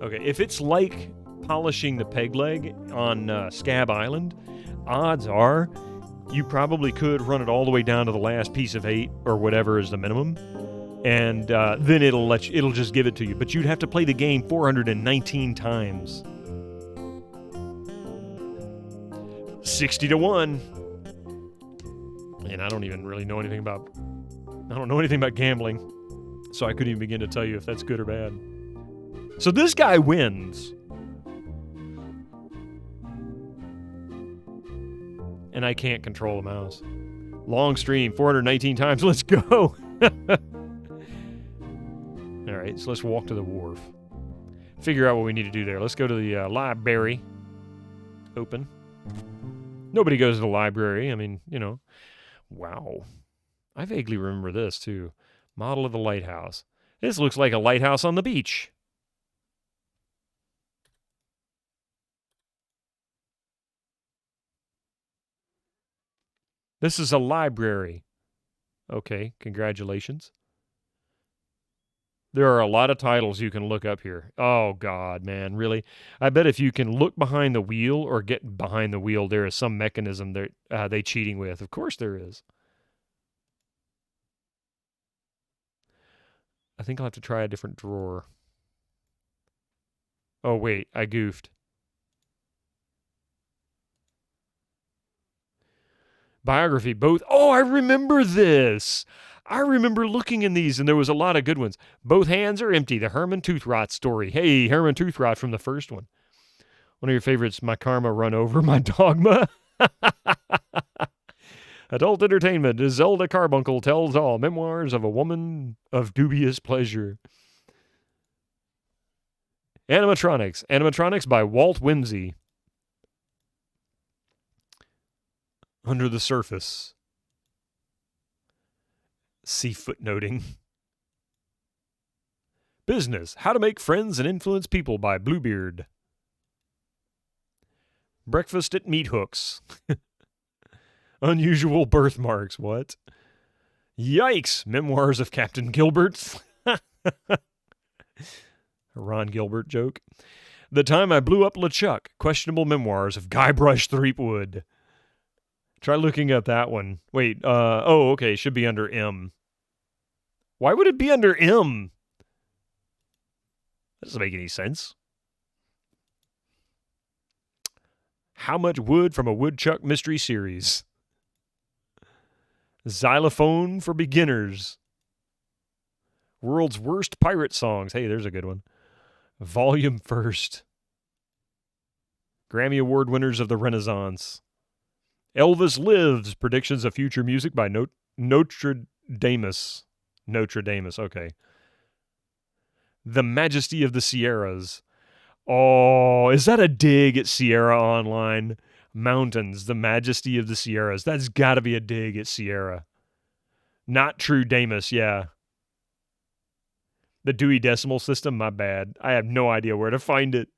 Okay, if it's like polishing the peg leg on Scab Island, odds are you probably could run it all the way down to the last piece of 8 or whatever is the minimum, and then it'll just give it to you. But you'd have to play the game 419 times. 60 to 1. And I don't even really know anything about... I don't know anything about gambling, so I couldn't even begin to tell you if that's good or bad. So this guy wins. And I can't control the mouse. Long stream, 419 times. Let's go. All right, so let's walk to the wharf. Figure out what we need to do there. Let's go to the library. Open. Nobody goes to the library. I mean, you know. Wow. I vaguely remember this, too. Model of the lighthouse. This looks like a lighthouse on the beach. This is a library. Okay, congratulations. There are a lot of titles you can look up here. Oh, God, man, really? I bet if you can look behind the wheel or get behind the wheel, there is some mechanism that they cheating with. Of course there is. I think I'll have to try a different drawer. Oh, wait, I goofed. Biography, both. Oh, I remember this. I remember looking in these, and there was a lot of good ones. Both hands are empty. The Herman Toothrot story. Hey, Herman Toothrot from the first one. One of your favorites, My Karma Run Over, My Dogma. Adult Entertainment. Zelda Carbuncle Tells All. Memoirs of a Woman of Dubious Pleasure. Animatronics. Animatronics by Walt Whimsy. Under the Surface. See footnoting. Business. How to Make Friends and Influence People by Bluebeard. Breakfast at Meat Hooks. Unusual Birthmarks. What? Yikes. Memoirs of Captain Gilbert. A Ron Gilbert joke. The Time I Blew Up LeChuck. Questionable Memoirs of Guybrush Threepwood. Try looking up that one. Wait, oh, okay, should be under M. Why would it be under M? That doesn't make any sense. How Much Wood from a Woodchuck Mystery Series. Xylophone for beginners. World's worst pirate songs. Hey, there's a good one. Volume first. Grammy Award winners of the Renaissance. Elvis Lives. Predictions of future music by Notre Dame. Notre Dame. Okay. The Majesty of the Sierras. Oh, is that a dig at Sierra Online? Mountains, the Majesty of the Sierras. That's got to be a dig at Sierra. Not True Damus, yeah. The Dewey Decimal System, my bad. I have no idea where to find it.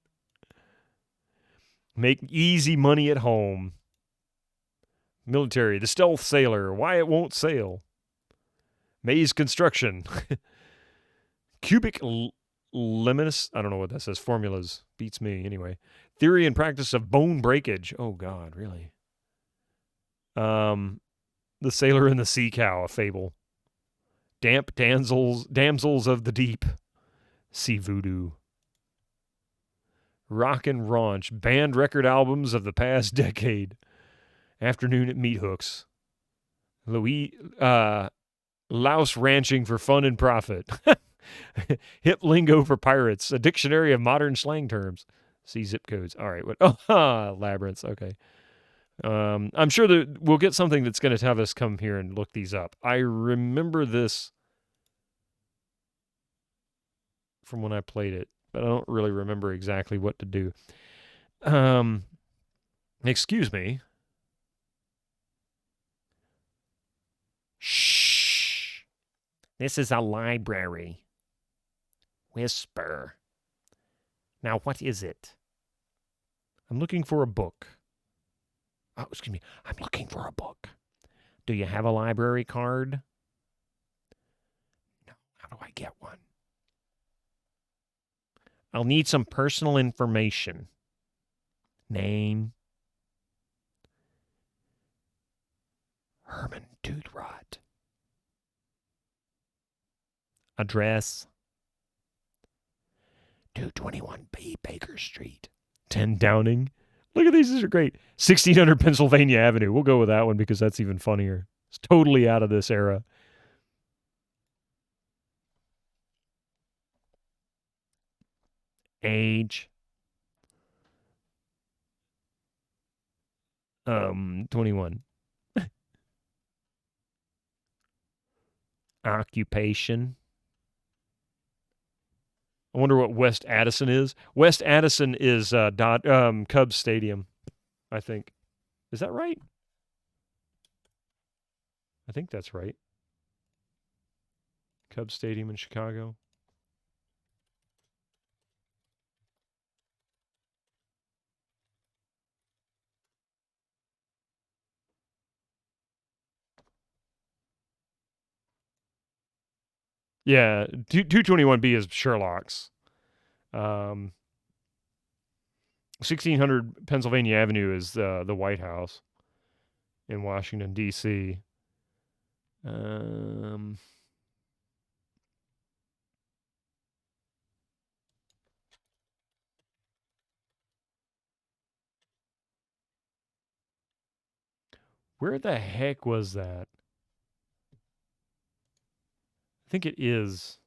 Make easy money at home. Military, the Stealth Sailor, why it won't sail. Maze Construction. Cubic Luminous, I don't know what that says. Formulas. Beats me, anyway. Theory and practice of bone breakage. Oh, God, really? The Sailor and the Sea Cow, a fable. Damp damsels of the deep. Sea voodoo. Rock and Raunch. Band record albums of the past decade. Afternoon at Meat Hooks. Louse ranching for fun and profit. Hip lingo for pirates. A dictionary of modern slang terms. See zip codes. All right. What? Oh, labyrinths. Okay. I'm sure that we'll get something that's going to have us come here and look these up. I remember this from when I played it, but I don't really remember exactly what to do. Excuse me. Shh. This is a library. Whisper. Now, what is it? I'm looking for a book. Oh, excuse me. I'm looking for a book. Do you have a library card? No. How do I get one? I'll need some personal information. Name. Herman Tootrot. Address. 221B Baker Street. 10 Downing. Look at these are great. 1600 Pennsylvania Avenue. We'll go with that one because that's even funnier. It's totally out of this era. Age. 21. Occupation. I wonder what West Addison is. West Addison is Cubs Stadium, I think. Is that right? I think that's right. Cubs Stadium in Chicago. Yeah, 221B is Sherlock's. 1600 Pennsylvania Avenue is the White House in Washington, D.C. Where the heck was that? I think it is.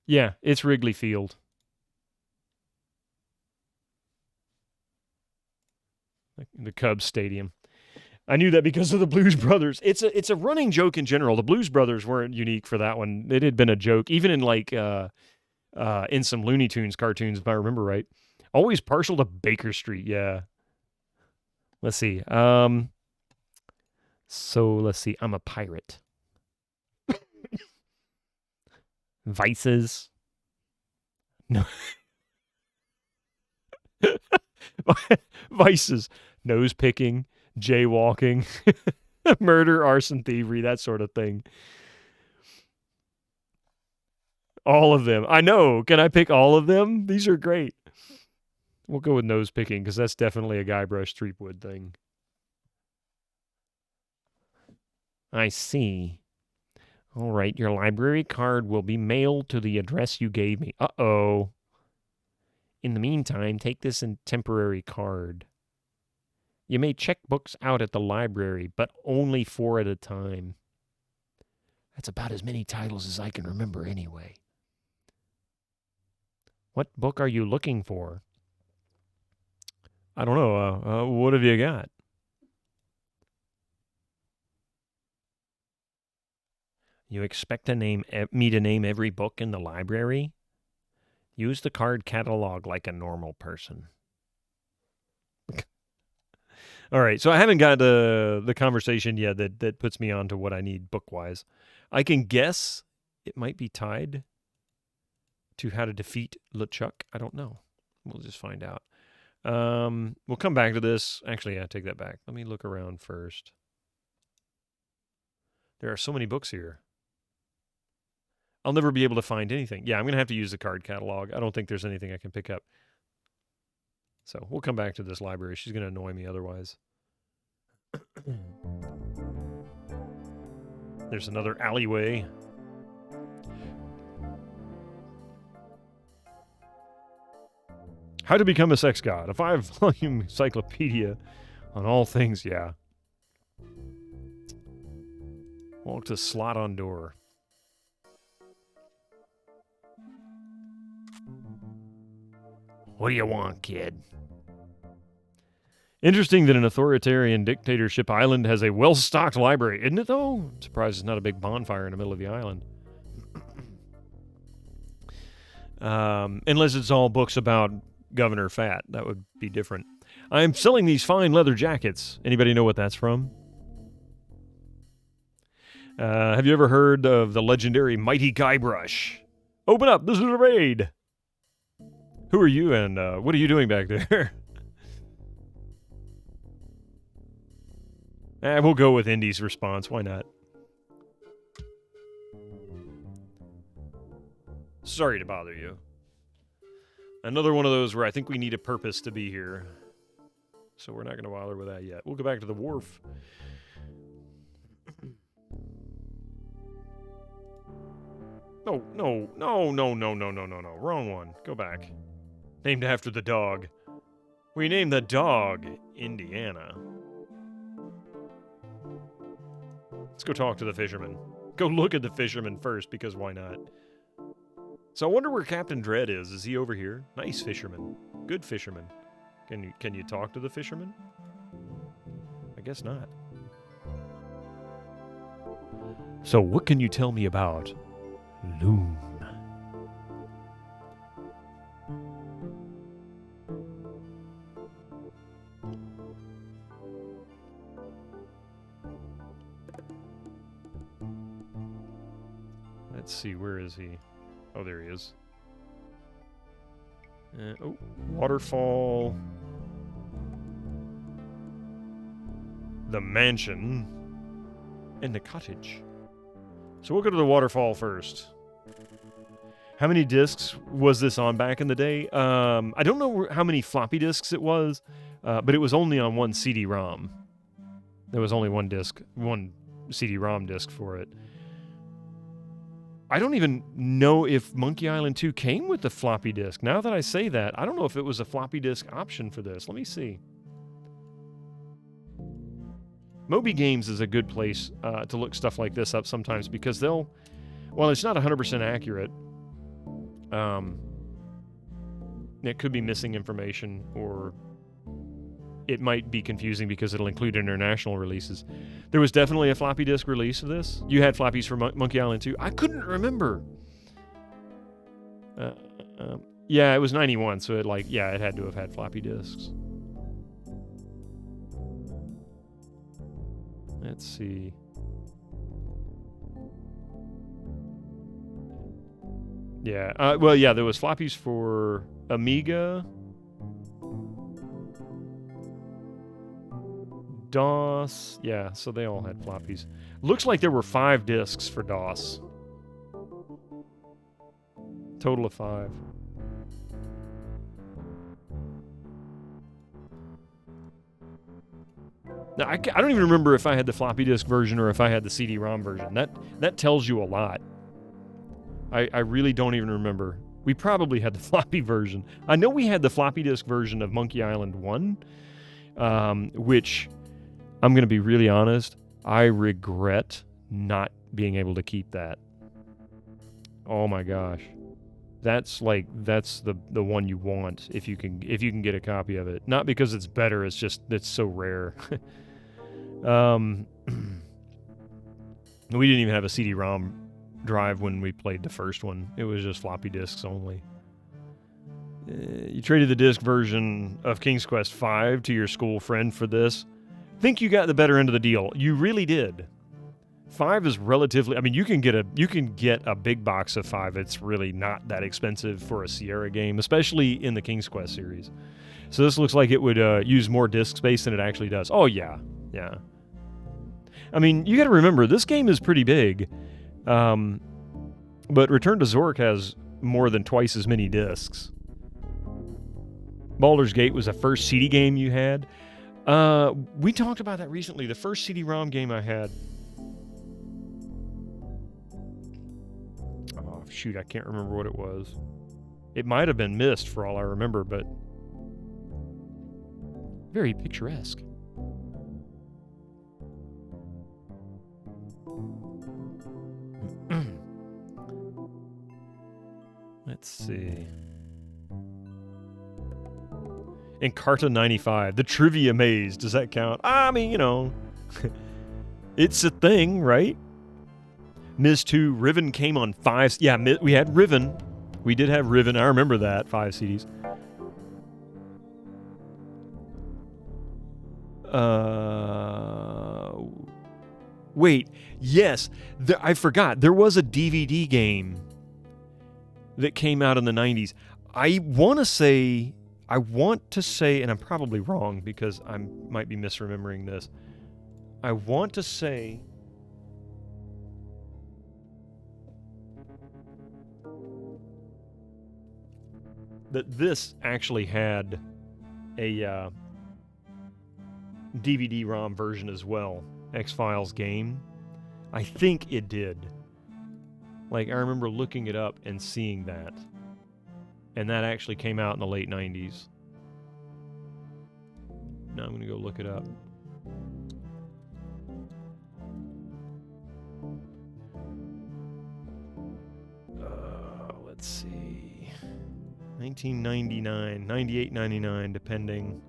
Yeah, it's Wrigley Field. The Cubs Stadium. I knew that because of the Blues Brothers. It's a running joke in general. The Blues Brothers weren't unique for that one. It had been a joke, even in in some Looney Tunes cartoons, if I remember right. Always partial to Baker Street, yeah. Let's see. So let's see. I'm a pirate. Vices. No. Vices. Nose picking, jaywalking, murder, arson, thievery, that sort of thing. All of them. I know. Can I pick all of them? These are great. We'll go with nose picking because that's definitely a Guybrush Threepwood thing. I see. All right, your library card will be mailed to the address you gave me. Uh-oh. In the meantime, take this temporary card. You may check books out at the library, but only 4 at a time. That's about as many titles as I can remember anyway. What book are you looking for? I don't know. What have you got? You expect me to name every book in the library? Use the card catalog like a normal person. All right, so I haven't got the conversation yet that puts me on to what I need book-wise. I can guess it might be tied to how to defeat LeChuck. I don't know. We'll just find out. We'll come back to this. Actually, yeah, take that back. Let me look around first. There are so many books here. I'll never be able to find anything. Yeah, I'm going to have to use the card catalog. I don't think there's anything I can pick up. So we'll come back to this library. She's going to annoy me otherwise. There's another alleyway. How to Become a Sex God. A 5-volume encyclopedia on all things, yeah. Walk to slot on door. What do you want, kid? Interesting that an authoritarian dictatorship island has a well-stocked library, isn't it, though? I'm surprised it's not a big bonfire in the middle of the island. Unless it's all books about Governor Fat. That would be different. I'm selling these fine leather jackets. Anybody know what that's from? Have you ever heard of the legendary Mighty Guybrush? Open up! This is a raid! Who are you and what are you doing back there? We'll go with Indy's response. Why not? Sorry to bother you. Another one of those where I think we need a purpose to be here. So we're not going to bother with that yet. We'll go back to the wharf. No. Wrong one. Go back. Named after the dog. We named the dog Indiana. Let's go talk to the fisherman. Go look at the fisherman first, because why not? So I wonder where Captain Dread is. Is he over here? Nice fisherman. Good fisherman. Can you talk to the fisherman? I guess not. So what can you tell me about Loon? Let's see, where is he? Oh, there he is. Oh, waterfall. The mansion. And the cottage. So we'll go to the waterfall first. How many discs was this on back in the day? I don't know how many floppy disks it was, but it was only on one CD-ROM. There was only one CD-ROM disc for it. I don't even know if Monkey Island 2 came with the floppy disk. Now that I say that, I don't know if it was a floppy disk option for this. Let me see. Moby Games is a good place to look stuff like this up sometimes, because they'll, while it's not 100% accurate, it could be missing information, or it might be confusing because it'll include international releases. There was definitely a floppy disk release of this. You had floppies for Monkey Island 2. I couldn't remember. Yeah, it was 91, so it it had to have had floppy disks. Let's see. Yeah, well, yeah, there was floppies for Amiga, DOS, yeah, so they all had floppies. Looks like there were 5 discs for DOS. Total of 5. Now, I don't even remember if I had the floppy disk version or if I had the CD-ROM version. That tells you a lot. I really don't even remember. We probably had the floppy version. I know we had the floppy disk version of Monkey Island 1. which I'm going to be really honest, I regret not being able to keep that. Oh my gosh. That's the one you want if you can get a copy of it. Not because it's better, it's just it's so rare. We didn't even have a CD-ROM drive when we played the first one. It was just floppy disks only. You traded the disc version of King's Quest V to your school friend for this. Think you got the better end of the deal. You really did. 5 is relatively... I mean, you can get a big box of 5. It's really not that expensive for a Sierra game, especially in the King's Quest series. So this looks like it would use more disk space than it actually does. Oh, yeah. Yeah. I mean, you got to remember, this game is pretty big. But Return to Zork has more than twice as many discs. Baldur's Gate was the first CD game you had. We talked about that recently. The first CD-ROM game I had... Oh, shoot, I can't remember what it was. It might have been Myst for all I remember, but... very picturesque. Let's see. Encarta 95. The Trivia Maze. Does that count? I mean, you know. It's a thing, right? Ms. 2. Riven came on 5... Yeah, we had Riven. We did have Riven. I remember that. 5 CDs. Wait. Yes. I forgot. There was a DVD game that came out in the 90s. I want to say, and I'm probably wrong because I might be misremembering this. I want to say that this actually had a DVD-ROM version as well. X-Files game. I think it did. Like, I remember looking it up and seeing that. And that actually came out in the late 90s. Now I'm going to go look it up. Let's see. 1999, 98, 99, depending.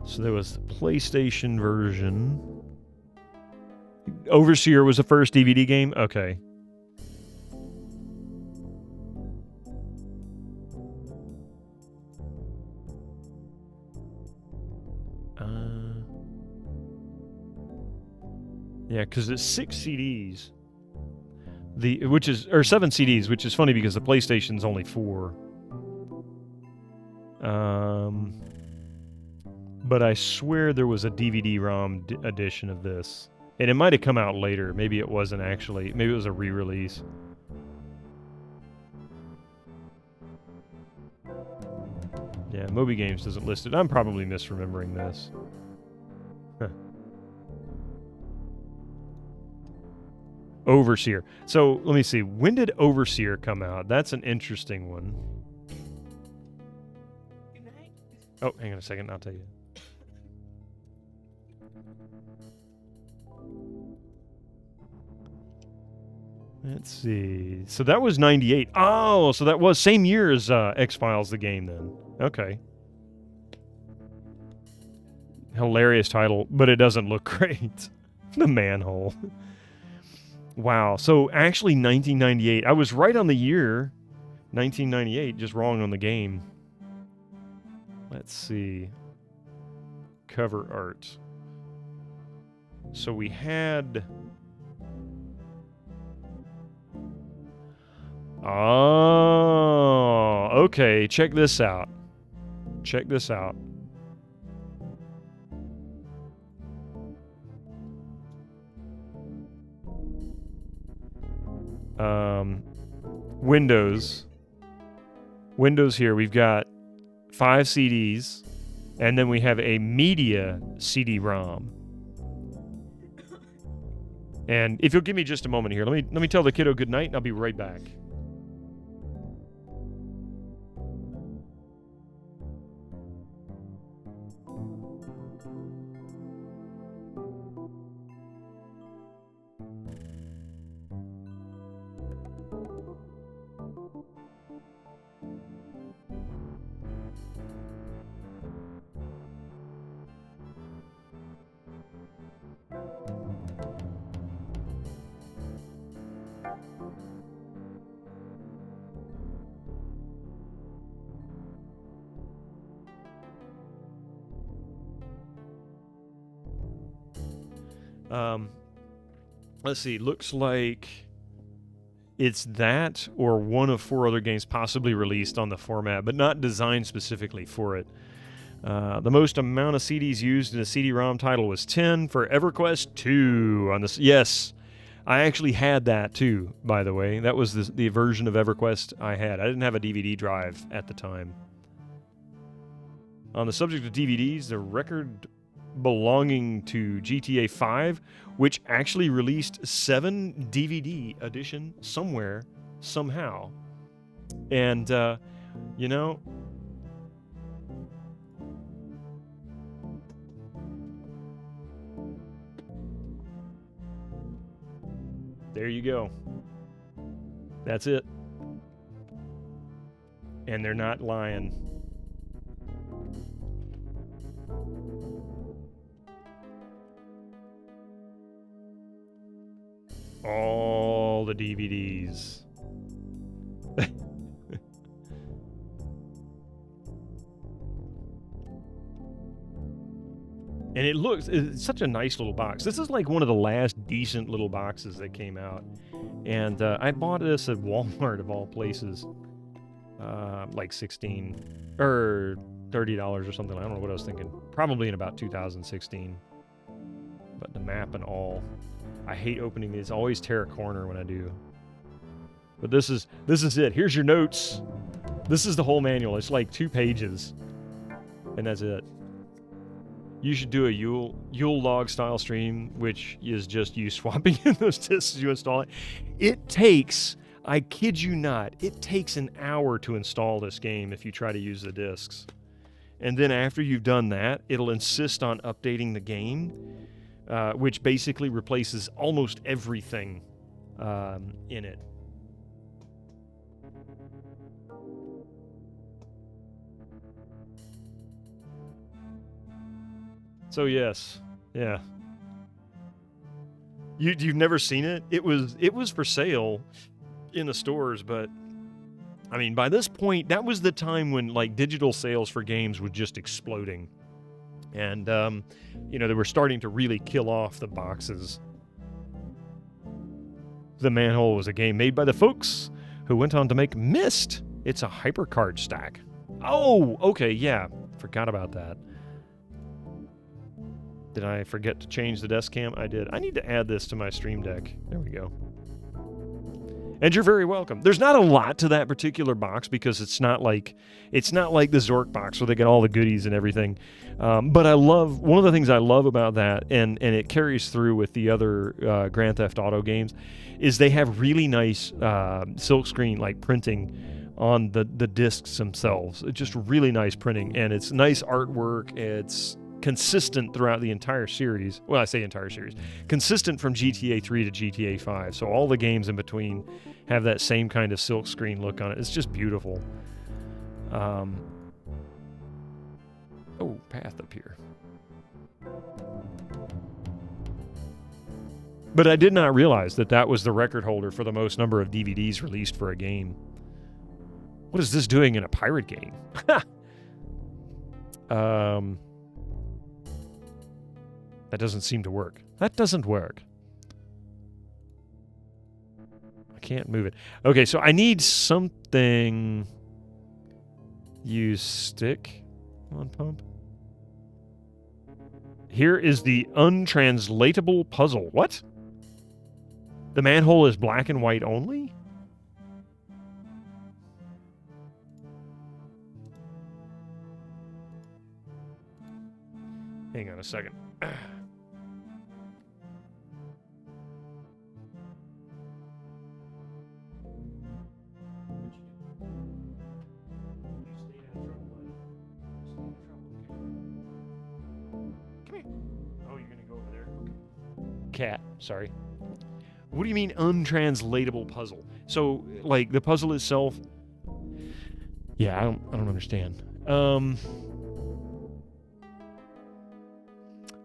So there was the PlayStation version. Overseer was the first DVD game? Okay. Yeah, because it's 6 CDs. 7 CDs, which is funny because the PlayStation's only 4. But I swear there was a DVD-ROM edition of this. And it might have come out later. Maybe it wasn't actually. Maybe it was a re-release. Yeah, Moby Games doesn't list it. I'm probably misremembering this. Huh. Overseer. So, let me see. When did Overseer come out? That's an interesting one. Oh, hang on a second. I'll tell you. Let's see. So that was 98. Oh, so that was same year as X-Files the game then. Okay. Hilarious title, but it doesn't look great. The manhole. Wow. So actually 1998. I was right on the year. 1998, just wrong on the game. Let's see. Cover art. So we had... Oh, okay. Check this out. Check this out. Windows. Windows here. We've got 5 CDs, and then we have a media CD-ROM. And if you'll give me just a moment here, let me tell the kiddo good night, and I'll be right back. Let's see. Looks like it's that or one of 4 other games possibly released on the format, but not designed specifically for it. The most amount of CDs used in a CD-ROM title was 10 for EverQuest 2 on this. Yes, I actually had that too, by the way. That was the version of EverQuest I had. I didn't have a DVD drive at the time. On the subject of DVDs, the record belonging to GTA 5, which actually released 7 DVD edition somewhere, somehow. And, you know, there you go. That's it. And they're not lying. All the DVDs. And it's such a nice little box. This is like one of the last decent little boxes that came out. And I bought this at Walmart of all places. Like $16 or $30 or something. I don't know what I was thinking. Probably in about 2016. But the map and all. I hate opening these. I always tear a corner when I do. But this is it. Here's your notes. This is the whole manual. It's like 2 pages. And that's it. You should do a Yule log style stream, which is just you swapping in those discs as you install it. It takes, I kid you not, it takes an hour to install this game if you try to use the discs. And then after you've done that, it'll insist on updating the game, which basically replaces almost everything in it. So yes, yeah. You've never seen it? It was for sale in the stores, but I mean, by this point, that was the time when like digital sales for games was just exploding, and you know, they were starting to really kill off the boxes. The Manhole was a game made by the folks who went on to make Myst. It's a hypercard stack. Oh, okay, yeah, forgot about that. Did I forget to change the desk cam? I did. I need to add this to my Stream Deck. There we go. And you're very welcome. There's not a lot to that particular box because it's not like the Zork box where they get all the goodies and everything. But I love, one of the things I love about that, and it carries through with the other Grand Theft Auto games, is they have really nice silkscreen like printing on the discs themselves. It's just really nice printing, and it's nice artwork. It's consistent throughout the entire series. Well, I say entire series. Consistent from GTA 3 to GTA 5. So all the games in between have that same kind of silk screen look on it. It's just beautiful. Oh, path up here. But I did not realize that was the record holder for the most number of DVDs released for a game. What is this doing in a pirate game? That doesn't seem to work. That doesn't work. I can't move it. Okay, so I need something. Use stick on pump. Here is the untranslatable puzzle. What? The manhole is black and white only? Hang on a second. Cat, sorry. What do you mean untranslatable puzzle? So, like, the puzzle itself... Yeah, I don't understand.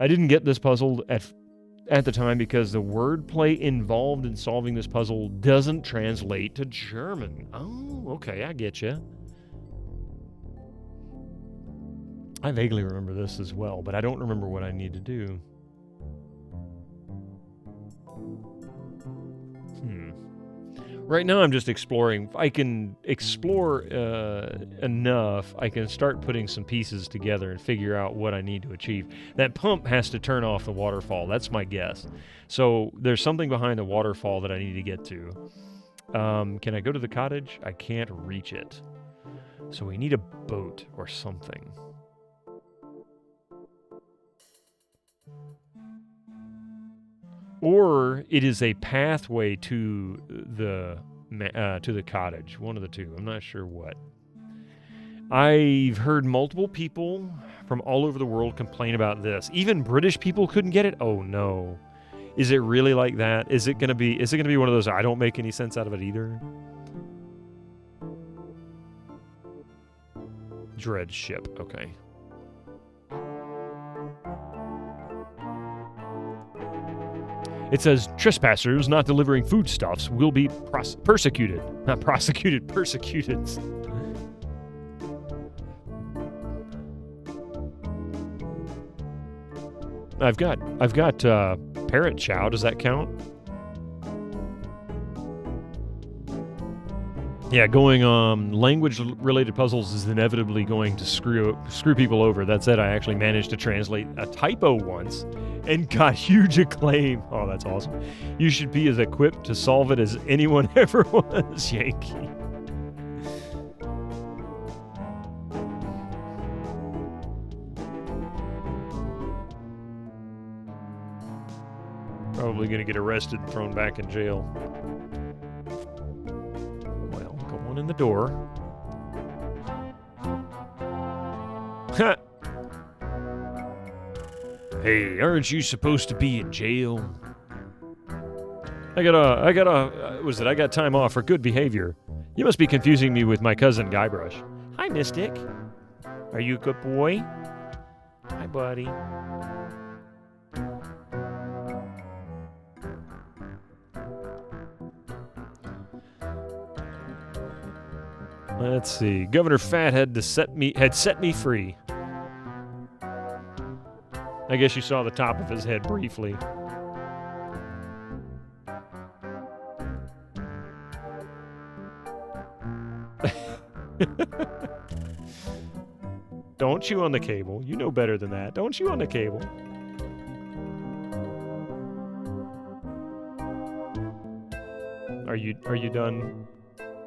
I didn't get this puzzle at the time because the wordplay involved in solving this puzzle doesn't translate to German. Oh, okay, I get you. I vaguely remember this as well, but I don't remember what I need to do. Right now I'm just exploring. If I can explore enough, I can start putting some pieces together and figure out what I need to achieve. That pump has to turn off the waterfall. That's my guess. So there's something behind the waterfall that I need to get to. Can I go to the cottage? I can't reach it. So we need a boat or something. Or it is a pathway to the cottage. One of the two. I'm not sure what. I've heard multiple people from all over the world complain about this. Even British people couldn't get it. Oh no. Is it really like that? Is it gonna be one of those I don't make any sense out of it either? Dread ship, okay. It says, trespassers not delivering foodstuffs will be persecuted. Not prosecuted, persecuted. I've got parrot chow. Does that count? Yeah, going language-related puzzles is inevitably going to screw people over. That said, I actually managed to translate a typo once and got huge acclaim. Oh, that's awesome. You should be as equipped to solve it as anyone ever was, Yankee. Probably going to get arrested and thrown back in jail. Well, go on in the door. Ha! Hey, aren't you supposed to be in jail? I got time off for good behavior. You must be confusing me with my cousin Guybrush. Hi, Mystic. Are you a good boy? Hi, buddy. Let's see. Governor Fathead had set me free. I guess you saw the top of his head briefly. Don't chew on the cable. You know better than that. Don't chew on the cable. Are you done?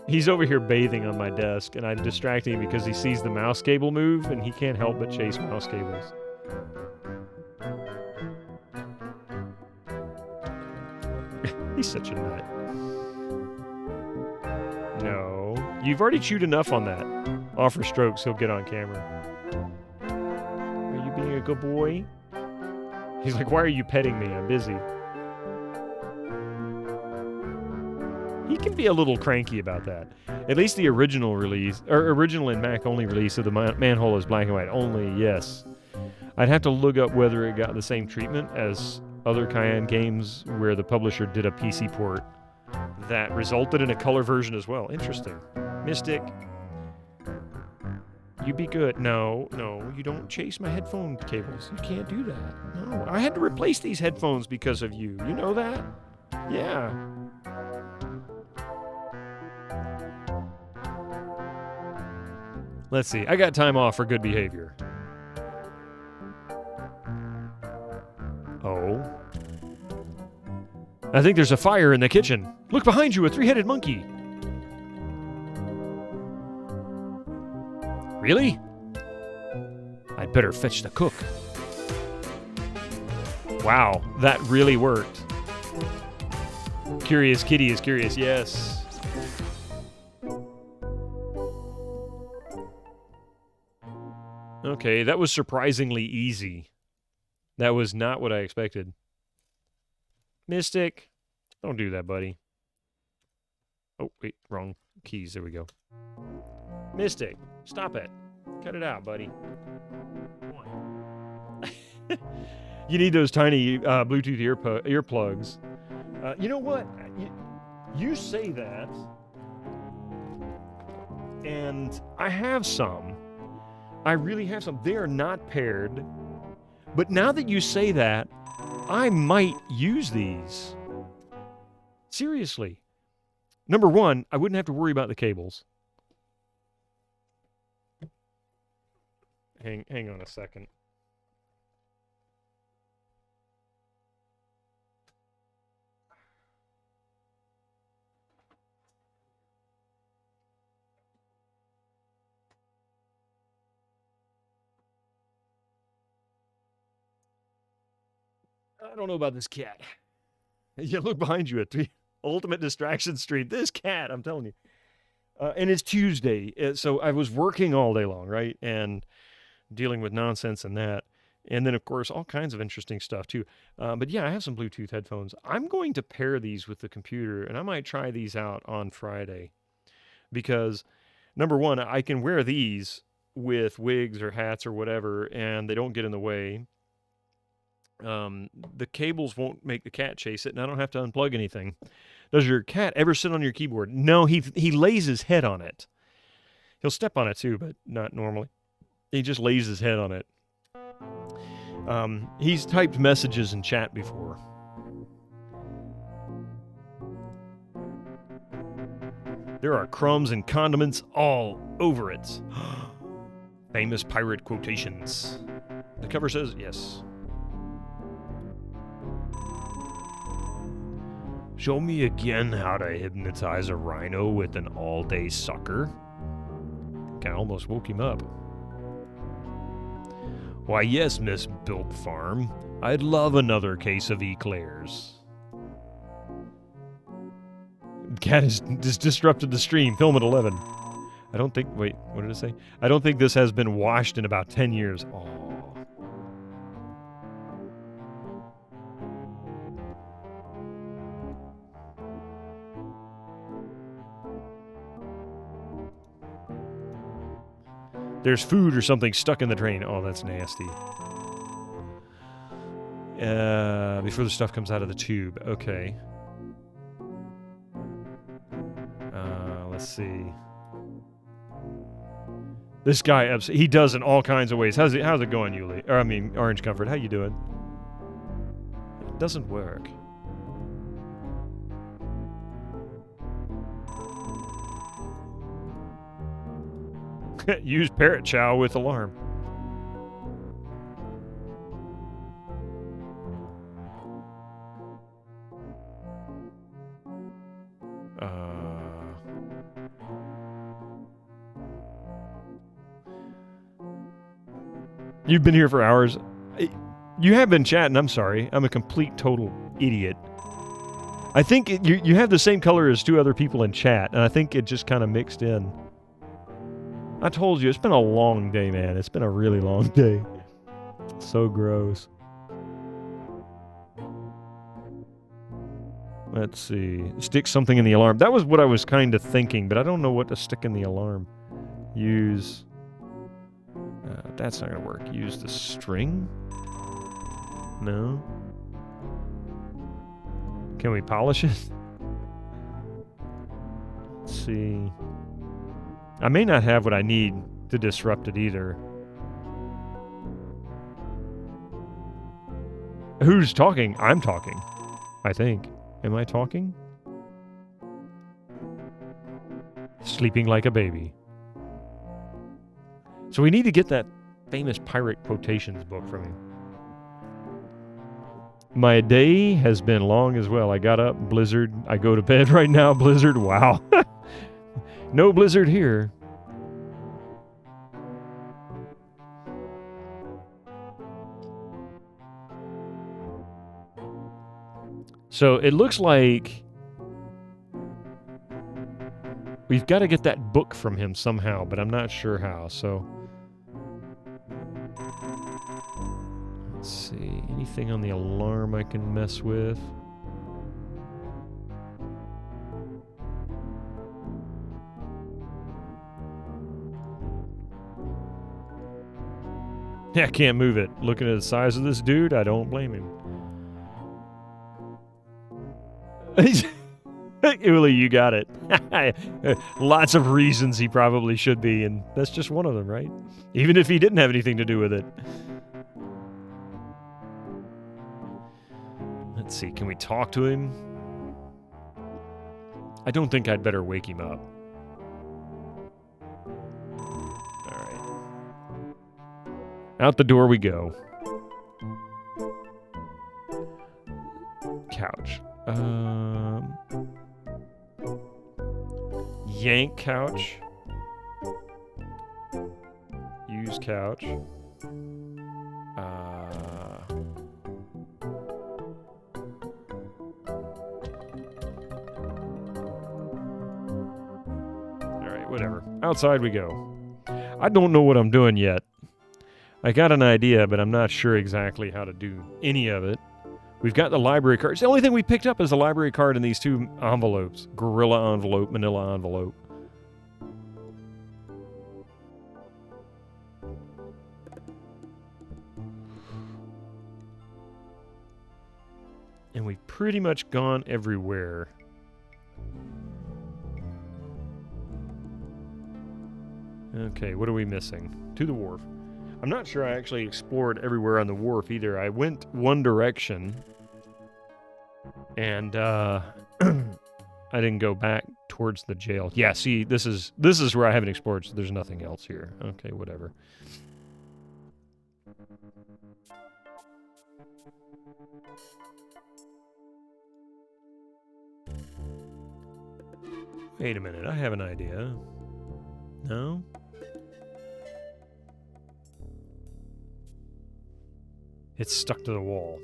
He's over here bathing on my desk, and I'm distracting him because he sees the mouse cable move, and he can't help but chase mouse cables. He's such a nut. No. You've already chewed enough on that. Offer strokes, he'll get on camera. Are you being a good boy? He's like, why are you petting me? I'm busy. He can be a little cranky about that. At least the original release, or original and Mac only release of the manhole is black and white only, yes. I'd have to look up whether it got the same treatment as other Cayenne games where the publisher did a PC port that resulted in a color version as well. Interesting. Mystic, you be good. No, you don't chase my headphone cables. You can't do that. No, I had to replace these headphones because of you. You know that? Yeah. Let's see. I got time off for good behavior. Oh. I think there's a fire in the kitchen. Look behind you, a three-headed monkey. Really? I'd better fetch the cook. Wow, that really worked. Curious kitty is curious, yes. Okay, that was surprisingly easy. That was not what I expected. Mystic, don't do that, buddy. Oh, wait, wrong keys. There we go. Mystic, stop it. Cut it out, buddy. You need those tiny Bluetooth earplugs. You know what? You say that, and I have some. I really have some. They are not paired. But now that you say that, I might use these. Seriously. Number one, I wouldn't have to worry about the cables. Hang on a second. I don't know about this cat. You look behind you at the ultimate distraction street. This cat, I'm telling you. And it's Tuesday, so I was working all day long, right? And dealing with nonsense and that. And then, of course, all kinds of interesting stuff, too. But yeah, I have some Bluetooth headphones. I'm going to pair these with the computer, and I might try these out on Friday. Because, number one, I can wear these with wigs or hats or whatever, and they don't get in the way. The cables won't make the cat chase it, and I don't have to unplug anything. Does your cat ever sit on your keyboard? No, he lays his head on it. He'll step on it too, but not normally. He just lays his head on it. He's typed messages in chat before. There are crumbs and condiments all over it. Famous pirate quotations. The cover says yes. Show me again how to hypnotize a rhino with an all-day sucker. I almost woke him up. Why, yes, Miss Bilp Farm. I'd love another case of eclairs. Cat has disrupted the stream. Film at 11. I don't think... Wait, what did it say? I don't think this has been washed in about 10 years. Oh. There's food or something stuck in the drain. Oh, that's nasty. Before the stuff comes out of the tube. Okay. Let's see. This guy, he does in all kinds of ways. How's it going, Yuli? Or, I mean, Orange Comfort. How you doing? It doesn't work. Use parrot chow with alarm. You've been here for hours. You have been chatting. I'm sorry. I'm a complete total idiot. I think you have the same color as two other people in chat, and I think it just kind of mixed in. I told you, it's been a long day, man. It's been a really long day. So gross. Let's see. Stick something in the alarm. That was what I was kind of thinking, but I don't know what to stick in the alarm. Use... that's not going to work. Use the string? No. Can we polish it? Let's see. I may not have what I need to disrupt it either. Who's talking? I'm talking. I think. Am I talking? Sleeping like a baby. So we need to get that famous pirate quotations book from him. My day has been long as well. I got up, blizzard. I go to bed right now, blizzard. Wow. No blizzard here. So it looks like we've got to get that book from him somehow, but I'm not sure how. So let's see. Anything on the alarm I can mess with? Yeah, I can't move it. Looking at the size of this dude, I don't blame him. Uli, you got it. Lots of reasons he probably should be, and that's just one of them, right? Even if he didn't have anything to do with it. Let's see, can we talk to him? I don't think I'd better wake him up. Alright. Out the door we go. Couch. Yank couch. Use couch. Alright, whatever. Outside we go. I don't know what I'm doing yet. I got an idea, but I'm not sure exactly how to do any of it. We've got the library cards. The only thing we picked up is the library card in these two envelopes. Gorilla envelope, manila envelope. And we've pretty much gone everywhere. Okay, what are we missing? To the wharf. I'm not sure I actually explored everywhere on the wharf either. I went one direction, and I didn't go back towards the jail. Yeah, see, this is where I haven't explored, so there's nothing else here. Okay, whatever. Wait a minute, I have an idea. No? It's stuck to the wall.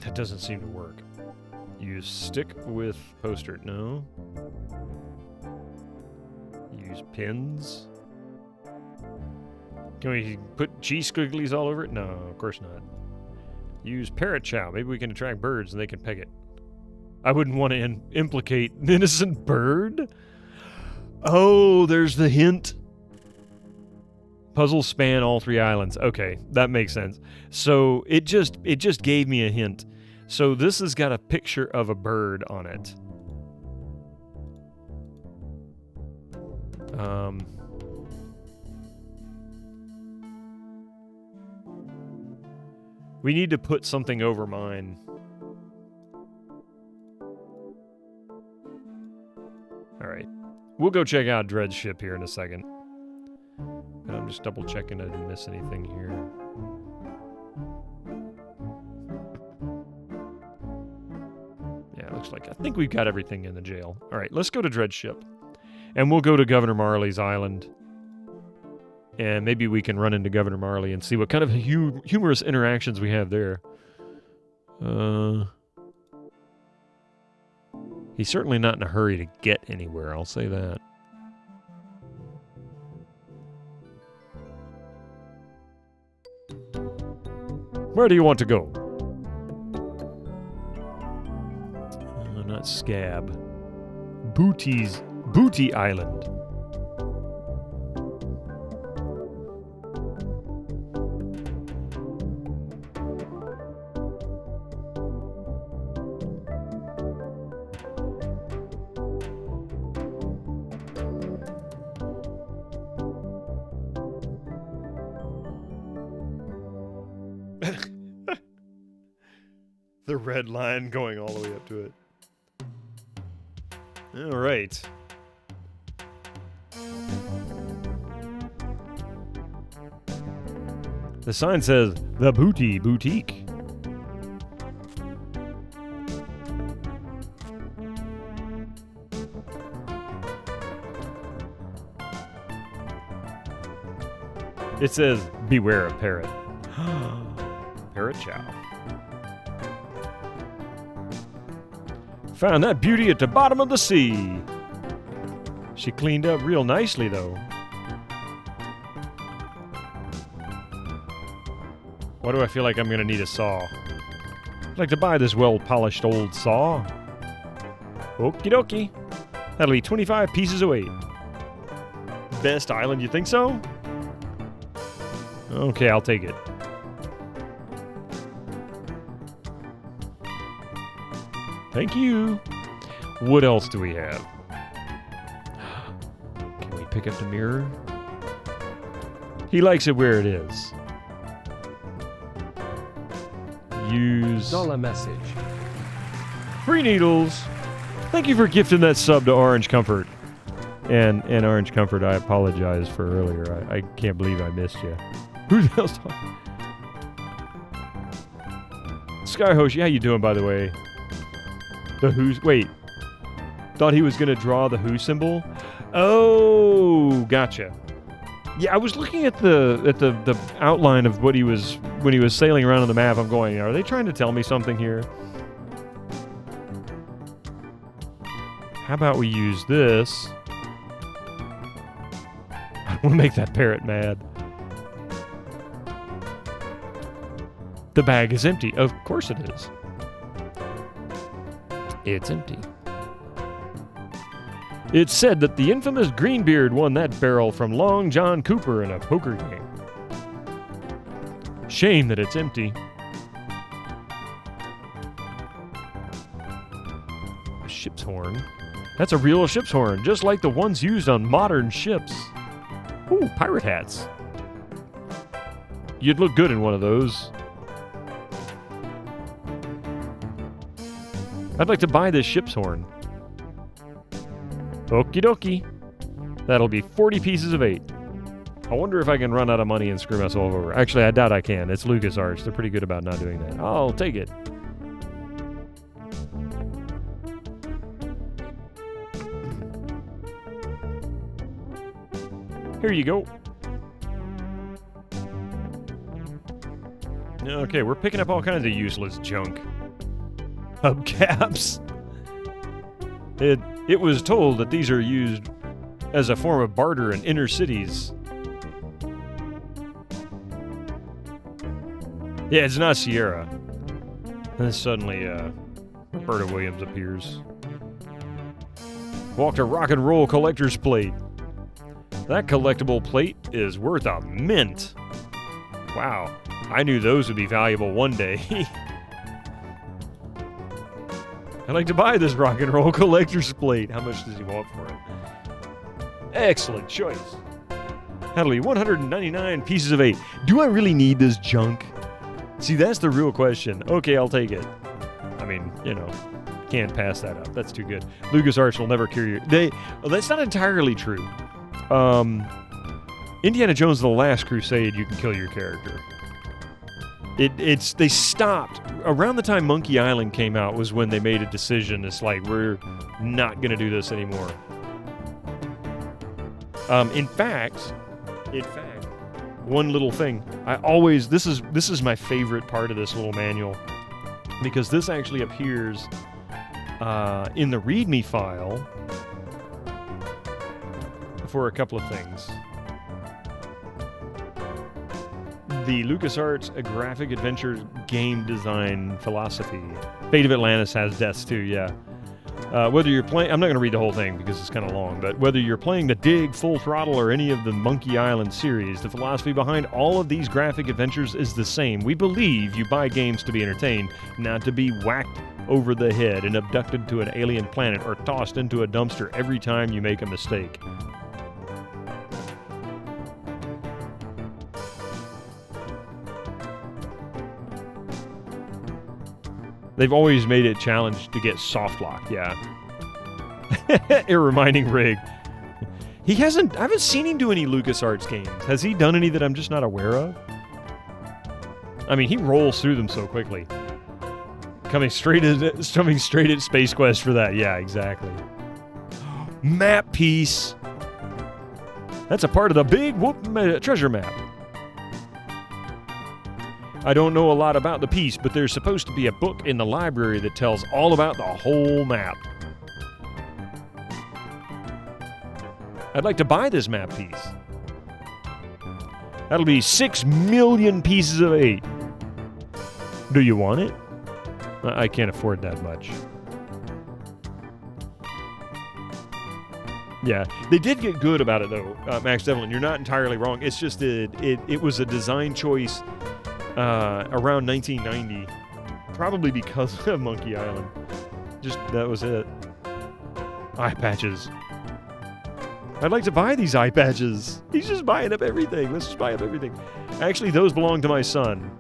That doesn't seem to work. Use stick with poster. No. Use pins. Can we put cheese squigglies all over it? No, of course not. Use parrot chow. Maybe we can attract birds and they can peg it. I wouldn't want to implicate an innocent bird. Oh, there's the hint. Puzzles span all 3 islands. Okay, that makes sense. So it just gave me a hint. So this has got a picture of a bird on it. We need to put something over mine. Alright. We'll go check out Dred's ship here in a second. And I'm just double checking I didn't miss anything here. Yeah, it looks like I think we've got everything in the jail. Alright, let's go to Dred's ship. And we'll go to Governor Marley's island. And maybe we can run into Governor Marley and see what kind of humorous interactions we have there. He's certainly not in a hurry to get anywhere, I'll say that. Where do you want to go? Not Scab. Booty Island. The red line going all the way up to it. All right. The sign says, The Booty Boutique. It says, beware of parrot. Parrot chow. Found that beauty at the bottom of the sea. She cleaned up real nicely, though. Why do I feel like I'm going to need a saw? I'd like to buy this well-polished old saw. Okie dokie. That'll be 25 pieces of weight. Best island, you think so? Okay, I'll take it. Thank you. What else do we have? pick up the mirror. He likes it where it is. Use Dollar message. free needles. Thank you for gifting that sub to Orange Comfort. And Orange Comfort, I apologize for earlier. I can't believe I missed you. Who the hell's talking? Skyhosh, how you doing, by the way? The Who's... Wait. Thought he was going to draw the Who symbol? Oh, gotcha. Yeah, I was looking at the outline of what he was... When he was sailing around on the map, I'm going, are they trying to tell me something here? How about we use this? I want to make that parrot mad. The bag is empty. Of course it is. It's empty. It's said that the infamous Greenbeard won that barrel from Long John Cooper in a poker game. Shame that it's empty. A ship's horn. That's a real ship's horn, just like the ones used on modern ships. Ooh, pirate hats. You'd look good in one of those. I'd like to buy this ship's horn. Okie dokie. That'll be 40 pieces of 8. I wonder if I can run out of money and screw myself over. Actually, I doubt I can. It's LucasArts. They're pretty good about not doing that. I'll take it. Here you go. Okay, we're picking up all kinds of useless junk. Hubcaps. It was told that these are used as a form of barter in inner cities. Yeah, it's not Sierra. And then suddenly, Roberta Williams appears. Walked a rock and roll collector's plate. That collectible plate is worth a mint. Wow, I knew those would be valuable one day. I'd like to buy this rock and roll collector's plate. How much does he want for it? Excellent choice. That'll be 199 pieces of 8. Do I really need this junk? See, that's the real question. Okay, I'll take it. I mean, you know, can't pass that up. That's too good. LucasArts will never cure you. Well, that's not entirely true. Indiana Jones and the Last Crusade, you can kill your character. They stopped. Around the time Monkey Island came out was when they made a decision. It's like, we're not going to do this anymore. In fact, one little thing. This is my favorite part of this little manual, because this actually appears in the README file for a couple of things. The LucasArts graphic adventure game design philosophy. Fate of Atlantis has deaths too, yeah. Whether you're playing... I'm not going to read the whole thing because it's kind of long, but whether you're playing the Dig, Full Throttle, or any of the Monkey Island series, the philosophy behind all of these graphic adventures is the same. We believe you buy games to be entertained, not to be whacked over the head and abducted to an alien planet or tossed into a dumpster every time you make a mistake. They've always made it a challenge to get soft lock, yeah. A reminding rig. I haven't seen him do any LucasArts games. Has he done any that I'm just not aware of? I mean, he rolls through them so quickly. Coming straight at Space Quest for that. Yeah, exactly. Map piece. That's a part of the big treasure map. I don't know a lot about the piece, but there's supposed to be a book in the library that tells all about the whole map. I'd like to buy this map piece. That'll be 6 million pieces of 8. Do you want it? I can't afford that much. Yeah, they did get good about it, though, Max Devlin. You're not entirely wrong. It's just it was a design choice around 1990, probably because of Monkey Island. Just, that was it. Eye patches. I'd like to buy these eye patches. He's just buying up everything. Let's just buy up everything. Actually, those belong to my son.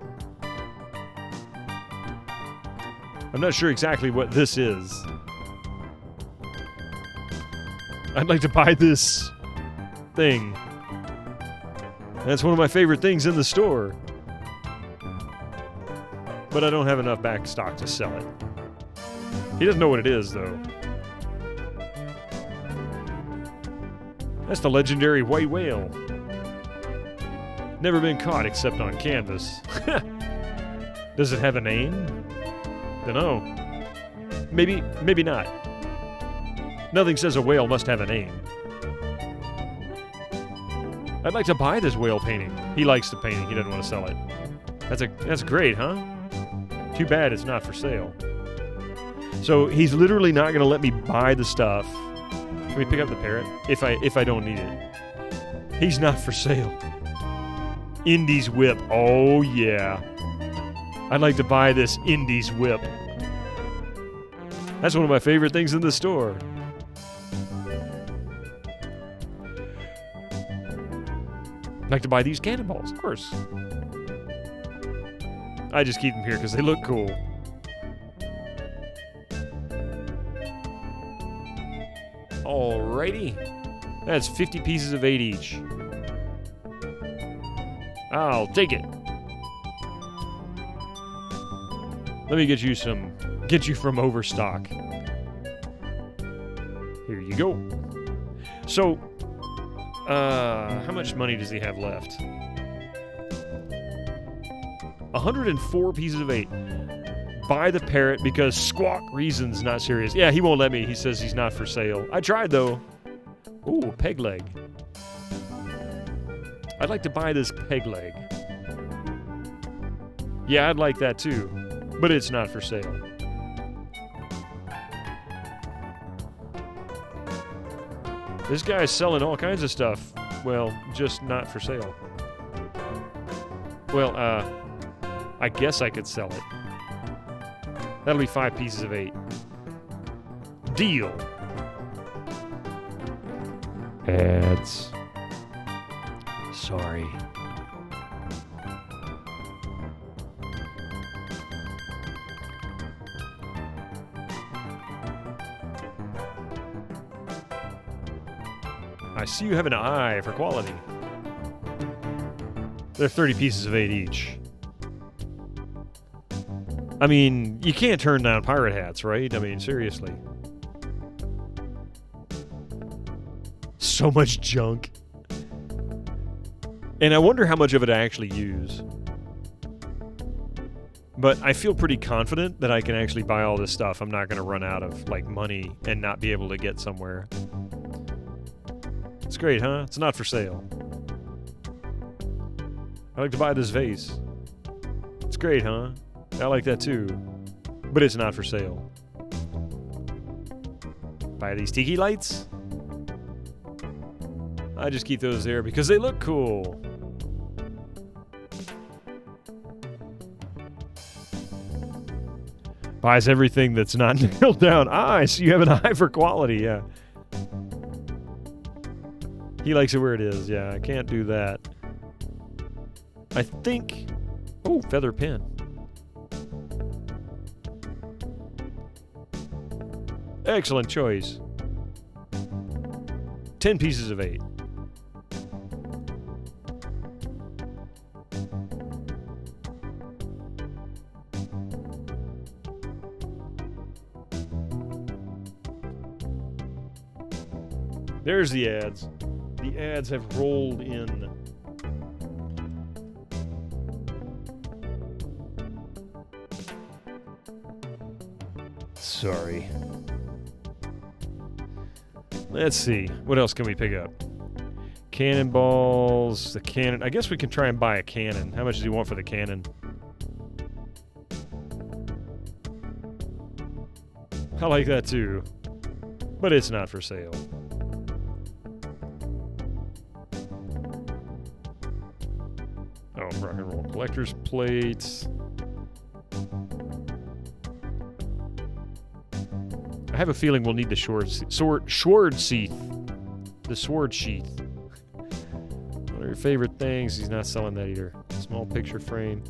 I'm not sure exactly what this is. I'd like to buy this thing. That's one of my favorite things in the store. But I don't have enough back stock to sell it. He doesn't know what it is, though. That's the legendary white whale. Never been caught except on canvas. Does it have a name? Dunno. Maybe not. Nothing says a whale must have a name. I'd like to buy this whale painting. He likes the painting. He doesn't want to sell it. That's great, huh? Too bad it's not for sale. So he's literally not going to let me buy the stuff. Can we pick up the parrot? If I don't need it. He's not for sale. Indies whip. Oh yeah. I'd like to buy this Indies whip. That's one of my favorite things in the store. I'd like to buy these cannonballs, of course. I just keep them here because they look cool. Alrighty. That's 50 pieces of 8 each. I'll take it. Let me get you from Overstock. Here you go. So, how much money does he have left? 104 pieces of 8. Buy the parrot because squawk reasons not serious. Yeah, he won't let me. He says he's not for sale. I tried, though. Ooh, peg leg. I'd like to buy this peg leg. Yeah, I'd like that, too. But it's not for sale. This guy's selling all kinds of stuff. Well, just not for sale. Well, I guess I could sell it. That'll be 5 pieces of 8. Deal. Ads. Sorry. I see you have an eye for quality. They're 30 pieces of 8 each. I mean, you can't turn down pirate hats, right? I mean, seriously. So much junk. And I wonder how much of it I actually use. But I feel pretty confident that I can actually buy all this stuff. I'm not going to run out of, like, money and not be able to get somewhere. It's great, huh? It's not for sale. I'd like to buy this vase. It's great, huh? I like that too. But it's not for sale. Buy these tiki lights? I just keep those there because they look cool. Buys everything that's not nailed down. Ah, I see you have an eye for quality, yeah. He likes it where it is, yeah. I can't do that. I think... Oh, feather pen. Excellent choice. 10 pieces of 8. There's the ads. The ads have rolled in. Sorry. Let's see. What else can we pick up? Cannonballs. The cannon. I guess we can try and buy a cannon. How much does he want for the cannon? I like that too. But it's not for sale. Oh, rock and roll collector's plates. I have a feeling we'll need the Schwarzschild. The sword sheath. One of your favorite things. He's not selling that either. Small picture frame.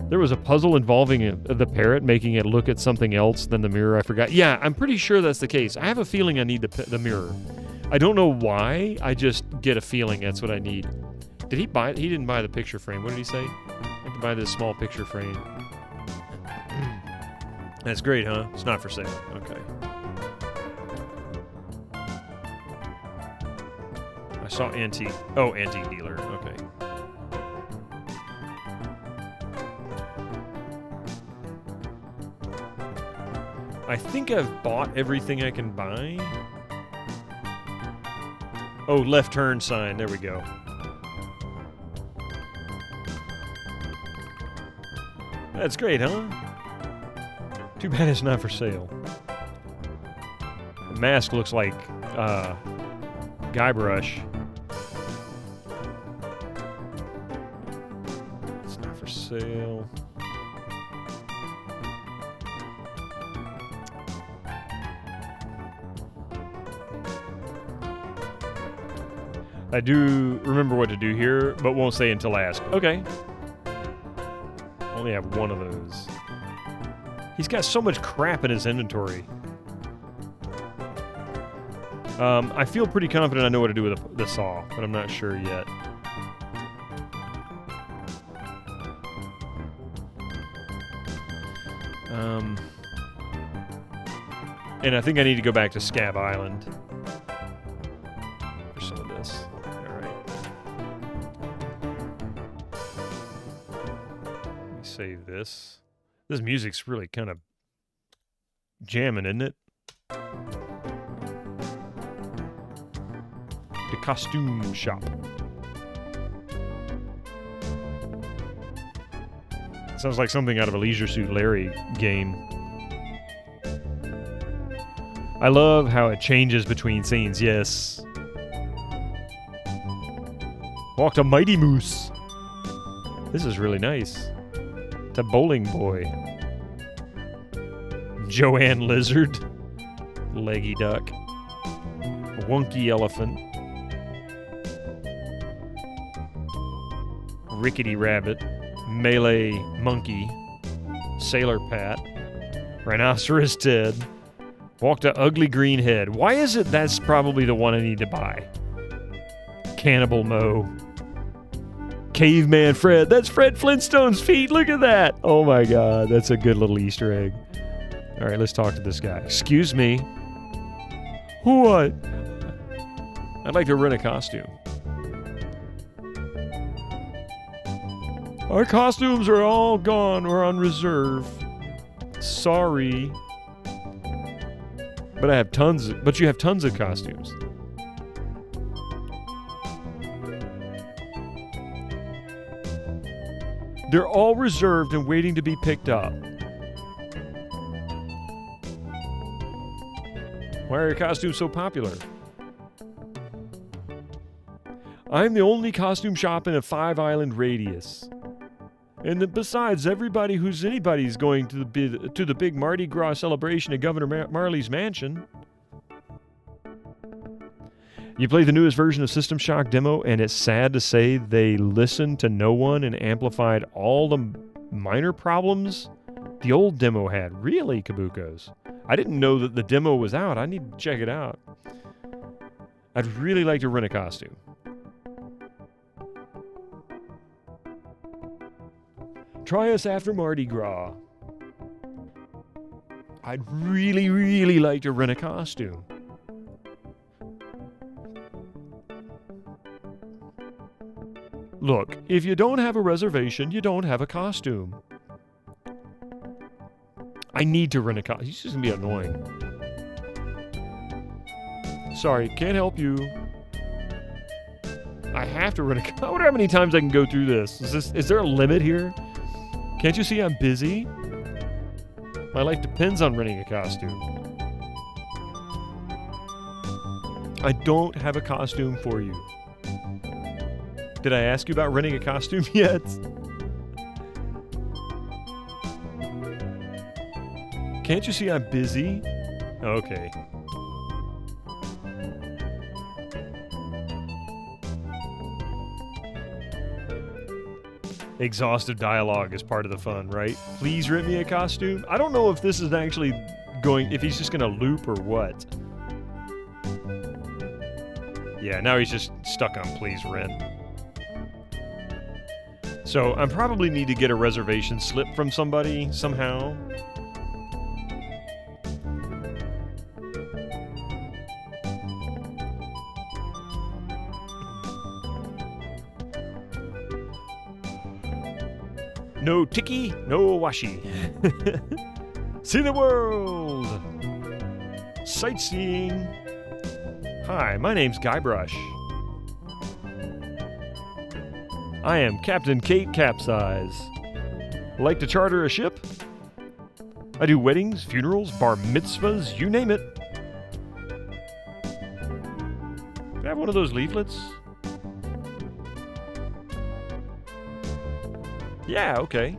There was a puzzle involving the parrot, making it look at something else than the mirror. I forgot. Yeah, I'm pretty sure that's the case. I have a feeling I need the mirror. I don't know why. I just get a feeling that's what I need. Did he buy it? He didn't buy the picture frame. What did he say? I can buy this small picture frame. That's great, huh? It's not for sale. Okay. I saw antique. Oh, antique dealer. Okay. I think I've bought everything I can buy. Oh, left turn sign. There we go. That's great, huh? Too bad it's not for sale. The mask looks like Guybrush. It's not for sale. I do remember what to do here, but won't say until I ask. Okay. Only have one of those. He's got so much crap in his inventory. I feel pretty confident I know what to do with the saw, but I'm not sure yet. And I think I need to go back to Scab Island for some of this. Save this. This music's really kind of jamming, isn't it? The costume shop. Sounds like something out of a Leisure Suit Larry game. I love how it changes between scenes. Yes. Walked a Mighty Moose. This is really nice. It's a bowling boy. Joanne Lizard. Leggy Duck. Wonky Elephant. Rickety Rabbit. Melee Monkey. Sailor Pat. Rhinoceros Ted. Walked a Ugly Green Head. Why is it that's probably the one I need to buy? Cannibal Mo. Caveman Fred. That's Fred Flintstone's feet. Look at that. Oh my God. That's a good little Easter egg. All right, let's talk to this guy. Excuse me. What? I'd like to rent a costume. Our costumes are all gone. We're on reserve. Sorry. But I have tons. But you have tons of costumes. They're all reserved and waiting to be picked up. Why are your costumes so popular? I'm the only costume shop in a 5-island radius. And besides, anybody's going to the big Mardi Gras celebration at Governor Marley's mansion. You play the newest version of System Shock demo, and it's sad to say they listened to no one and amplified all the minor problems the old demo had. Really, Kabuko's? I didn't know that the demo was out. I need to check it out. I'd really like to rent a costume. Try us after Mardi Gras. I'd really, really like to rent a costume. Look, if you don't have a reservation, you don't have a costume. I need to rent a costume. He's just gonna be annoying. Sorry, can't help you. I have to rent a costume. I wonder how many times I can go through this. Is there a limit here? Can't you see I'm busy? My life depends on renting a costume. I don't have a costume for you. Did I ask you about renting a costume yet? Can't you see I'm busy? Okay. exhaustive dialogue is part of the fun, right? Please rent me a costume. I don't know if this is actually if he's just gonna loop or what. Yeah, now he's just stuck on please rent. So I probably need to get a reservation slip from somebody somehow. No tiki, no washi. See the world! Sightseeing. Hi, my name's Guybrush. I am Captain Kate Capsize. Like to charter a ship? I do weddings, funerals, bar mitzvahs, you name it. Do I have one of those leaflets? Yeah, okay.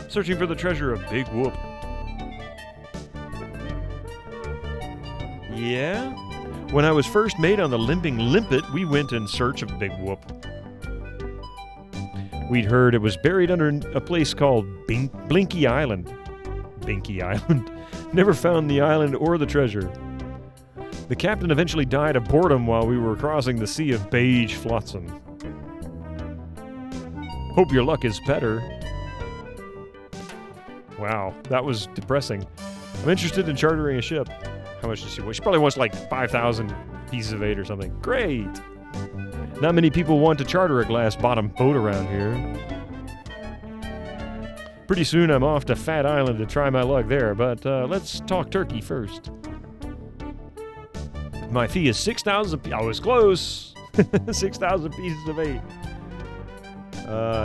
Searching for the treasure of Big Whoop. Yeah? When I was first made on the Limping Limpet, we went in search of Big Whoop. We'd heard it was buried under a place called Blinky Island. Binky Island. Never found the island or the treasure. The captain eventually died of boredom while we were crossing the sea of beige flotsam. Hope your luck is better. Wow, that was depressing. I'm interested in chartering a ship. How much does she want? She probably wants like 5,000 pieces of 8 or something. Great! Not many people want to charter a glass-bottomed boat around here. Pretty soon I'm off to Fat Island to try my luck there, but let's talk turkey first. My fee is 6,000. I was close. 6,000 pieces of 8.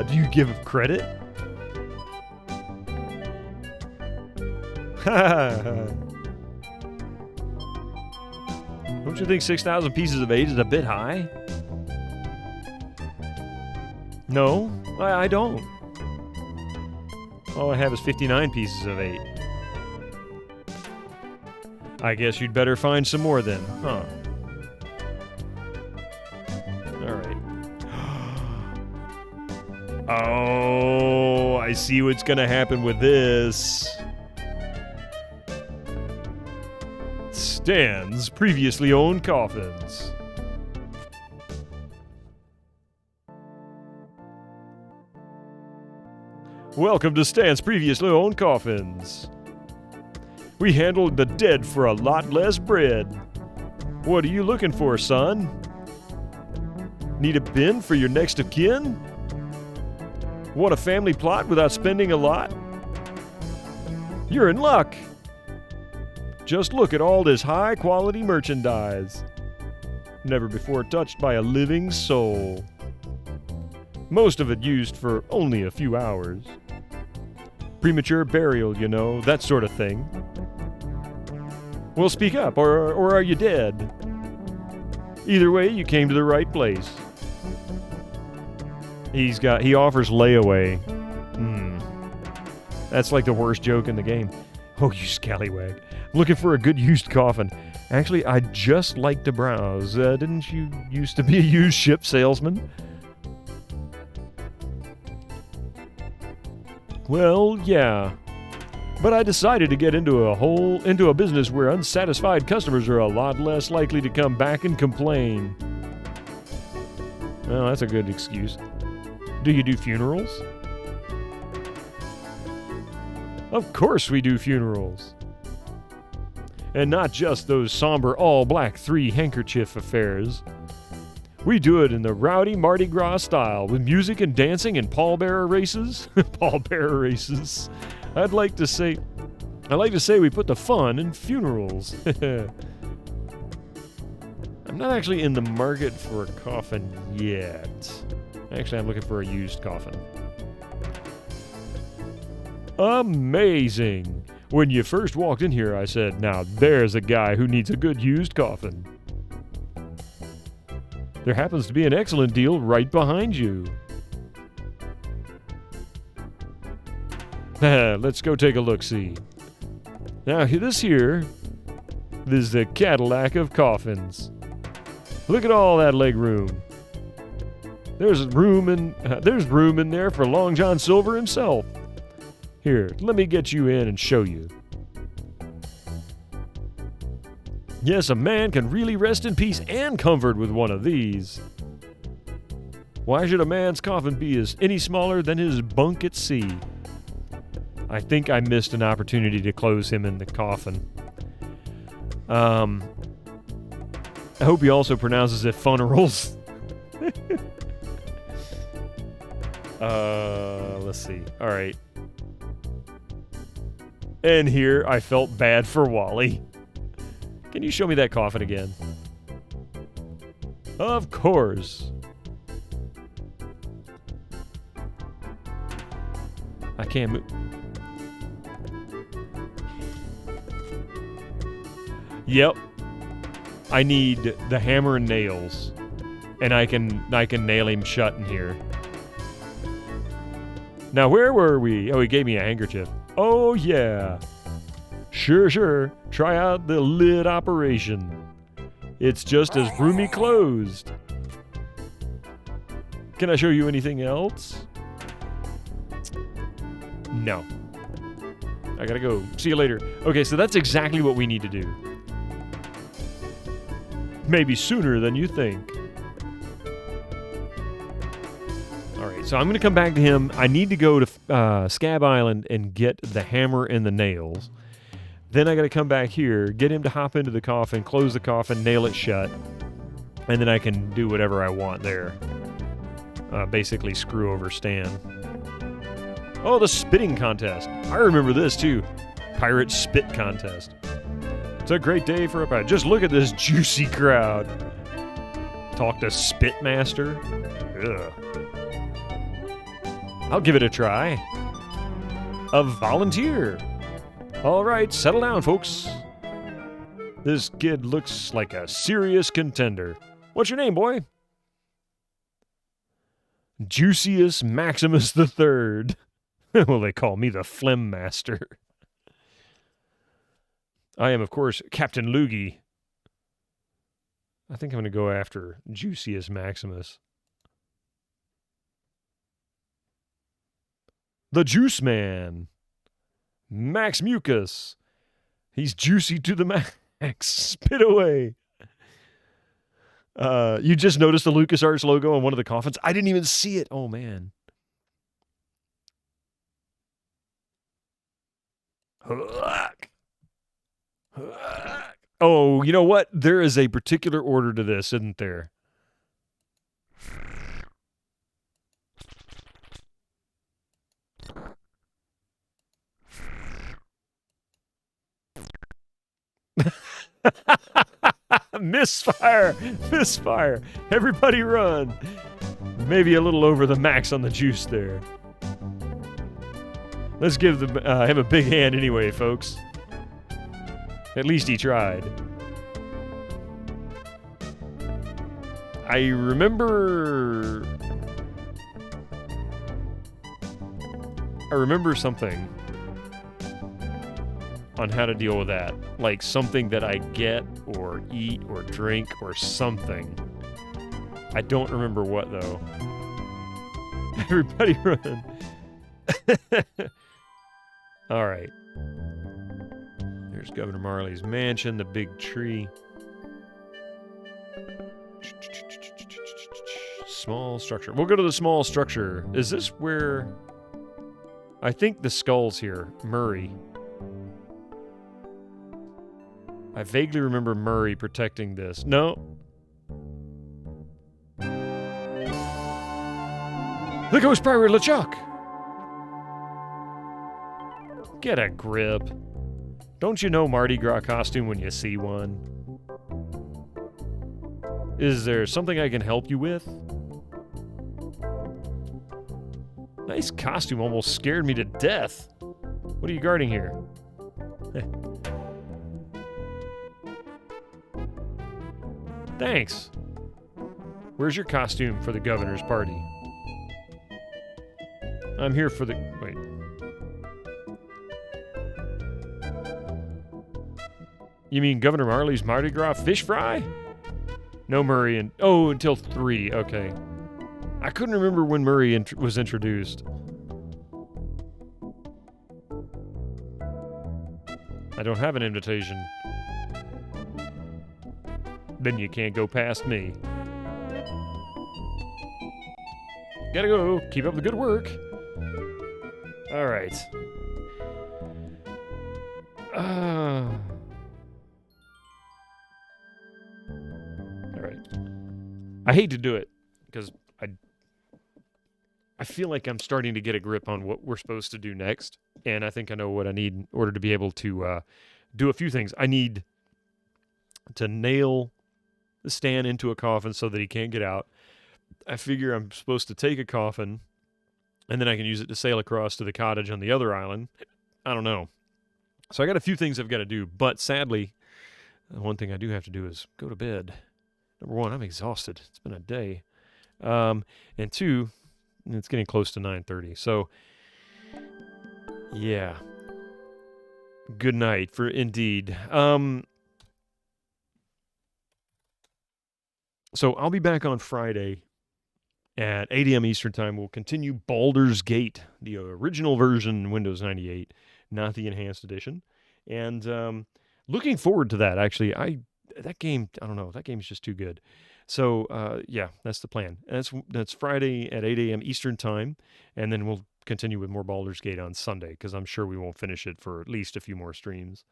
Do you give credit? Don't you think 6,000 pieces of 8 is a bit high? No, I don't. All I have is 59 pieces of 8. I guess you'd better find some more then, huh? Alright. Oh, I see what's gonna happen with this. Stan's previously owned coffins. Welcome to Stan's previously owned coffins. We handled the dead for a lot less bread. What are you looking for, son? Need a bin for your next of kin? Want a family plot without spending a lot? You're in luck. Just look at all this high-quality merchandise. Never before touched by a living soul. Most of it used for only a few hours. Premature burial, you know, that sort of thing. Well, speak up, or are you dead? Either way, you came to the right place. He offers layaway. That's like the worst joke in the game. Oh, you scallywag. Looking for a good used coffin. Actually, I'd just like to browse. Didn't you used to be a used ship salesman? Well, yeah. But I decided to get into a business where unsatisfied customers are a lot less likely to come back and complain. Well, that's a good excuse. Do you do funerals? Of course we do funerals. And not just those somber all-black 3-handkerchief affairs. We do it in the rowdy Mardi Gras style with music and dancing and pallbearer races. Pallbearer races. I like to say we put the fun in funerals. I'm not actually in the market for a coffin yet. Actually, I'm looking for a used coffin. Amazing! When you first walked in here, I said, now there's a guy who needs a good used coffin. There happens to be an excellent deal right behind you. Let's go take a look-see. Now, this is the Cadillac of coffins. Look at all that leg room. There's room in there for Long John Silver himself. Here, let me get you in and show you. Yes, a man can really rest in peace and comfort with one of these. Why should a man's coffin be any smaller than his bunk at sea? I think I missed an opportunity to close him in the coffin. I hope he also pronounces it funerals. Let's see. All right. And here I felt bad for Wally. Can you show me that coffin again? Of course. I can't move. Yep. I need the hammer and nails. And I can nail him shut in here. Now where were we? Oh, he gave me a handkerchief. Oh yeah. Sure. Try out the lid operation. It's just as roomy closed. Can I show you anything else? No. I gotta go. See you later. Okay, so that's exactly what we need to do. Maybe sooner than you think. Alright, so I'm gonna come back to him. I need to go to Scab Island and get the hammer and the nails. Then I gotta come back here, get him to hop into the coffin, close the coffin, nail it shut, and then I can do whatever I want there. Basically screw over Stan. Oh, the spitting contest. I remember this too. Pirate spit contest. It's a great day for a pirate. Just look at this juicy crowd. Talk to Spitmaster. Ugh. I'll give it a try. A volunteer. All right, settle down, folks. This kid looks like a serious contender. What's your name, boy? Juicius Maximus III. Well, they call me the Phlegm Master. I am, of course, Captain Loogie. I think I'm going to go after Juicius Maximus. The Juice Man. Max Mucus. He's juicy to the max. Spit away. You just noticed the LucasArts logo on one of the coffins? I didn't even see it. Oh, man. Oh, you know what? There is a particular order to this, isn't there? Misfire! Misfire! Everybody run! Maybe a little over the max on the juice there. Let's give him a big hand anyway, folks. At least he tried. I remember something on how to deal with that. Like something that I get or eat or drink or something. I don't remember what, though. Everybody run. All right. There's Governor Marley's mansion, the big tree. Small structure. We'll go to the small structure. Is this where... I think the skull's here. Murray. I vaguely remember Murray protecting this. No. The Ghost Pirate LeChuck! Get a grip. Don't you know Mardi Gras costume when you see one? Is there something I can help you with? Nice costume, almost scared me to death. What are you guarding here? Thanks. Where's your costume for the governor's party? I'm here for the... Wait. You mean Governor Marley's Mardi Gras fish fry? No Murray and... Oh, until 3. Okay. I couldn't remember when Murray was introduced. I don't have an invitation. Then you can't go past me. Gotta go. Keep up the good work. All right. All right. I hate to do it because I feel like I'm starting to get a grip on what we're supposed to do next, and I think I know what I need in order to be able to do a few things. I need to nail the stand into a coffin so that he can't get out. I figure I'm supposed to take a coffin, and then I can use it to sail across to the cottage on the other island. I don't know. So I got a few things I've got to do, but sadly, the one thing I do have to do is go to bed. Number one, I'm exhausted. It's been a day. And two, it's getting close to 9:30. So, yeah. Good night for indeed. So I'll be back on Friday at 8 a.m. Eastern Time. We'll continue Baldur's Gate, the original version, Windows 98, not the enhanced edition. And looking forward to that, actually. That game, I don't know, that game's just too good. So, yeah, that's the plan. That's Friday at 8 a.m. Eastern Time, and then we'll continue with more Baldur's Gate on Sunday, because I'm sure we won't finish it for at least a few more streams.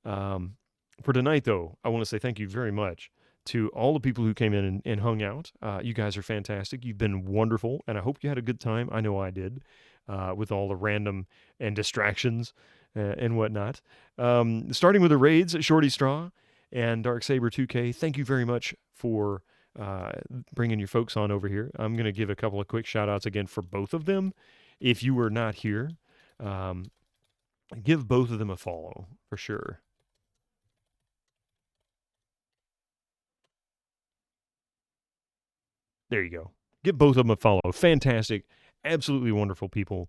For tonight, though, I want to say thank you very much to all the people who came in and hung out. You guys are fantastic. You've been wonderful, and I hope you had a good time. I know I did, with all the random and distractions and whatnot. Starting with the raids, Shorty Straw and Darksaber 2K, thank you very much for bringing your folks on over here. I'm going to give a couple of quick shout-outs again for both of them. If you were not here, give both of them a follow, for sure. There you go. Give both of them a follow. Fantastic. Absolutely wonderful people.